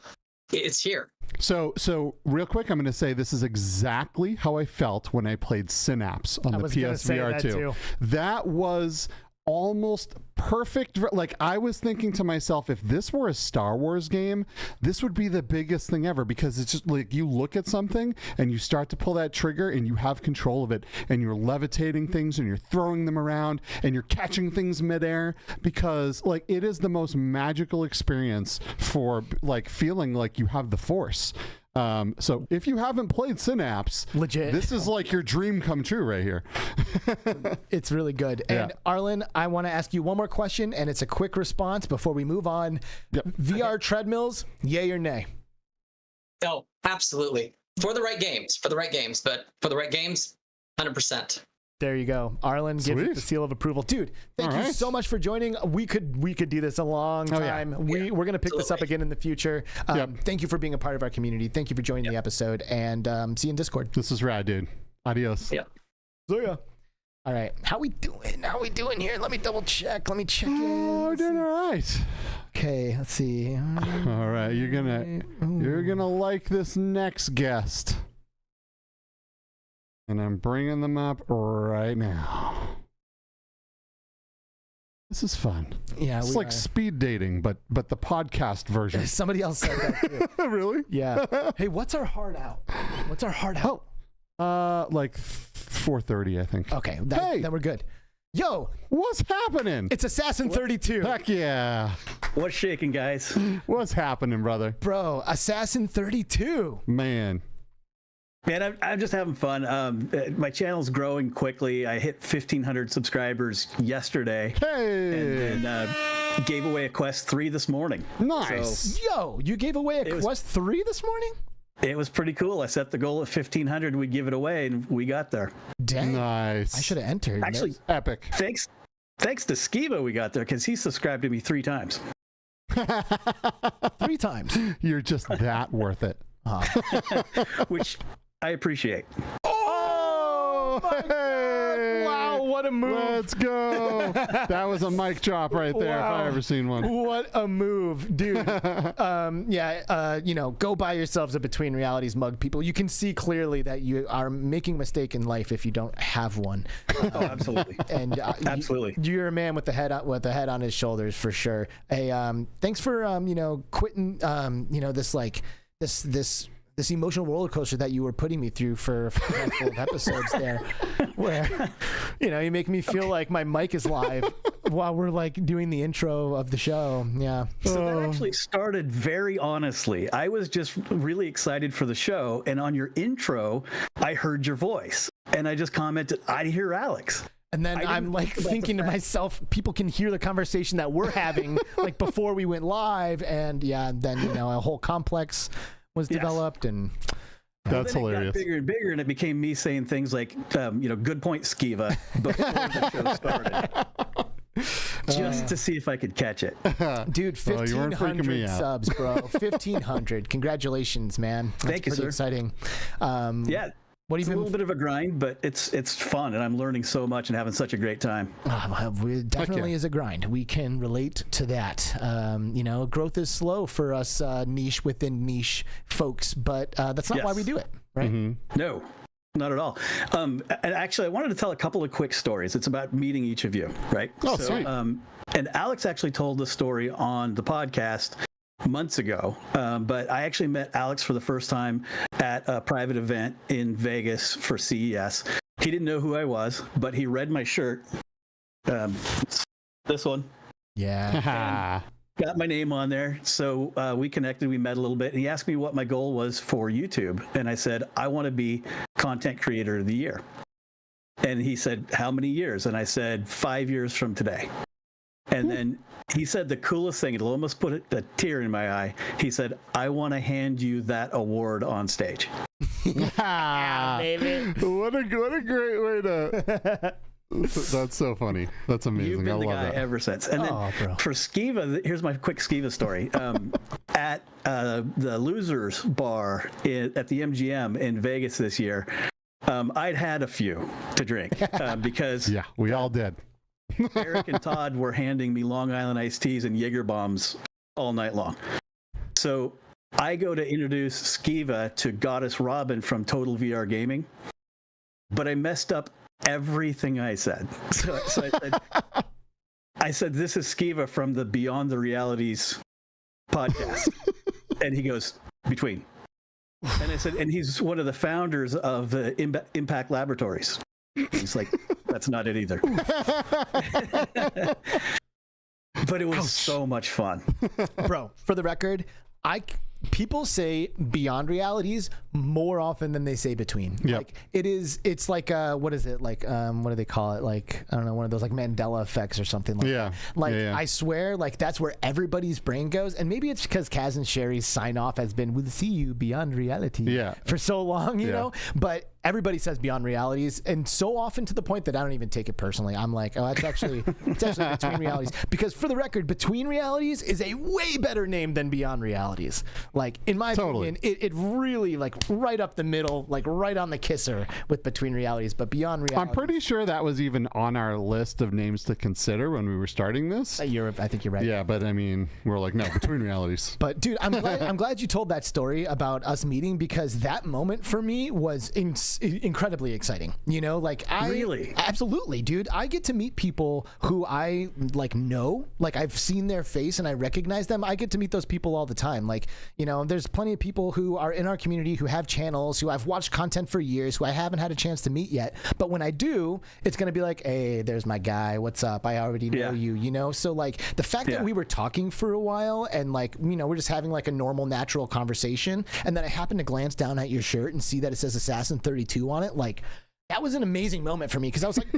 it's here. So real quick, I'm going to say this is exactly how I felt when I played Synapse on the PSVR 2. That was almost perfect. Like I was thinking to myself, if this were a Star Wars game, this would be the biggest thing ever, because it's just like you look at something and you start to pull that trigger and you have control of it, and you're levitating things and you're throwing them around and you're catching things midair, because like it is the most magical experience for like feeling like you have the Force. So if you haven't played Synapse, legit, this is like your dream come true right here. It's really good. And Arlen, I want to ask you one more question, and it's a quick response before we move on. VR treadmills, yay or nay? Oh, absolutely. For the right games, but for the right games, 100%. There you go. Arlen gives it the seal of approval. Dude, thank you so much for joining. We could do this a long time. We're going to pick this up again in the future. Thank you for being a part of our community. Thank you for joining the episode, and see you in Discord. This is rad, dude. Adios. Yeah. So yeah. All right. How we doing here? Let me double check. Let me check in. Oh, we're doing all right. Okay, let's see. All right, you're gonna like this next guest. And I'm bringing them up right now. This is fun. Yeah, it's like speed dating, but the podcast version. Somebody else said that too. Really? Yeah. Hey, what's our hard out? What's our hard out? Like 4:30, I think. Okay, then we're good. Yo, what's happening? It's Assassin 32. Heck yeah. What's shaking, guys? What's happening, brother? Bro, Assassin 32. Man, I'm just having fun. My channel's growing quickly. I hit 1,500 subscribers yesterday. Hey! And gave away a Quest 3 this morning. Nice. So yo, you gave away a Quest 3 this morning? It was pretty cool. I set the goal at 1,500. We'd give it away, and we got there. Dang. Nice. I should have entered. Actually, epic. Thanks to Skiva, we got there because he subscribed to me 3 times. 3 times. You're just that worth it. Which I appreciate. Oh my God. Wow, what a move. Let's go. That was a mic drop right there if I ever seen one. What a move, dude. Go buy yourselves a Between Realities mug, people. You can see clearly that you are making a mistake in life if you don't have one. Oh, absolutely. And absolutely. You're a man with the head on his shoulders for sure. Hey, thanks for quitting this emotional roller coaster that you were putting me through for a handful of episodes there, where you make me feel like my mic is live while we're like doing the intro of the show. Yeah. So that actually started very honestly. I was just really excited for the show, and on your intro, I heard your voice, and I just commented, "I hear Alex." And then I'm like thinking to myself, people can hear the conversation that we're having like before we went live, and then a whole complex was developed, and that's hilarious. It got bigger and bigger, and it became me saying things like, "Good point, Skiva," before the show started, just to see if I could catch it. Dude, 1,500 subs, bro. 1,500. Congratulations, man. That's Thank you, pretty sir. Exciting. It's a little bit of a grind, but it's fun, and I'm learning so much and having such a great time. It definitely is a grind. We can relate to that. Growth is slow for us niche within niche folks, but that's not why we do it, right? Mm-hmm. No, not at all. And actually, I wanted to tell a couple of quick stories. It's about meeting each of you, right? Oh, sweet. And Alex actually told the story on the podcast months ago, but I actually met Alex for the first time at a private event in Vegas for CES. He didn't know who I was, but he read my shirt. This one. Yeah. Got my name on there. So we connected, we met a little bit, and he asked me what my goal was for YouTube. And I said, I want to be Content Creator of the Year. And he said, how many years? And I said, 5 years from today. And then he said the coolest thing, it'll almost put a tear in my eye. He said, I want to hand you that award on stage. Yeah, baby. What a great way to... That's so funny. That's amazing. You've been the I love guy that. ever since. And then for Skiva, here's my quick Skiva story. At the Losers Bar at the MGM in Vegas this year, I'd had a few to drink because... Yeah, we all did. Eric and Todd were handing me Long Island iced teas and Jaeger bombs all night long. So I go to introduce Skiva to Goddess Robin from Total VR Gaming, but I messed up everything I said. So I said, this is Skiva from the Beyond the Realities podcast. And he goes, between. And I said, and he's one of the founders of Impact Laboratories. He's like, that's not it either. But it was so much fun. Bro, for the record, People say beyond realities more often than they say between. Yep. Like it's like what is it? Like what do they call it? Like I don't know, one of those like Mandela effects or something like that. Like I swear, like that's where everybody's brain goes. And maybe it's because Kaz and Sherry's sign off has been we'll see you beyond reality for so long, you know? But everybody says beyond realities, and so often to the point that I don't even take it personally. I'm like, oh, it's actually between realities. Because for the record, between realities is a way better name than beyond realities. Like in my opinion, it really like right up the middle, like right on the kisser with between realities. But beyond realities, I'm pretty sure that was even on our list of names to consider when we were starting this. I think you're right. Yeah, but I mean, we're like, no, between realities. But dude, I'm glad you told that story about us meeting, because that moment for me was incredibly exciting. You know, like absolutely, dude. I get to meet people who I like know, like I've seen their face and I recognize them. I get to meet those people all the time. Like, you know, there's plenty of people who are in our community who have channels, who I've watched content for years, who I haven't had a chance to meet yet. But when I do, it's gonna be like, hey, there's my guy. What's up? I already know you. You know, so like the fact that we were talking for a while and like, you know, we're just having like a normal, natural conversation, and then I happen to glance down at your shirt and see that it says Assassin 32 on it, like that was an amazing moment for me, because I was like,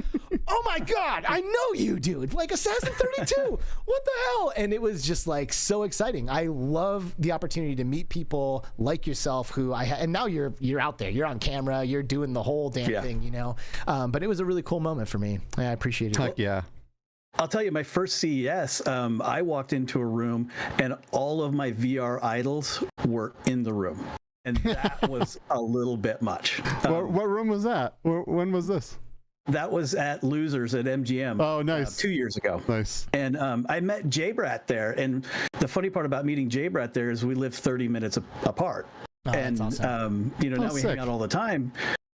oh my god, I know you, dude, like Assassin 32, what the hell? And it was just like so exciting. I love the opportunity to meet people like yourself who and now you're out there, you're on camera, you're doing the whole damn thing, you know. But it was a really cool moment for me. I appreciate it. Heck yeah. I'll tell you, my first CES, I walked into a room and all of my VR idols were in the room. And that was a little bit much. What room was that? When was this? That was at Losers at MGM. Oh, nice. 2 years ago. Nice. And I met J-Brat there. And the funny part about meeting J-Brat there is we live 30 minutes apart. Oh, and, that's awesome. you know, now we hang out all the time.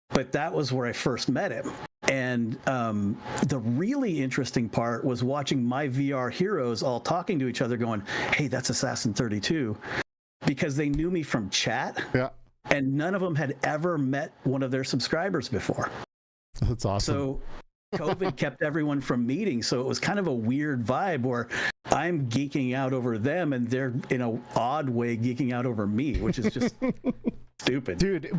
But that was where I first met him. And the really interesting part was watching my VR heroes all talking to each other going, hey, that's Assassin 32. Because they knew me from chat. Yeah. And none of them had ever met one of their subscribers before. That's awesome. So COVID kept everyone from meeting. So it was kind of a weird vibe where I'm geeking out over them and they're in an odd way geeking out over me, which is just stupid. Dude,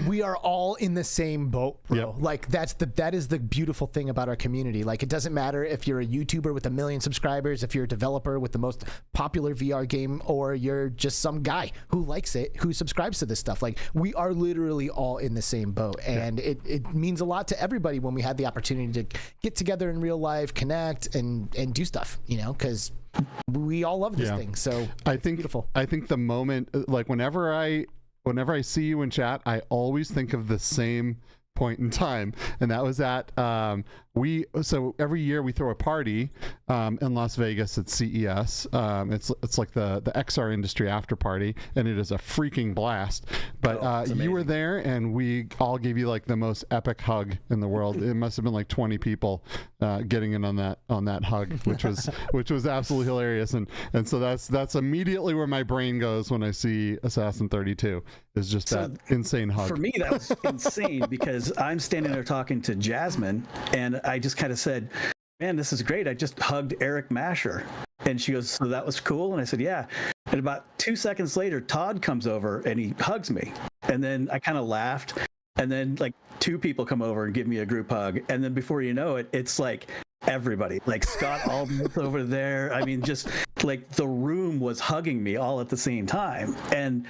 we are all in the same boat, bro. Like that is the beautiful thing about our community. Like it doesn't matter if you're a YouTuber with 1 million subscribers, if you're a developer with the most popular VR game, or you're just some guy who likes it, who subscribes to this stuff. Like we are literally all in the same boat. And it means a lot to everybody when we had the opportunity to get together in real life, connect and do stuff, you know, because we all love this thing. So I think beautiful. I think the moment, like whenever I see you in chat, I always think of the same point in time, and that was at so every year we throw a party in Las Vegas at CES. It's like the XR industry after party, and it is a freaking blast. But you were there, and we all gave you like the most epic hug in the world. It must have been like 20 people getting in on that hug, which was absolutely hilarious. And so that's immediately where my brain goes when I see Assassin 32. Is just that insane hug. For me, that was insane because I'm standing there talking to Jasmine, and I just kind of said, man, this is great. I just hugged Eric Masher. And she goes, so that was cool? And I said, yeah. And about 2 seconds later, Todd comes over and he hugs me. And then I kind of laughed. And then like 2 people come over and give me a group hug. And then before you know it, it's like everybody, like Scott Alden's over there. I mean, just like the room was hugging me all at the same time. And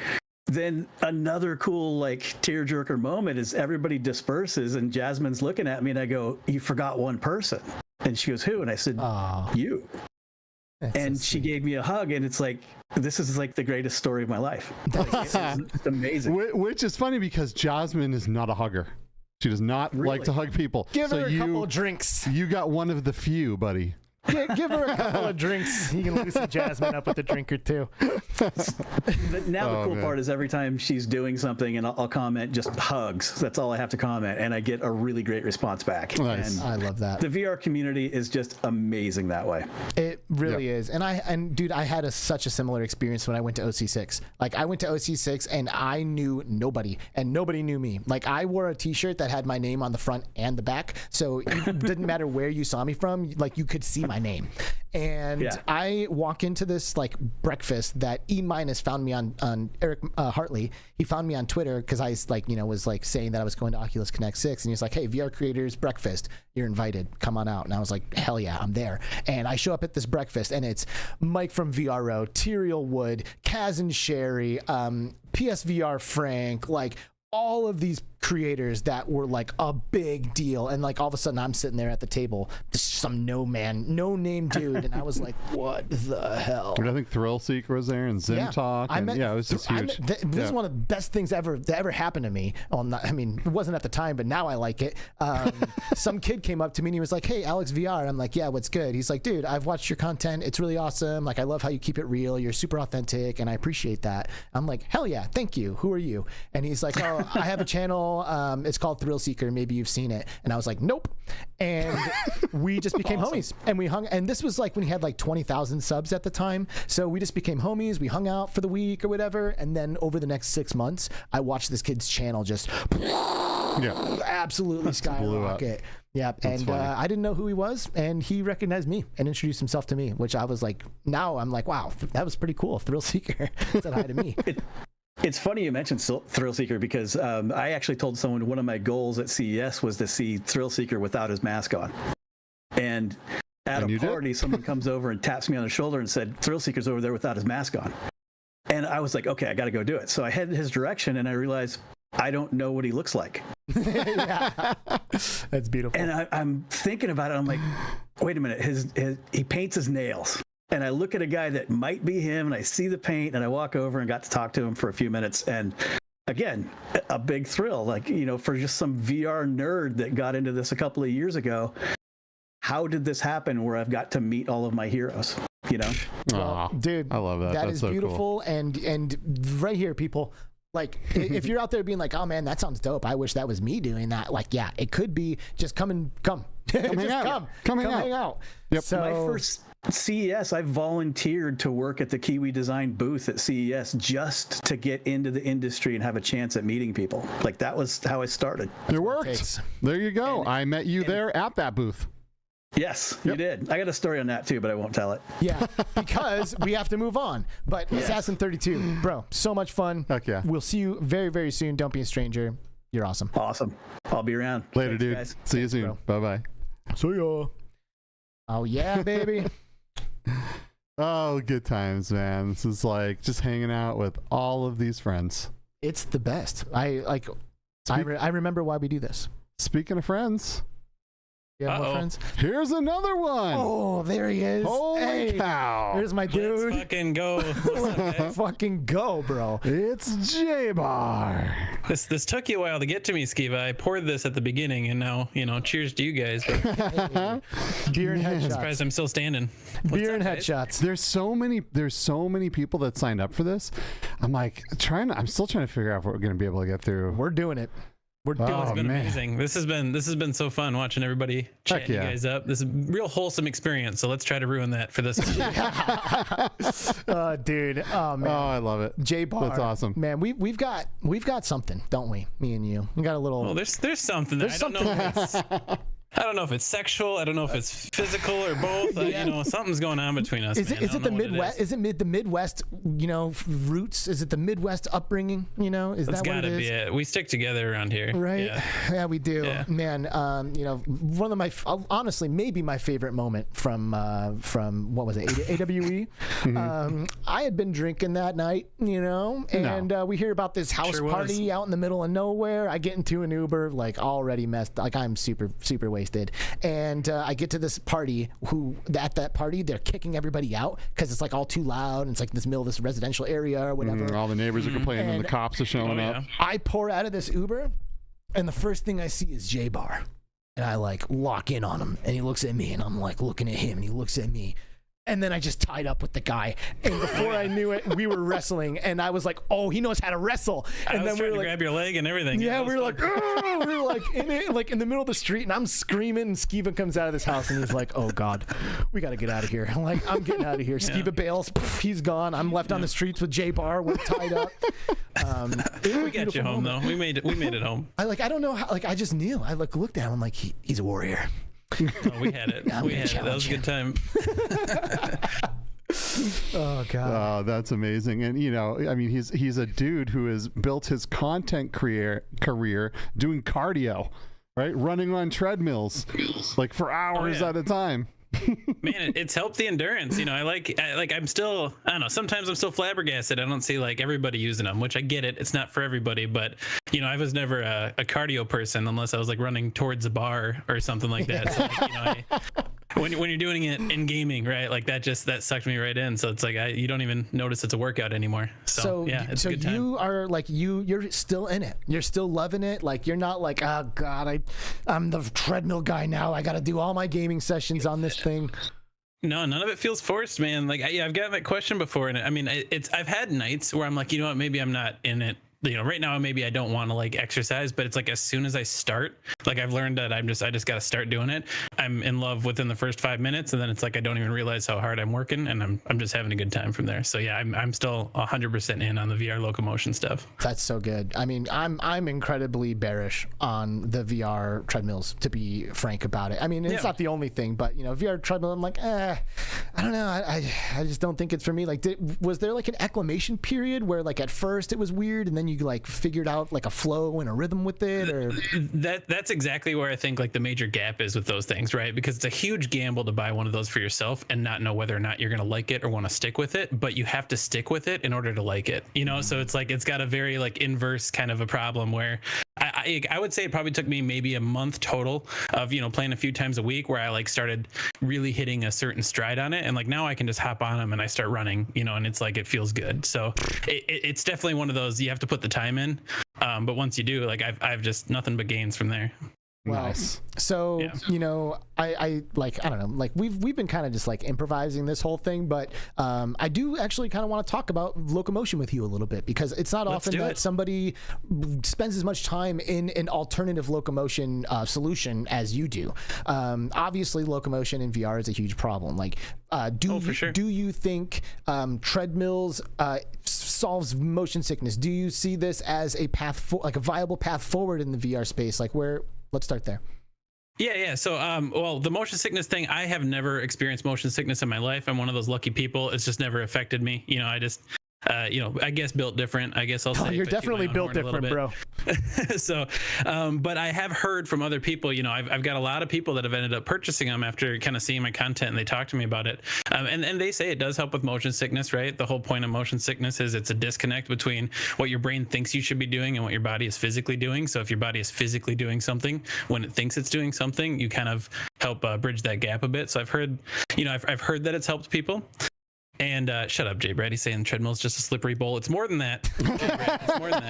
then another cool like tearjerker moment is everybody disperses and Jasmine's looking at me and I go, you forgot one person. And she goes, who? And I said, you. And she gave me a hug, and it's like, this is like the greatest story of my life. It's amazing. Which is funny because Jasmine is not a hugger. She does not like to hug people. Give her a couple of drinks. You got one of the few, buddy. Give her a couple of drinks. You can loosen Jasmine up with a drink or two. But now the cool part is every time she's doing something and I'll comment just hugs. That's all I have to comment, and I get a really great response back. Nice. And I love that. The VR community is just amazing that way. It really is. And dude, I had such a similar experience when I went to OC6. Like I went to OC6 and I knew nobody, and nobody knew me. Like I wore a t-shirt that had my name on the front and the back, so it didn't matter where you saw me from, like you could see my my name. And I walk into this like breakfast that E- found me on Eric Hartley. He found me on Twitter because I like, was like saying that I was going to Oculus Connect 6, and he's like, hey, VR creators breakfast, you're invited, come on out. And I was like, hell yeah, I'm there. And I show up at this breakfast, and it's Mike from VRO, Tyriel Wood, Kaz and Sherry, PSVR Frank, like all of these creators that were like a big deal, and like all of a sudden I'm sitting there at the table, just some no name dude, and I was like, what the hell? I think Thrill Seeker was there, and Zen Talk, and it was just huge. This is one of the best things that ever happened to me. Well, it wasn't at the time, but now I like it. Some kid came up to me and he was like, hey, Alex VR. I'm like, yeah, what's good? He's like, dude, I've watched your content, it's really awesome, like I love how you keep it real, you're super authentic, and I appreciate that. I'm like, hell yeah, thank you. Who are you? And he's like, oh, I have a channel, it's called Thrill Seeker, maybe you've seen it. And I was like, nope. And we just became homies, and we hung, and this was like when he had like 20,000 subs at the time, so we just became homies. We hung out for the week or whatever, and then over the next 6 months I watched this kid's channel just absolutely skyrocket. Yeah, and I didn't know who he was, and he recognized me and introduced himself to me, which I was like, now I'm like, wow, that was pretty cool. Thrill Seeker said hi to me. It's funny you mentioned Thrill Seeker, because I actually told someone one of my goals at CES was to see Thrill Seeker without his mask on. And at a party, someone comes over and taps me on the shoulder and said, Thrill Seeker's over there without his mask on. And I was like, okay, I got to go do it. So I headed his direction, and I realized I don't know what he looks like. Yeah. That's beautiful. And I'm thinking about it. I'm like, wait a minute. He paints his nails. And I look at a guy that might be him, and I see the paint, and I walk over and got to talk to him for a few minutes. And again, a big thrill, like, for just some VR nerd that got into this a couple of years ago. How did this happen where I've got to meet all of my heroes? Well, dude, I love that. That That's is so beautiful. Cool. And right here, people, like, if you're out there being like, oh man, that sounds dope, I wish that was me doing that. Like, yeah, it could be. Just come hang out. Come hang out. Yep. So my first CES, I volunteered to work at the Kiwi Design booth at CES just to get into the industry and have a chance at meeting people. Like, that was how I started. It worked. There you go. I met you there at that booth. Yes, you did. I got a story on that too, but I won't tell it. Yeah, because we have to move on. But Assassin 32, bro, so much fun. Heck yeah. We'll see you very, very soon. Don't be a stranger. You're awesome. Awesome. I'll be around. Later, Thanks, dude. guys. See you soon. Bye-bye. See ya. Oh, yeah, baby. Oh, good times, man. This is like just hanging out with all of these friends. It's the best. I remember why we do this. Speaking of friends. You have more friends? Here's another one. Oh, there he is. Holy cow. Here's my dude. Let's fucking go. What's up, guys? Fucking go, bro. It's J-Bar. This took you a while to get to me, Skiva. I poured this at the beginning, and now, cheers to you guys. Beer and headshots. I'm surprised I'm still standing. Beer and headshots. There's so many people that signed up for this. I'm like I'm still trying to figure out what we're going to be able to get through. We're doing it. It's been amazing. This has been so fun watching everybody chatting you guys up. This is a real wholesome experience. So let's try to ruin that for this. Dude. Oh man. Oh, I love it. J-Bar. That's awesome. Man, we've got something, don't we? Me and you. We got a little. Well, there's something there. I don't know if it's sexual. I don't know if it's physical or both. Something's going on between us. Is it the Midwest? Is it the Midwest? Roots. Is it the Midwest upbringing? Is That's that what it is? Gotta be it. We stick together around here, right? Yeah, we do. Yeah. Man, one of my honestly maybe my favorite moment from what was it? AWE. I had been drinking that night, and we hear about this house party out in the middle of nowhere. I get into an Uber, like already messed, like I'm super wasted. And I get to this party at that party, they're kicking everybody out because it's like all too loud and it's like in this middle of this residential area or whatever. All the neighbors are complaining and the cops are showing up. I pour out of this Uber and the first thing I see is J-Bar. And I like lock in on him and he looks at me and I'm like looking at him and he looks at me. And then I just tied up with the guy. And before I knew it, we were wrestling. And I was like, oh, he knows how to wrestle. And then we were grab your leg and everything. Yeah, we were like, oh, we were like in the middle of the street. And I'm screaming. And Skiva comes out of this house. And he's like, oh, God, we got to get out of here. I'm like, I'm getting out of here. Skiva bails. He's gone. I'm left on the streets with J-Bar. We're tied up. We got you home, though. We made it home. I don't know how, I just knew. I looked at him. I'm like, he's a warrior. Oh, we had it. We had it. That was a good time. Oh god. Oh, that's amazing. And I mean, he's a dude who has built his content career doing cardio, right? Running on treadmills like for hours at a time. Man, it's helped the endurance. I'm still, I don't know, sometimes I'm still flabbergasted. I don't see like everybody using them, which I get it. It's not for everybody, but I was never a cardio person unless I was like running towards a bar or something like that. So, when you're doing it in gaming, right? Like that sucked me right in. So it's like you don't even notice it's a workout anymore. So yeah, it's a good time. You are like you're still in it. You're still loving it. Like you're not like, oh god, I'm the treadmill guy now. I got to do all my gaming sessions on this thing. No, none of it feels forced, man. Like I've gotten that question before, and I mean, I've had nights where I'm like, you know what, maybe I'm not in it. Right now maybe I don't want to like exercise, but it's like as soon as I start, like I've learned that I just got to start doing it. I'm in love within the first 5 minutes, and then it's like I don't even realize how hard I'm working, and I'm just having a good time from there. So yeah, I'm still 100% in on the VR locomotion stuff. That's so good. I mean, I'm incredibly bearish on the VR treadmills, to be frank about it. I mean, it's not the only thing, but VR treadmill, I'm like, I don't know. I just don't think it's for me. Like, was there like an acclimation period where like at first it was weird, and then you like figured out like a flow and a rhythm with it? Or that's exactly where I think like the major gap is with those things, right? Because it's a huge gamble to buy one of those for yourself and not know whether or not you're going to like it or want to stick with it, but you have to stick with it in order to like it, so it's like it's got a very like inverse kind of a problem where I would say it probably took me maybe a month total of playing a few times a week where I like started really hitting a certain stride on it, and like now I can just hop on them and I start running, and it's like it feels good. So it's definitely one of those you have to put the time in, but once you do, like I've just nothing but gains from there. Nice. So, I don't know, like we've been kind of just like improvising this whole thing, but I do actually kind of want to talk about locomotion with you a little bit, because it's not often that somebody spends as much time in an alternative locomotion solution as you do. Obviously, locomotion in VR is a huge problem. Like, do you think treadmills solves motion sickness? Do you see this as a like a viable path forward in the VR space? Like let's start there. Yeah. So, well, the motion sickness thing, I have never experienced motion sickness in my life. I'm one of those lucky people. It's just never affected me. I just, I guess built different. I guess I'll say you're definitely built different, bro. So, but I have heard from other people. I've got a lot of people that have ended up purchasing them after kind of seeing my content, and they talk to me about it. And they say it does help with motion sickness, right? The whole point of motion sickness is it's a disconnect between what your brain thinks you should be doing and what your body is physically doing. So if your body is physically doing something when it thinks it's doing something, you kind of help bridge that gap a bit. So I've heard, I've heard that it's helped people. And shut up, Jay Brad. He's saying treadmill's just a slippery bowl. It's more than that. It's more than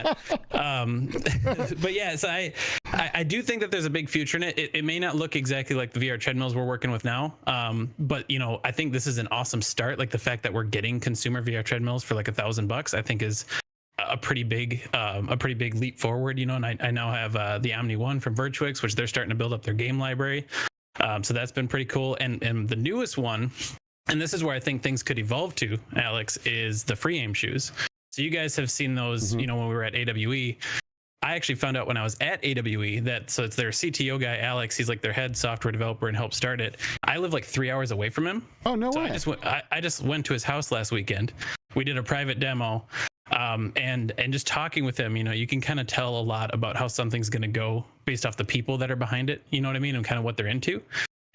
that. But yeah, so I do think that there's a big future in it. It may not look exactly like the VR treadmills we're working with now, but I think this is an awesome start. Like the fact that we're getting consumer VR treadmills for like $1,000, I think is a pretty big leap forward. And I now have the Omni One from Virtuix, which they're starting to build up their game library. So that's been pretty cool. And the newest one, and this is where I think things could evolve to, Alex, is the free aim shoes. So you guys have seen those, when we were at AWE. I actually found out when I was at AWE so it's their CTO guy, Alex. He's like their head software developer and helped start it. I live like 3 hours away from him. Oh, no way. I just went to his house last weekend. We did a private demo. And just talking with him, you can kind of tell a lot about how something's going to go based off the people that are behind it. You know what I mean? And kind of what they're into.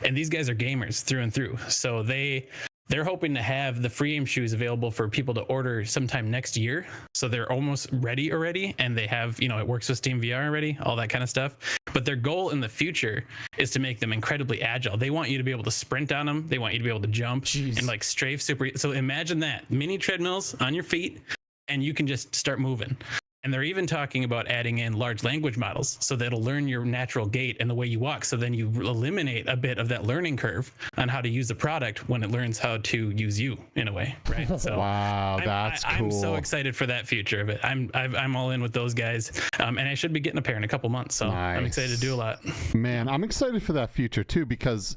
And these guys are gamers through and through. So they're hoping to have the free aim shoes available for people to order sometime next year. So they're almost ready already. And they have, it works with Steam VR already, all that kind of stuff. But their goal in the future is to make them incredibly agile. They want you to be able to sprint on them. They want you to be able to jump and like strafe super. So imagine that, mini treadmills on your feet, and you can just start moving. And they're even talking about adding in large language models so that it'll learn your natural gait and the way you walk. So then you eliminate a bit of that learning curve on how to use the product when it learns how to use you in a way, right? So wow, that's cool. I'm so excited for that future of it. I'm all in with those guys, and I should be getting a pair in a couple months. So nice. I'm excited to do a lot. Man, I'm excited for that future too, because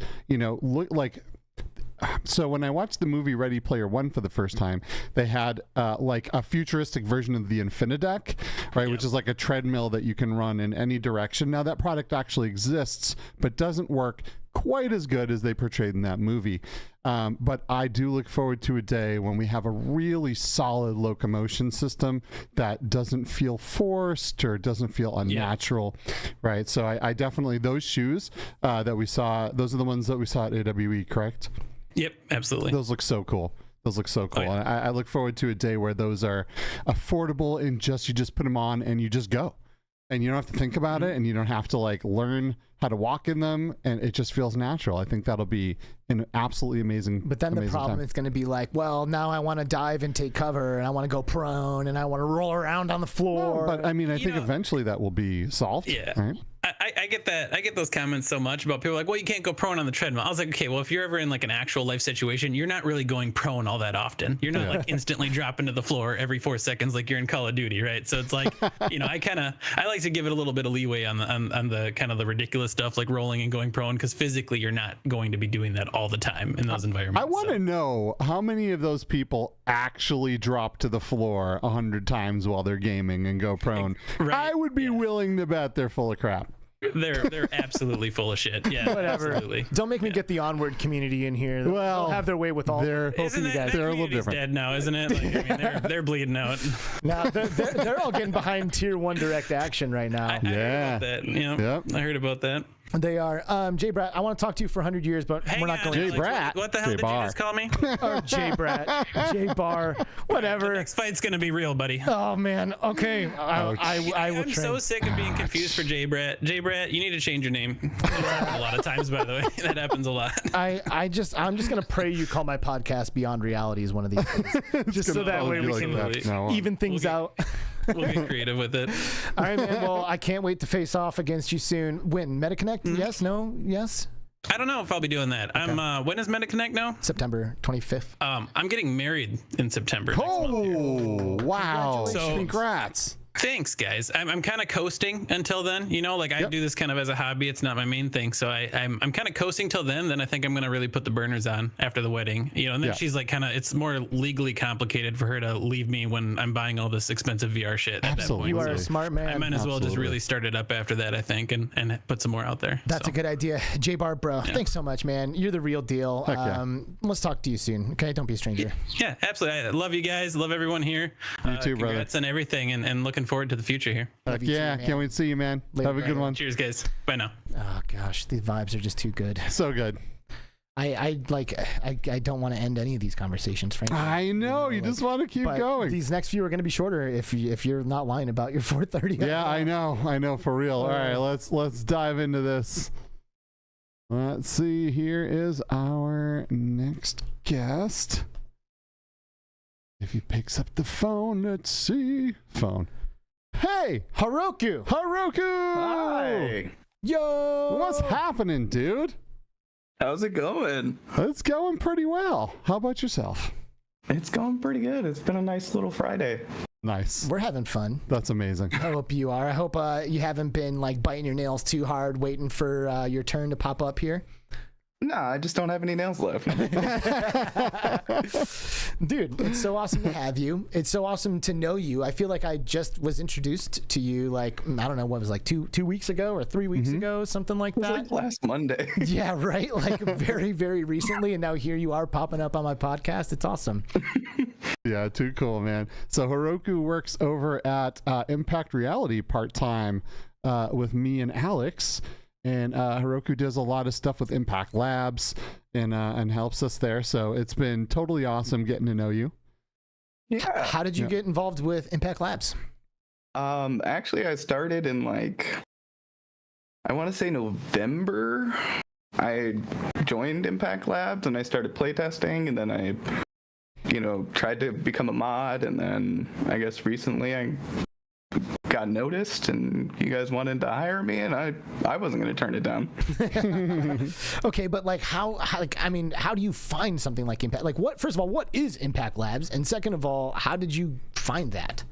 so when I watched the movie Ready Player One for the first time, they had like a futuristic version of the Infinideck, right? Which is like a treadmill that you can run in any direction. Now that product actually exists, but doesn't work quite as good as they portrayed in that movie. But I do look forward to a day when we have a really solid locomotion system that doesn't feel forced or doesn't feel unnatural, right? So I definitely, those shoes that we saw, those are the ones that we saw at AWE, correct? Yep, absolutely. Those look so cool. Those look so cool. Oh, yeah. And I look forward to a day where those are affordable and you just put them on and you just go. And you don't have to think about it, and you don't have to like learn how to walk in them, and it just feels natural. I think that'll be an absolutely amazing. But then the problem time. is going to be like, well, now I want to dive and take cover, and I want to go prone, and I want to roll around on the floor. But I mean, I think eventually that will be solved. Yeah. Right? I get that. I get those comments so much about people like, well, you can't go prone on the treadmill. I was like, okay, well, if you're ever in like an actual life situation, you're not really going prone all that often. You're not like instantly dropping to the floor every 4 seconds like you're in Call of Duty, right? So it's like, you know, I like to give it a little bit of leeway on the kind of the ridiculous stuff like rolling and going prone, because physically you're not going to be doing that all the time in those environments. I want to know how many of those people actually drop to the floor 100 times while they're gaming and go prone. Right. I would be willing to bet they're full of crap. They're absolutely full of shit. Yeah, whatever. Absolutely. Don't make me get the Onward community in here. They'll have their way with all. They're both of you guys. they're a little different. Dead now, isn't it? Like, I mean, they're bleeding out. Now they're all getting behind Tier 1 direct action right now. I heard about that. Yeah, I heard about that. They are. J Brat, I want to talk to you for 100 years, but we're not going to. J Brat. What the hell did you just call me? Or J Brat. J Bar. Whatever. The next fight's going to be real, buddy. Oh, man. Okay. I will I'm train. so sick of being confused for J Brat. J Brat, you need to change your name. A lot of times, by the way. That happens a lot. I'm just going to pray you call my podcast Beyond Realities one of these days. Just so that way we can even things out. We'll get creative with it. All right, man. Well, I can't wait to face off against you soon. When? MetaConnect? Yes? No? Yes? I don't know if I'll be doing that. Okay. When is MetaConnect now? September 25th. I'm getting married in September. Oh, wow. So, congrats. Thanks, guys. I'm kind of coasting until then. You know, like I do this kind of as a hobby. It's not my main thing. So I'm kind of coasting till then. Then I think I'm going to really put the burners on after the wedding. You know, and then she's like it's more legally complicated for her to leave me when I'm buying all this expensive VR shit at that point. You are a smart man. I might as well just really start it up after that, I think, and put some more out there. That's a good idea. J Bar, bro. Yeah. Thanks so much, man. You're the real deal. Let's talk to you soon. Okay. Don't be a stranger. Yeah, absolutely. I love you guys. Love everyone here. You too, brother. Congrats on everything and looking forward to the future here. Yeah, can't wait to see you, man. Later, have a good one. Cheers, guys. Bye now. Oh gosh, the vibes are just too good. So good. I don't want to end any of these conversations, frankly. I know, you just want to keep going. These next few are going to be shorter if you're not lying about your 4:30. Yeah, I know for real. All right, let's dive into this. Let's see. Here is our next guest. If he picks up the phone, let's see. Phone. Hey, Heroku. Hi. Yo. What's happening, dude? How's it going? It's going pretty well. How about yourself? It's going pretty good. It's been a nice little Friday. Nice. We're having fun. That's amazing. I hope you are. I hope you haven't been like biting your nails too hard waiting for your turn to pop up here. Nah, I just don't have any nails left. Dude, it's so awesome to have you. It's so awesome to know you. I feel like I just was introduced to you like, I don't know, what was like two weeks ago or 3 weeks ago, something like that. Like last Monday. Yeah, right? Like very, very recently. And now here you are popping up on my podcast. It's awesome. Yeah, too cool, man. So Heroku works over at Impact Reality part-time with me and Alex. And Heroku does a lot of stuff with Impact Labs and helps us there. So it's been totally awesome getting to know you. Yeah. How did you get involved with Impact Labs? Actually, I started in I want to say November. I joined Impact Labs and I started playtesting, and then I, tried to become a mod, and then I guess recently I got noticed and you guys wanted to hire me, and I wasn't going to turn it down. Okay, but how do you find something like Impact? First of all, what is Impact Labs? And second of all, how did you find that?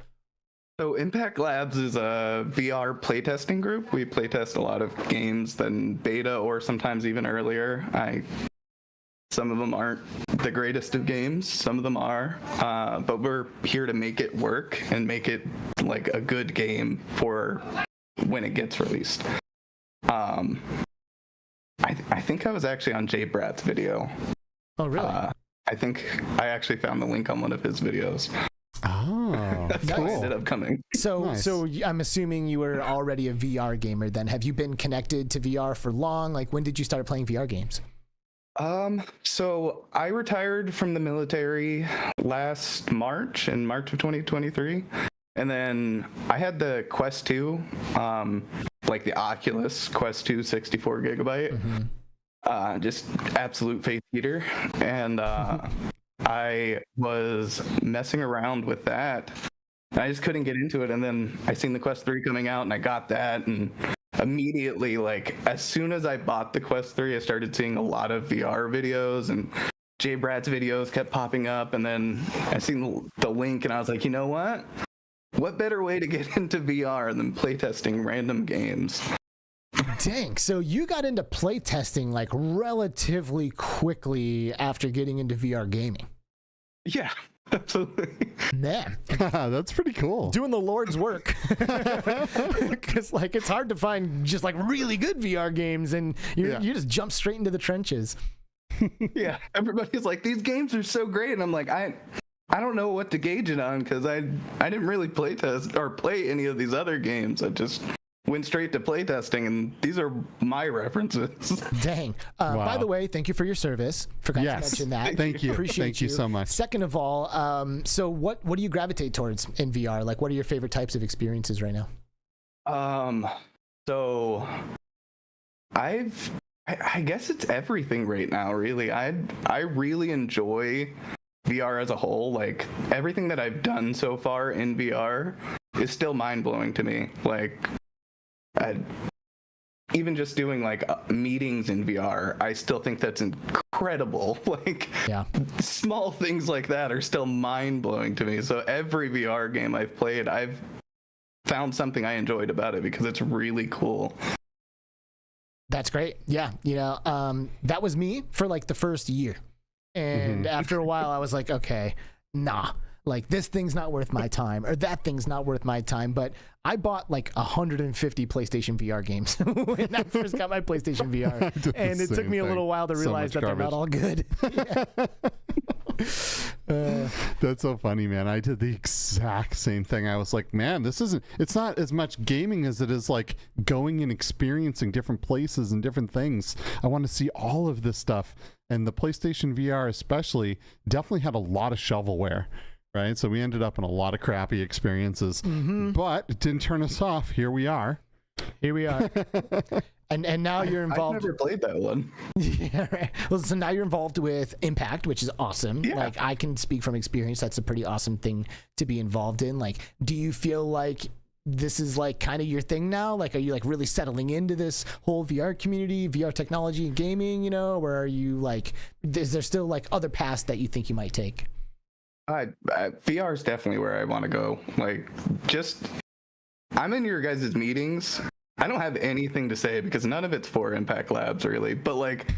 So Impact Labs is a VR playtesting group. We playtest a lot of games than beta or sometimes even earlier. Some of them aren't the greatest of games, some of them are, but we're here to make it work and make it like a good game for when it gets released. I think I was actually on Jay Brad's video. Oh, really? I think I actually found the link on one of his videos. Oh, that's how I ended up coming. So I'm assuming you were already a VR gamer then. Have you been connected to VR for long? Like, when did you start playing VR games? So I retired from the military last March, in March of 2023. And then I had the Quest 2, like the Oculus Quest 2 64 gigabyte. Just absolute face eater. And I was messing around with that. I just couldn't get into it. And then I seen the Quest 3 coming out and I got that. And immediately, like, as soon as I bought the Quest 3, I started seeing a lot of VR videos and Jay Brad's videos kept popping up. And then I seen the link and I was like, you know what? What better way to get into VR than playtesting random games? Dang, so you got into playtesting like relatively quickly after getting into VR gaming. Yeah, absolutely. Man, that's pretty cool. Doing the Lord's work. Because like it's hard to find just like really good VR games, and you just jump straight into the trenches. Yeah, everybody's like, these games are so great, and I'm like, I don't know what to gauge it on because I didn't really playtest or play any of these other games. I just went straight to playtesting, and these are my references. Dang. By the way, thank you for your service. Forgot to mention that. Thank you. Appreciate Thank you so much. Second of all, so what do you gravitate towards in VR? Like, what are your favorite types of experiences right now? So I guess it's everything right now, really. I really enjoy VR as a whole. Like, everything that I've done so far in VR is still mind-blowing to me. Like, even just doing like meetings in VR, I still think that's incredible. Like, small things like that are still mind-blowing to me. So every VR game I've played, I've found something I enjoyed about it because it's really cool. That's great. Yeah, you know, that was me for like the first year. And after a while, I was like, okay, nah. Like, this thing's not worth my time, or that thing's not worth my time. But I bought like 150 PlayStation VR games when I first got my PlayStation VR. And it took me a little while to realize that they're not all good. That's so funny, man. I did the exact same thing. I was like, man, it's not as much gaming as it is like going and experiencing different places and different things. I want to see all of this stuff. And the PlayStation VR especially definitely had a lot of shovelware. Right, so we ended up in a lot of crappy experiences, but it didn't turn us off. Here we are. And now you're involved. I've never played that one. Yeah, right. Well, so now you're involved with Impact, which is awesome. Yeah. Like, I can speak from experience. That's a pretty awesome thing to be involved in. Like, do you feel like this is like kind of your thing now? Like, are you like really settling into this whole VR community, VR technology and gaming, you know, or are you like, is there still like other paths that you think you might take? VR is definitely where I want to go. Like, I'm in your guys' meetings. I don't have anything to say because none of it's for Impact Labs, really. But like,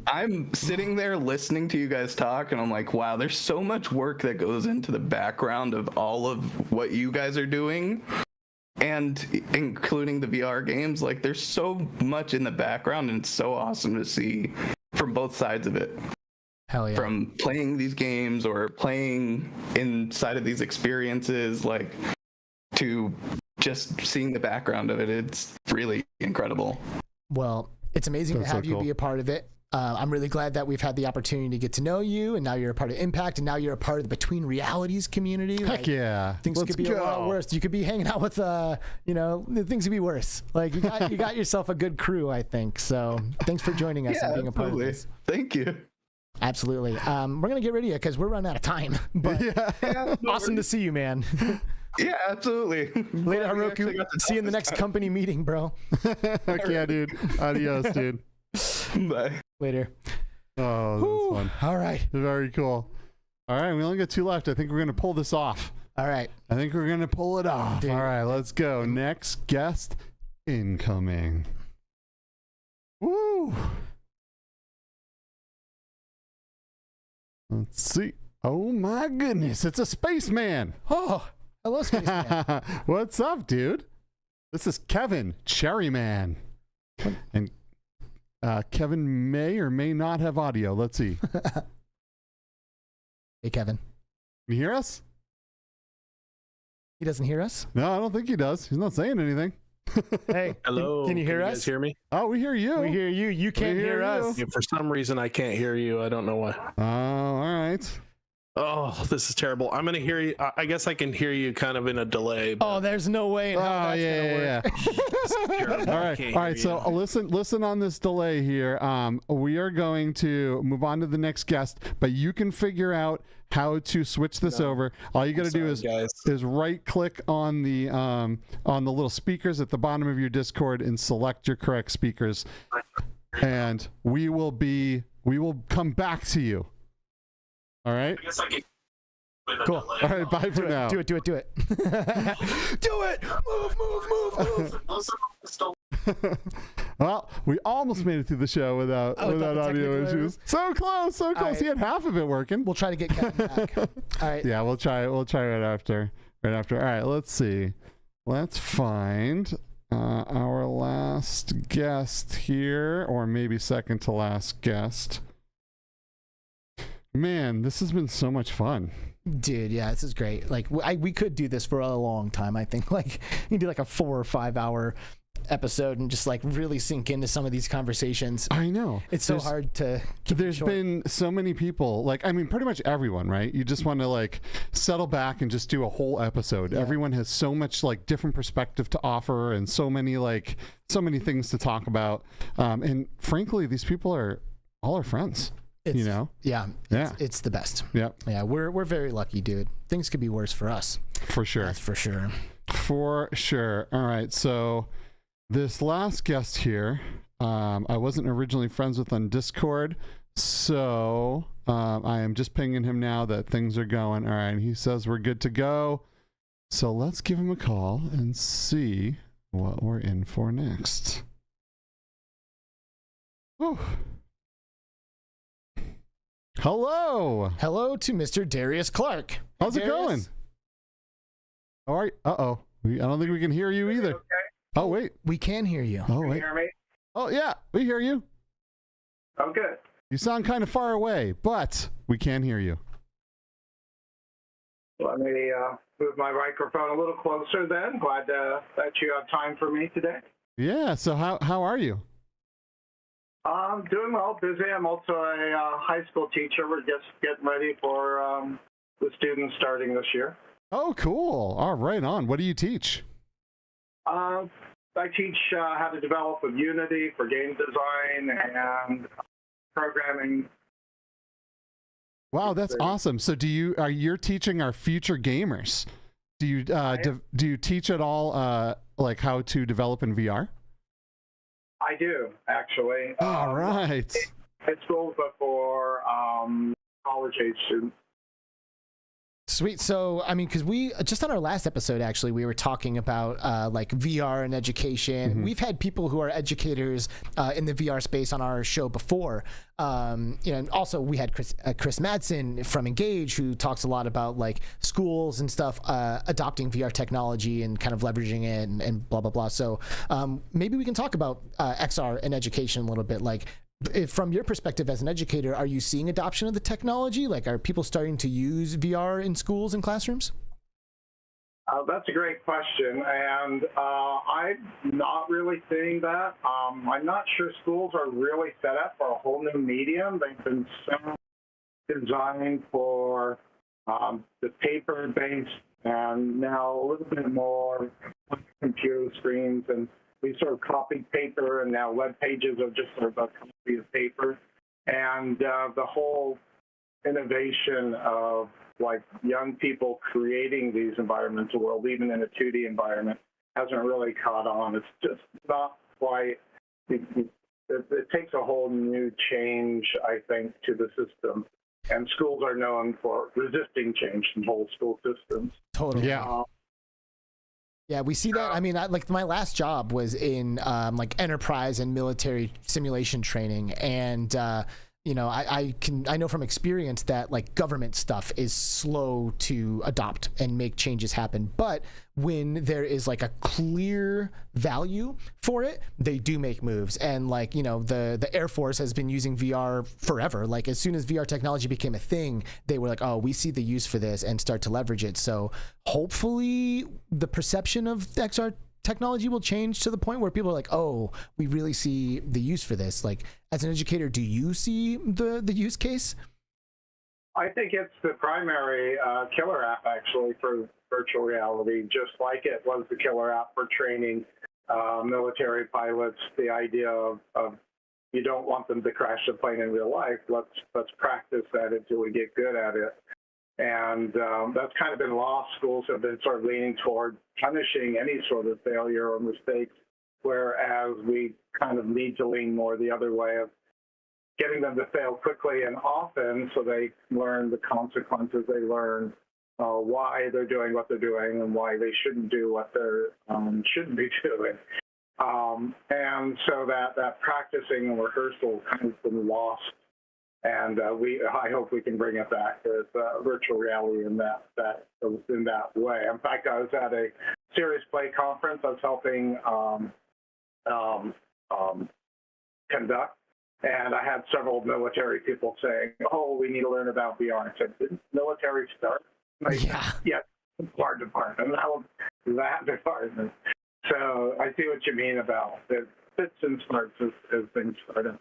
I'm sitting there listening to you guys talk, and I'm like, wow, there's so much work that goes into the background of all of what you guys are doing, and including the VR games. Like, there's so much in the background, and it's so awesome to see from both sides of it. Hell yeah. From playing these games or playing inside of these experiences, like, to just seeing the background of it. It's really incredible. Well, it's amazing to have you be a part of it. I'm really glad that we've had the opportunity to get to know you, and now you're a part of Impact, and now you're a part of the Between Realities community. Heck like, yeah. Things could be a lot worse. You could be hanging out with, you know, things could be worse. Like, you got yourself a good crew, I think. So thanks for joining us and being a part of this. Thank you. Absolutely. We're going to get rid of you because we're running out of time. But awesome to see you, man. Yeah, absolutely. Later, Haruku. See you in the next company meeting, bro. Heck yeah, dude. Adios, dude. Bye. Later. Oh, that was fun. All right. Very cool. All right, we only got 2 left. I think we're going to pull this off. All right. I think we're going to pull it off. Dude. All right, let's go. Next guest incoming. Woo! Let's see. Oh my goodness, it's a spaceman. Oh, hello, spaceman. What's up, dude? This is Kevin Cherryman. And Kevin may or may not have audio. Let's see. Hey, Kevin. Can you hear us? He doesn't hear us? No, I don't think he does. He's not saying anything. Hey, hello. Can you hear you us? guys hear me? Oh, we hear you. We hear you. You can't hear us. Yeah, for some reason, I can't hear you. I don't know why. Oh, all right. Oh, this is terrible. I'm going to hear you. I guess I can hear you kind of in a delay. Oh, there's no way. Oh, yeah. All right. So listen on this delay here. We are going to move on to the next guest, but you can figure out how to switch this over. All you got to do is right click on the little speakers at the bottom of your Discord and select your correct speakers, and we will come back to you. All right. I guess I can. Cool. All right. Bye for now. Do it. Do it. Do it. Move. Well, we almost made it through the show without audio issues. So close. Right. He had half of it working. We'll try to get Kevin back. All right. Yeah, we'll try right after. All right. Let's see. Let's find our last guest here, or maybe second to last guest. Man, this has been so much fun. Dude, yeah, this is great. Like, we could do this for a long time, I think. Like, you can do like a 4 or 5 hour episode and just like really sink into some of these conversations. I know. It's so hard to keep There's been so many people, like, I mean, pretty much everyone, right? You just want to like settle back and just do a whole episode. Yeah. Everyone has so much like different perspective to offer and so many things to talk about. And frankly, these people are all our friends. You know? Yeah. It's the best. Yeah. Yeah. We're very lucky, dude. Things could be worse for us. For sure. That's for sure. For sure. All right. So this last guest here, I wasn't originally friends with on Discord. So I am just pinging him now that things are going. All right. He says we're good to go. So let's give him a call and see what we're in for next. Whew. Hello to Mr. Darius Clark. How's it going? All right. I don't think we can hear you either. Okay. Oh wait, we can hear you. Oh wait. Can you hear me? Oh yeah, we hear you. Oh good. You sound kind of far away, but we can hear you. Let me move my microphone a little closer then. Glad that you have time for me today. Yeah. So how are you? I'm doing well, busy. I'm also a high school teacher. We're just getting ready for the students starting this year. Oh, cool. All right, on. What do you teach? I teach how to develop with Unity for game design and programming. Wow, that's awesome. So you're teaching our future gamers? Do you teach at all like how to develop in VR? I do, actually. All right. High school, but for college age students. Sweet. So, I mean, because we just on our last episode, actually, we were talking about like VR and education. Mm-hmm. We've had people who are educators in the VR space on our show before. And also we had Chris Madsen from Engage, who talks a lot about like schools and stuff adopting VR technology and kind of leveraging it and blah, blah, blah. So maybe we can talk about XR and education a little bit. Like, from your perspective as an educator, are you seeing adoption of the technology? Like, are people starting to use VR in schools and classrooms? That's a great question, and I'm not really seeing that. I'm not sure schools are really set up for a whole new medium. They've been designed for the paper-based, and now a little bit more computer screens, and we sort of copied paper, and now web pages are just sort of a copy of paper. And the whole innovation of like young people creating these environmental worlds, even in a 2D environment, hasn't really caught on. It's just not quite, it takes a whole new change, I think, to the system. And schools are known for resisting change in whole school systems. Totally. Yeah. Yeah, we see that. I mean, like my last job was in like enterprise and military simulation training, and you know, I know from experience that like government stuff is slow to adopt and make changes happen. But when there is like a clear value for it, they do make moves. And like, you know, the Air Force has been using VR forever. Like as soon as VR technology became a thing, they were like, oh, we see the use for this and start to leverage it. So hopefully the perception of XR technology will change to the point where people are like, oh, we really see the use for this. Like as an educator, do you see the use case? I think it's the primary killer app actually for virtual reality, just like it was the killer app for training military pilots. The idea of you don't want them to crash the plane in real life. Let's practice that until we get good at it. And that's kind of been lost. Schools have been sort of leaning toward punishing any sort of failure or mistakes, whereas we kind of need to lean more the other way of getting them to fail quickly and often so they learn the consequences. They learn why they're doing what they're doing and why they shouldn't do what they shouldn't be doing. And so that practicing and rehearsal kind of been lost. And I hope we can bring it back with virtual reality in that way. In fact, I was at a Serious Play conference I was helping conduct, and I had several military people saying, "Oh, we need to learn about VR." I said, "Didn't military start?" Like, yeah, our department, that department. So I see what you mean about it. Fits and starts as things started.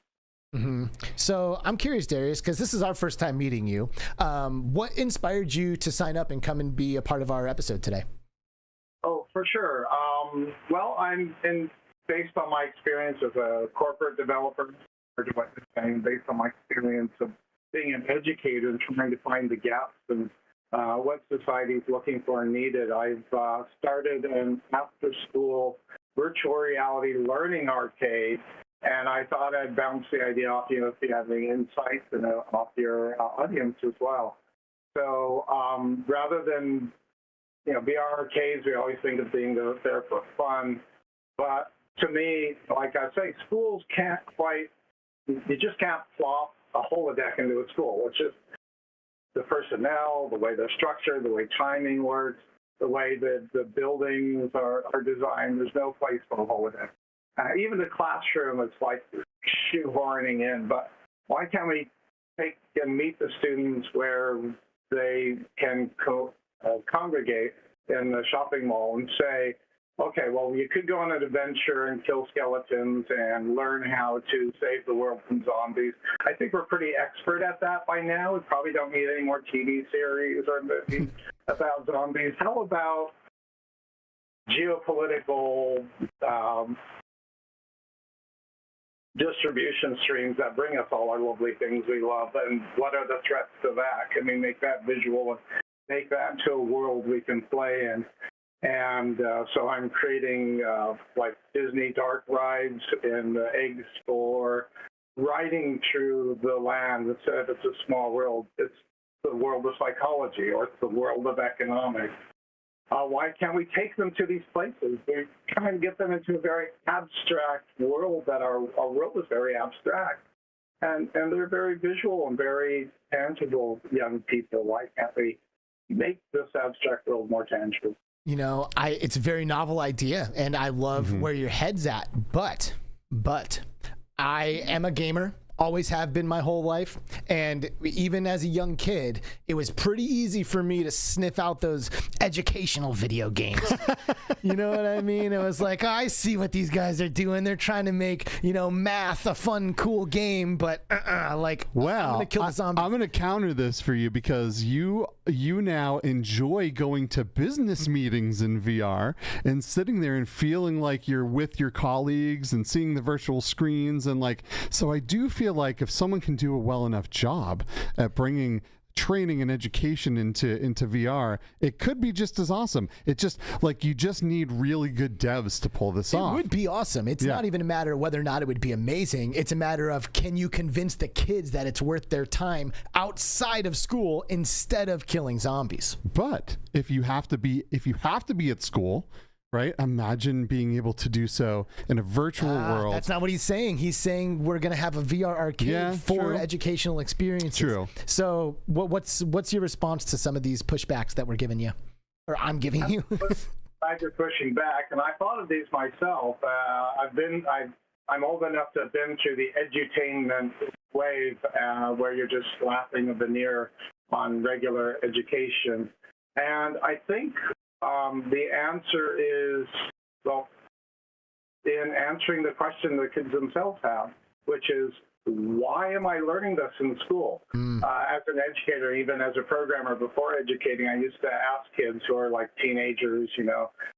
Mm-hmm. So I'm curious, Darius, because this is our first time meeting you. What inspired you to sign up and come and be a part of our episode today? Oh, for sure. Well, based on my experience as a corporate developer, based on my experience of being an educator and trying to find the gaps and what society is looking for and needed, I've started an after-school virtual reality learning arcade. And I thought I'd bounce the idea off you if you have any insights and off your audience as well. So rather than, VR arcades, we always think of being there for fun. But to me, like I say, schools you just can't plop a holodeck into a school. It's just the personnel, the way they're structured, the way timing works, the way that the buildings are designed. There's no place for a holodeck. Even the classroom is like shoehorning in, but why can't we take and meet the students where they can congregate in the shopping mall and say, okay, well, you could go on an adventure and kill skeletons and learn how to save the world from zombies. I think we're pretty expert at that by now. We probably don't need any more TV series or movies about zombies. How about geopolitical distribution streams that bring us all our lovely things we love, and what are the threats to that? Can we make that visual and make that into a world we can play in? And so I'm creating like Disney dark rides in the eggs for riding through the land. Instead of it's a small world, it's the world of psychology or it's the world of economics. Why can't we take them to these places? We try and get them into a very abstract world that our world is very abstract. And they're very visual and very tangible young people. Why can't we make this abstract world more tangible? It's a very novel idea, and I love where your head's at. But I am a gamer. Always have been my whole life, and even as a young kid, it was pretty easy for me to sniff out those educational video games. You know what I mean? It was like, I see what these guys are doing. They're trying to make, math a fun, cool game, but well, I'm gonna kill the zombie. I'm gonna counter this for you because you now enjoy going to business meetings in VR and sitting there and feeling like you're with your colleagues and seeing the virtual screens and so I do feel like if someone can do a well enough job at bringing training and education into VR, it could be just as awesome. It's just you just need really good devs to pull this off. It would be awesome. It's not even a matter of whether or not it would be amazing. It's a matter of, can you convince the kids that it's worth their time outside of school instead of killing zombies? But if you have to be at school, right? Imagine being able to do so in a virtual world. That's not what he's saying. He's saying we're going to have a VR arcade for educational experiences. True. So what's your response to some of these pushbacks that we're giving you, or I'm giving you? You're pushing back, and I thought of these myself. I'm old enough to have been through the edutainment wave, where you're just slapping a veneer on regular education, and I think the answer is, well, in answering the question the kids themselves have, which is, why am I learning this in school? As an educator, even as a programmer before educating, I used to ask kids who are like teenagers,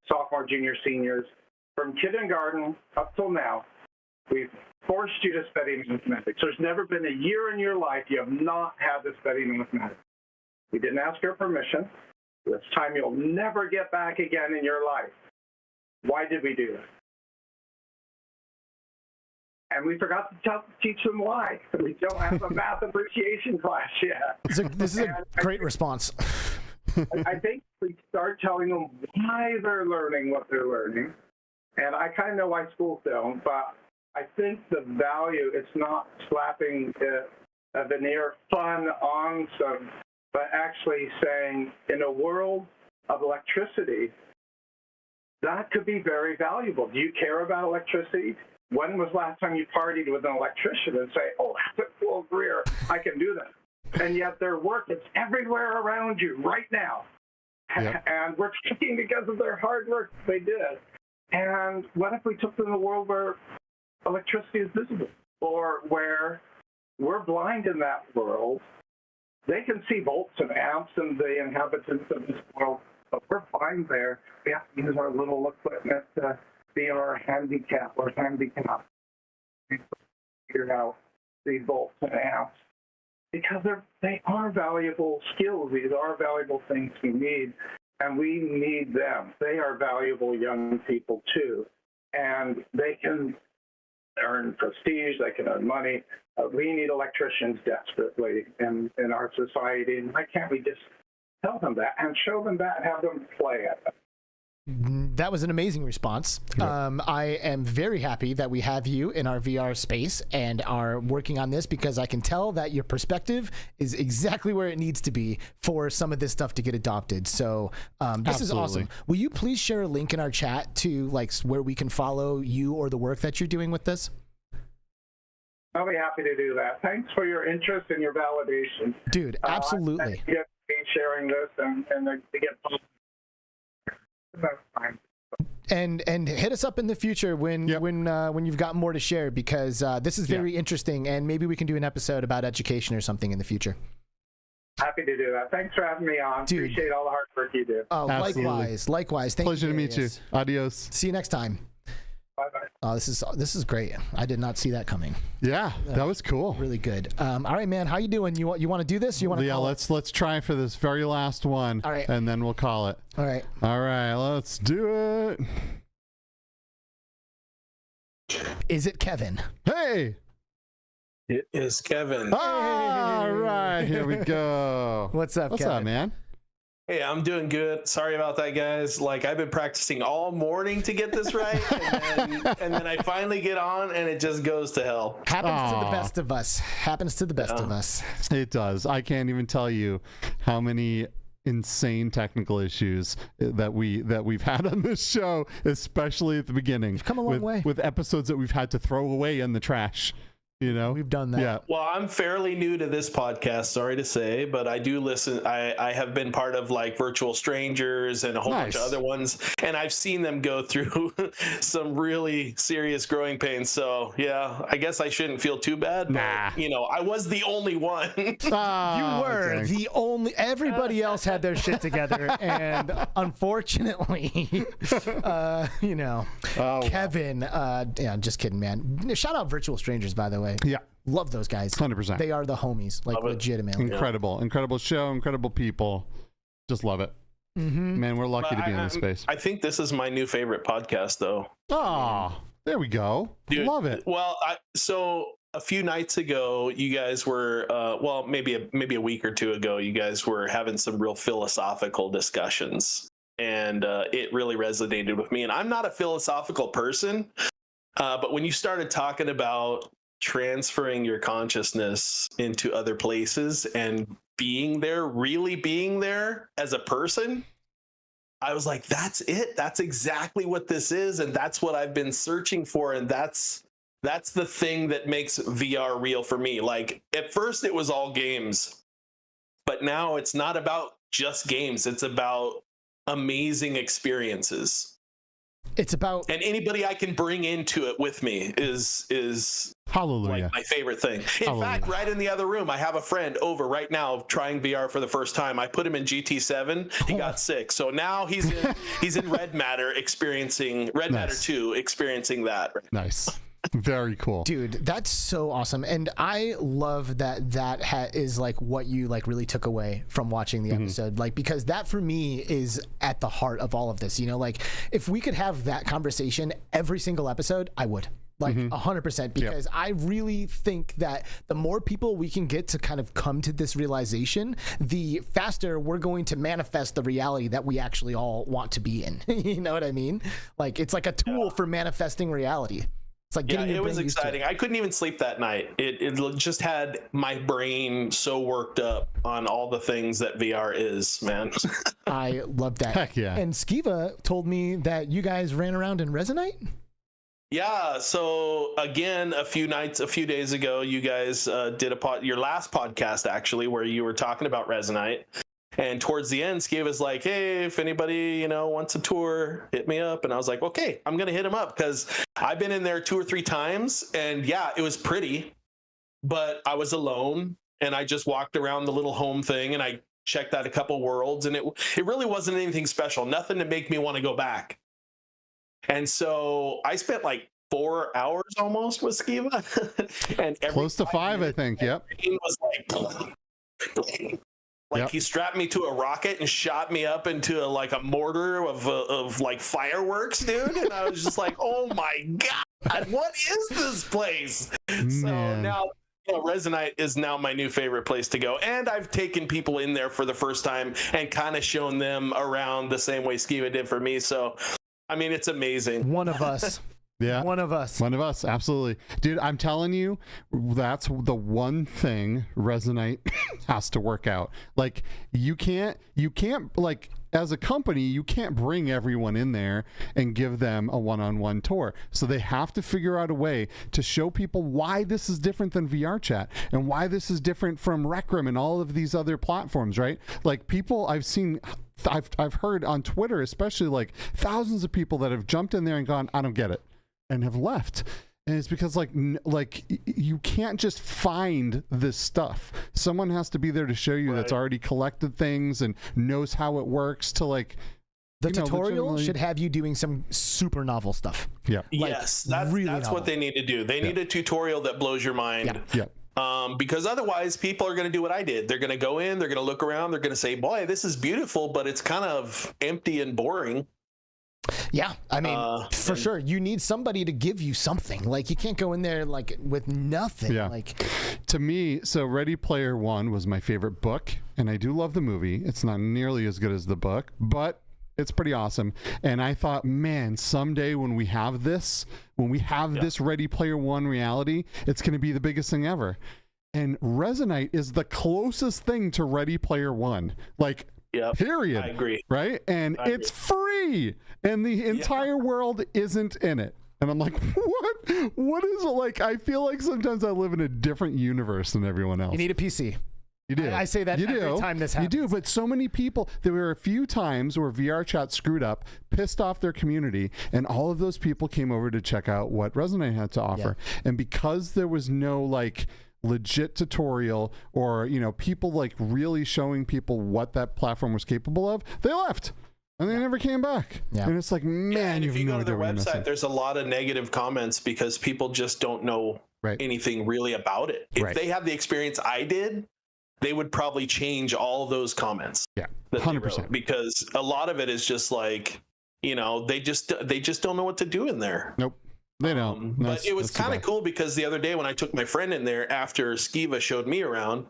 sophomore, junior, seniors, from kindergarten up till now, we've forced you to study mathematics. There's never been a year in your life you have not had to study mathematics. We didn't ask your permission. This time you'll never get back again in your life. Why did we do this? And we forgot to teach them why. We don't have a math appreciation class yet. This is a great response. I think we start telling them why they're learning what they're learning. And I kind of know why schools don't, but I think the value, it's not slapping a veneer fun on some, but actually saying, in a world of electricity, that could be very valuable. Do you care about electricity? When was the last time you partied with an electrician and say, oh, that's a cool career, I can do that? And yet their work is everywhere around you right now. Yep. And we're taking because of their hard work they did. And what if we took them to a world where electricity is visible, or where we're blind in that world? They can see volts and amps and the inhabitants of this world, but we're blind there. We have to use our little equipment to be our handicap or handicap. Figure out these volts and amps, because they are valuable skills. These are valuable things we need, and we need them. They are valuable young people too, and they can earn prestige, they can earn money. We need electricians desperately in our society, and why can't we just tell them that and show them that and have them play it? That was an amazing response. Yep. I am very happy that we have you in our VR space and are working on this, because I can tell that your perspective is exactly where it needs to be for some of this stuff to get adopted. So this is awesome. Will you please share a link in our chat to where we can follow you or the work that you're doing with this? I'll be happy to do that. Thanks for your interest and your validation. Dude, absolutely. Sharing this and to get and hit us up in the future when you've got more to share, because this is very interesting, and maybe we can do an episode about education or something in the future. Happy to do that. Thanks for having me on. Dude. Appreciate all the hard work you do. Oh, likewise. Thank Pleasure you. to meet you. Adios. See you next time. Bye-bye. Oh, this is great. I did not see that coming. Yeah, that was cool. Really good. All right, man. How you doing? You want to do this? You want to? Yeah, let's try for this very last one. All right. And then we'll call it. All right. All right. Let's do it. Is it Kevin? Hey. It is Kevin. All right. Here we go. What's up, Kevin? What's up, man? Hey, I'm doing good. Sorry about that, guys. I've been practicing all morning to get this right, and then I finally get on, and it just goes to hell. Happens to the best of us. Happens to the best of us. It does. I can't even tell you how many insane technical issues that we've had on this show, especially at the beginning. We've come a long way with episodes that we've had to throw away in the trash. We've done that. Yeah. Well, I'm fairly new to this podcast, sorry to say, but I do listen. I have been part of Virtual Strangers and a whole bunch of other ones, and I've seen them go through some really serious growing pains. So yeah, I guess I shouldn't feel too bad. Nah. But, I was the only one. You were the only. Everybody else had their shit together, and unfortunately, Kevin. Yeah, just kidding, man. Shout out Virtual Strangers, by the way. Yeah. Love those guys. 100%. They are the homies, legitimately. Incredible show, incredible people. Just love it. Mm-hmm. Man, we're lucky to be in this space. I think this is my new favorite podcast, though. Oh, there we go. Dude, love it. Well, so a few nights ago, you guys were, maybe a week or two ago, you guys were having some real philosophical discussions. and it really resonated with me. And I'm not a philosophical person, but when you started talking about transferring your consciousness into other places and being there, really being there as a person, I was like, that's it. That's exactly what this is. And that's what I've been searching for. And that's the thing that makes VR real for me. Like, at first it was all games, but now it's not about just games. It's about amazing experiences. It's about, and anybody I can bring into it with me is hallelujah, like my favorite thing. In fact, right in the other room, I have a friend over right now trying VR for the first time. I put him in GT7. He got sick, so now he's in Red Matter experiencing Matter 2, experiencing that. Nice. Very cool, dude. That's so awesome, and I love that is like what you like really took away from watching the episode, like, because that for me is at the heart of all of this. You know, like, if we could have that conversation every single episode, I would. Like 100%, because I really think that the more people we can get to kind of come to this realization, the faster we're going to manifest the reality that we actually all want to be in. You know what I mean? Like, it's like a tool for manifesting reality. It's like getting your it was brain used to exciting. I couldn't even sleep that night. It just had my brain so worked up on all the things that VR is, man. I love that. Heck yeah. And Skiva told me that you guys ran around in Resonate. Yeah, so again, a few days ago, you guys did your last podcast, actually, where you were talking about Resonate. And towards the end, Skiva was like, hey, if anybody, wants a tour, hit me up. And I was like, okay, I'm going to hit him up, because I've been in there 2 or 3 times. And yeah, it was pretty, but I was alone, and I just walked around the little home thing, and I checked out a couple worlds, and it really wasn't anything special, nothing to make me want to go back. And so I spent like 4 hours almost with Skiva. And close to 5, I think. Yep. It was like he strapped me to a rocket and shot me up into a mortar of like fireworks, dude. And I was just like, oh my God, what is this place? Man. So now, Resonate is now my new favorite place to go. And I've taken people in there for the first time and kind of shown them around the same way Skiva did for me. So, I mean, it's amazing. One of us. Yeah. One of us. Absolutely. Dude, I'm telling you, that's the one thing Resonate has to work out. Like, you can't like, as a company, you can't bring everyone in there and give them a one-on-one tour. So they have to figure out a way to show people why this is different than VR chat, and why this is different from Rec Room and all of these other platforms, right? Like, people I've heard on Twitter, especially, like, thousands of people that have jumped in there and gone, I don't get it, and have left. And it's because like you can't just find this stuff. Someone has to be there to show you that's already collected things and knows how it works to, like, the tutorial should have you doing some super novel stuff. Yeah. Like, yes, that's what they need to do. They need a tutorial that blows your mind. Yeah. Because otherwise people are going to do what I did. They're going to go in, they're going to look around, they're going to say, boy, this is beautiful, but it's kind of empty and boring. Yeah, I mean, for sure, you need somebody to give you something. Like, you can't go in there like with nothing. Yeah. Like, to me, so Ready Player One was my favorite book, and I do love the movie. It's not nearly as good as the book, but it's pretty awesome. And I thought, man, someday when we have this Ready Player One reality, it's going to be the biggest thing ever. And Resonate is the closest thing to Ready Player One. Like, period. I agree. Right? And it's free. And the entire world isn't in it. And I'm like, what is it like? I feel like sometimes I live in a different universe than everyone else. You need a PC. You do. I say that every time this happens. You do, but so many people, there were a few times where VR chat screwed up, pissed off their community, and all of those people came over to check out what Resonate had to offer. Yeah. And because there was no, like, legit tutorial or, people like really showing people what that platform was capable of, they left and they never came back. And it's like, man, if you go to their website, there's a lot of negative comments because people just don't know anything really about it. If they have the experience I did, they would probably change all those comments. Yeah, 100%. Because a lot of it is just like, they just don't know what to do in there. Nope. They don't. But it was kind of cool because the other day when I took my friend in there after Skiva showed me around,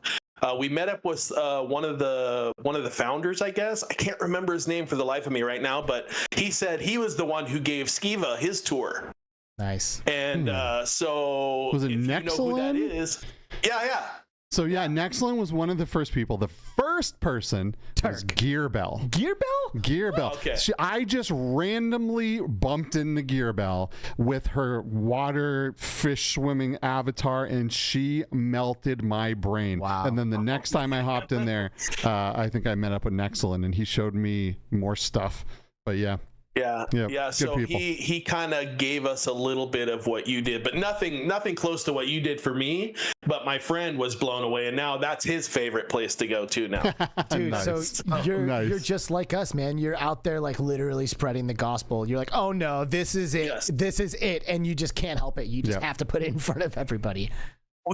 We met up with one of the founders, I guess. I can't remember his name for the life of me right now, but he said he was the one who gave Skiva his tour. Nice. And so was it if Nexlin? you know who that is, yeah. So yeah, Nexlin was one of the first people. The first person was Gearbell. Gearbell. Okay. I just randomly bumped into Gearbell with her water fish swimming avatar, and she melted my brain. Wow. And then the next time I hopped in there, I think I met up with Nexlin, and he showed me more stuff. But yeah. Yeah. So he kind of gave us a little bit of what you did, but nothing close to what you did for me. But my friend was blown away, and now that's his favorite place to go to now. Dude, nice. So you're just like us, man. You're out there like literally spreading the gospel. You're like, oh no, this is it. Yes. This is it, and you just can't help it. You just have to put it in front of everybody.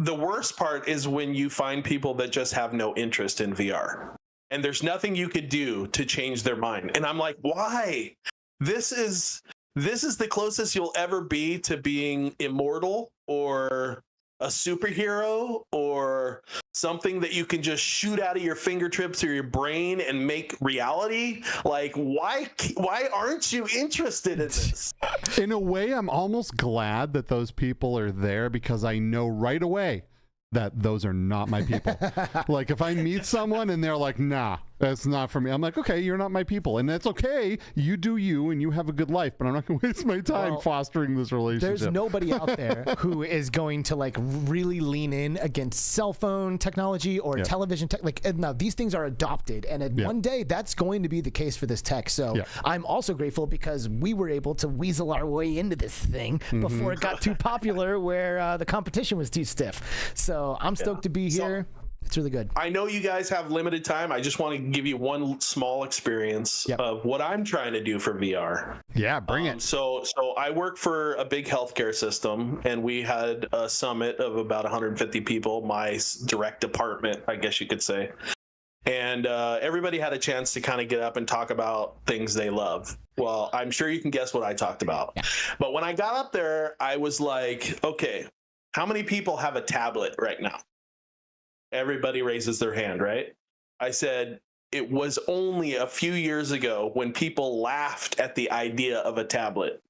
The worst part is when you find people that just have no interest in VR, and there's nothing you could do to change their mind. And I'm like, why? This is the closest you'll ever be to being immortal or a superhero or something that you can just shoot out of your fingertips or your brain and make reality. Like, why aren't you interested in this? In a way, I'm almost glad that those people are there, because I know right away that those are not my people. Like, if I meet someone and they're like, nah, that's not for me, I'm like, okay, you're not my people. And that's okay. You do you, and you have a good life, but I'm not going to waste my time fostering this relationship. There's nobody out there who is going to like really lean in against cell phone technology or television tech. Like, now these things are adopted, and one day that's going to be the case for this tech. So I'm also grateful because we were able to weasel our way into this thing before it got too popular, where the competition was too stiff. So I'm stoked to be here. It's really good. I know you guys have limited time. I just want to give you one small experience of what I'm trying to do for VR. Yeah, bring it. So I work for a big healthcare system, and we had a summit of about 150 people, my direct department, I guess you could say. And everybody had a chance to kind of get up and talk about things they love. Well, I'm sure you can guess what I talked about. Yeah. But when I got up there, I was like, okay, how many people have a tablet right now? Everybody raises their hand, right? I said, it was only a few years ago when people laughed at the idea of a tablet.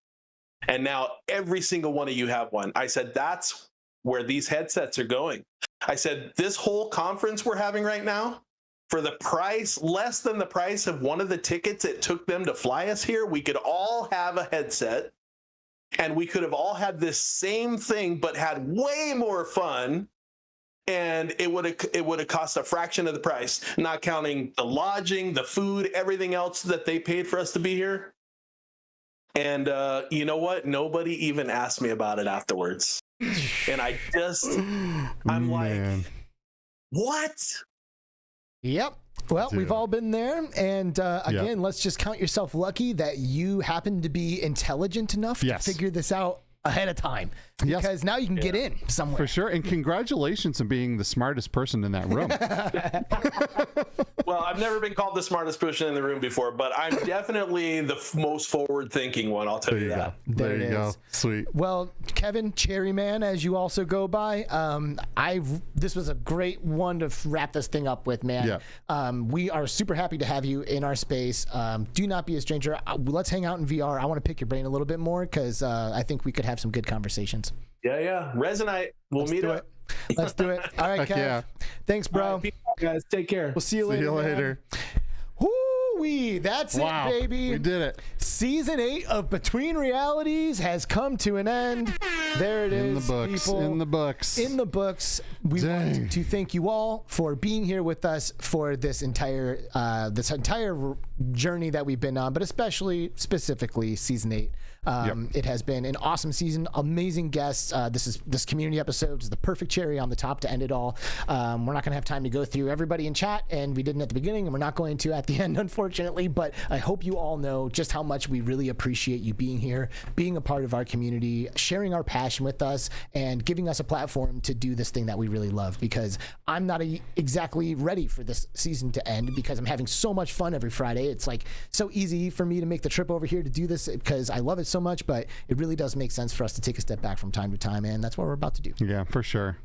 And now every single one of you have one. I said, that's where these headsets are going. I said, this whole conference we're having right now, for the price, less than the price of one of the tickets it took them to fly us here, we could all have a headset, and we could have all had this same thing, but had way more fun. And it would have cost a fraction of the price, not counting the lodging, the food, everything else that they paid for us to be here. And you know what? Nobody even asked me about it afterwards. And I'm like, what? Yep. Well, we've all been there. And again, let's just count yourself lucky that you happen to be intelligent enough to figure this out ahead of time, because now you can get in somewhere. For sure. And congratulations on being the smartest person in that room. Well, I've never been called the smartest person in the room before, but I'm definitely the most forward-thinking one, I'll tell you that. There you go. Sweet. Well, Kevin, Cherryman, as you also go by, this was a great one to wrap this thing up with, man. We are super happy to have you in our space. Do not be a stranger. Let's hang out in VR. I want to pick your brain a little bit more, because I think we could have some good conversations. Yeah. Rez and I will meet up. Let's do it. All right, Kev. Yeah. Thanks, bro. Right, guys, take care. We'll see you later. Woo-wee. That's it, baby. We did it. Season 8 of Between Realities has come to an end. There it is, in the books. people. In the books. In the books. We want to thank you all for being here with us for this entire journey that we've been on, but specifically Season 8. It has been an awesome season, amazing guests. This community episode is the perfect cherry on the top to end it all. We're not going to have time to go through everybody in chat, and we didn't at the beginning, and we're not going to at the end, unfortunately, but I hope you all know just how much we really appreciate you being here, being a part of our community, sharing our passion with us, and giving us a platform to do this thing that we really love, because I'm not exactly ready for this season to end, because I'm having so much fun every Friday. It's like so easy for me to make the trip over here to do this because I love it so much, but it really does make sense for us to take a step back from time to time, and that's what we're about to do. Yeah, for sure.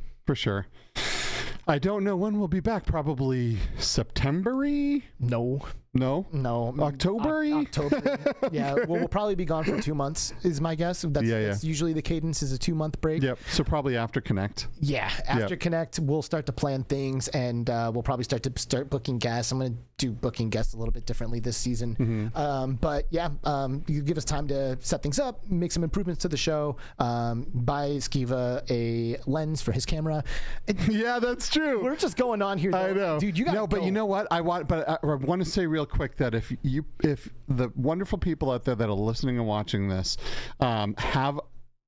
I don't know when we'll be back. Probably September-y? No. October-y? October. Yeah, we'll probably be gone for 2 months, is my guess. That's usually the cadence is a 2-month break. Yep. So probably after Connect. Yeah, after Connect, we'll start to plan things, and we'll probably start booking guests. I'm going to do booking guests a little bit differently this season. But yeah, you give us time to set things up, make some improvements to the show, buy Skiva a lens for his camera. Yeah, that's true. We're just going on here, though. I know, dude. You got no, but you know what? I want to say real quick that if the wonderful people out there that are listening and watching this have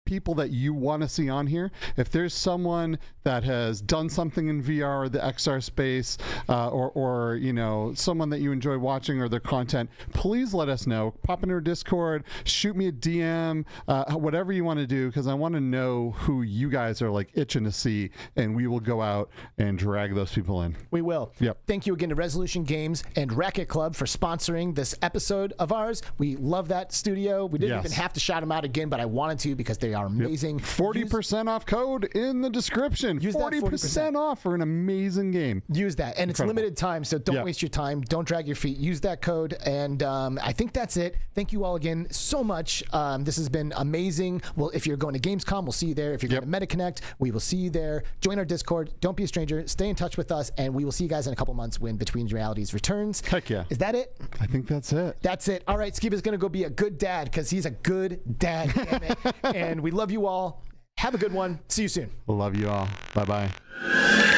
people that you want to see on here, if there's someone that has done something in VR or the XR space, or you know, someone that you enjoy watching or their content, please let us know. Pop into our Discord, shoot me a DM, whatever you want to do, because I want to know who you guys are like itching to see, and we will go out and drag those people in. We will. Yep. Thank you again to Resolution Games and Racket Club for sponsoring this episode of ours. We love that studio. We didn't even have to shout them out again, but I wanted to because they are amazing. 40% off code in the description. Use 40% off for an amazing game. Use that. And it's limited time, so don't waste your time. Don't drag your feet. Use that code. And I think that's it. Thank you all again so much. This has been amazing. Well, if you're going to Gamescom, we'll see you there. If you're going to MetaConnect, we will see you there. Join our Discord. Don't be a stranger. Stay in touch with us. And we will see you guys in a couple months when Between Realities returns. Heck yeah. Is that it? I think that's it. That's it. All right. Skiva's going to go be a good dad because he's a good dad. Damn it. And we love you all. Have a good one. See you soon. Love you all. Bye-bye.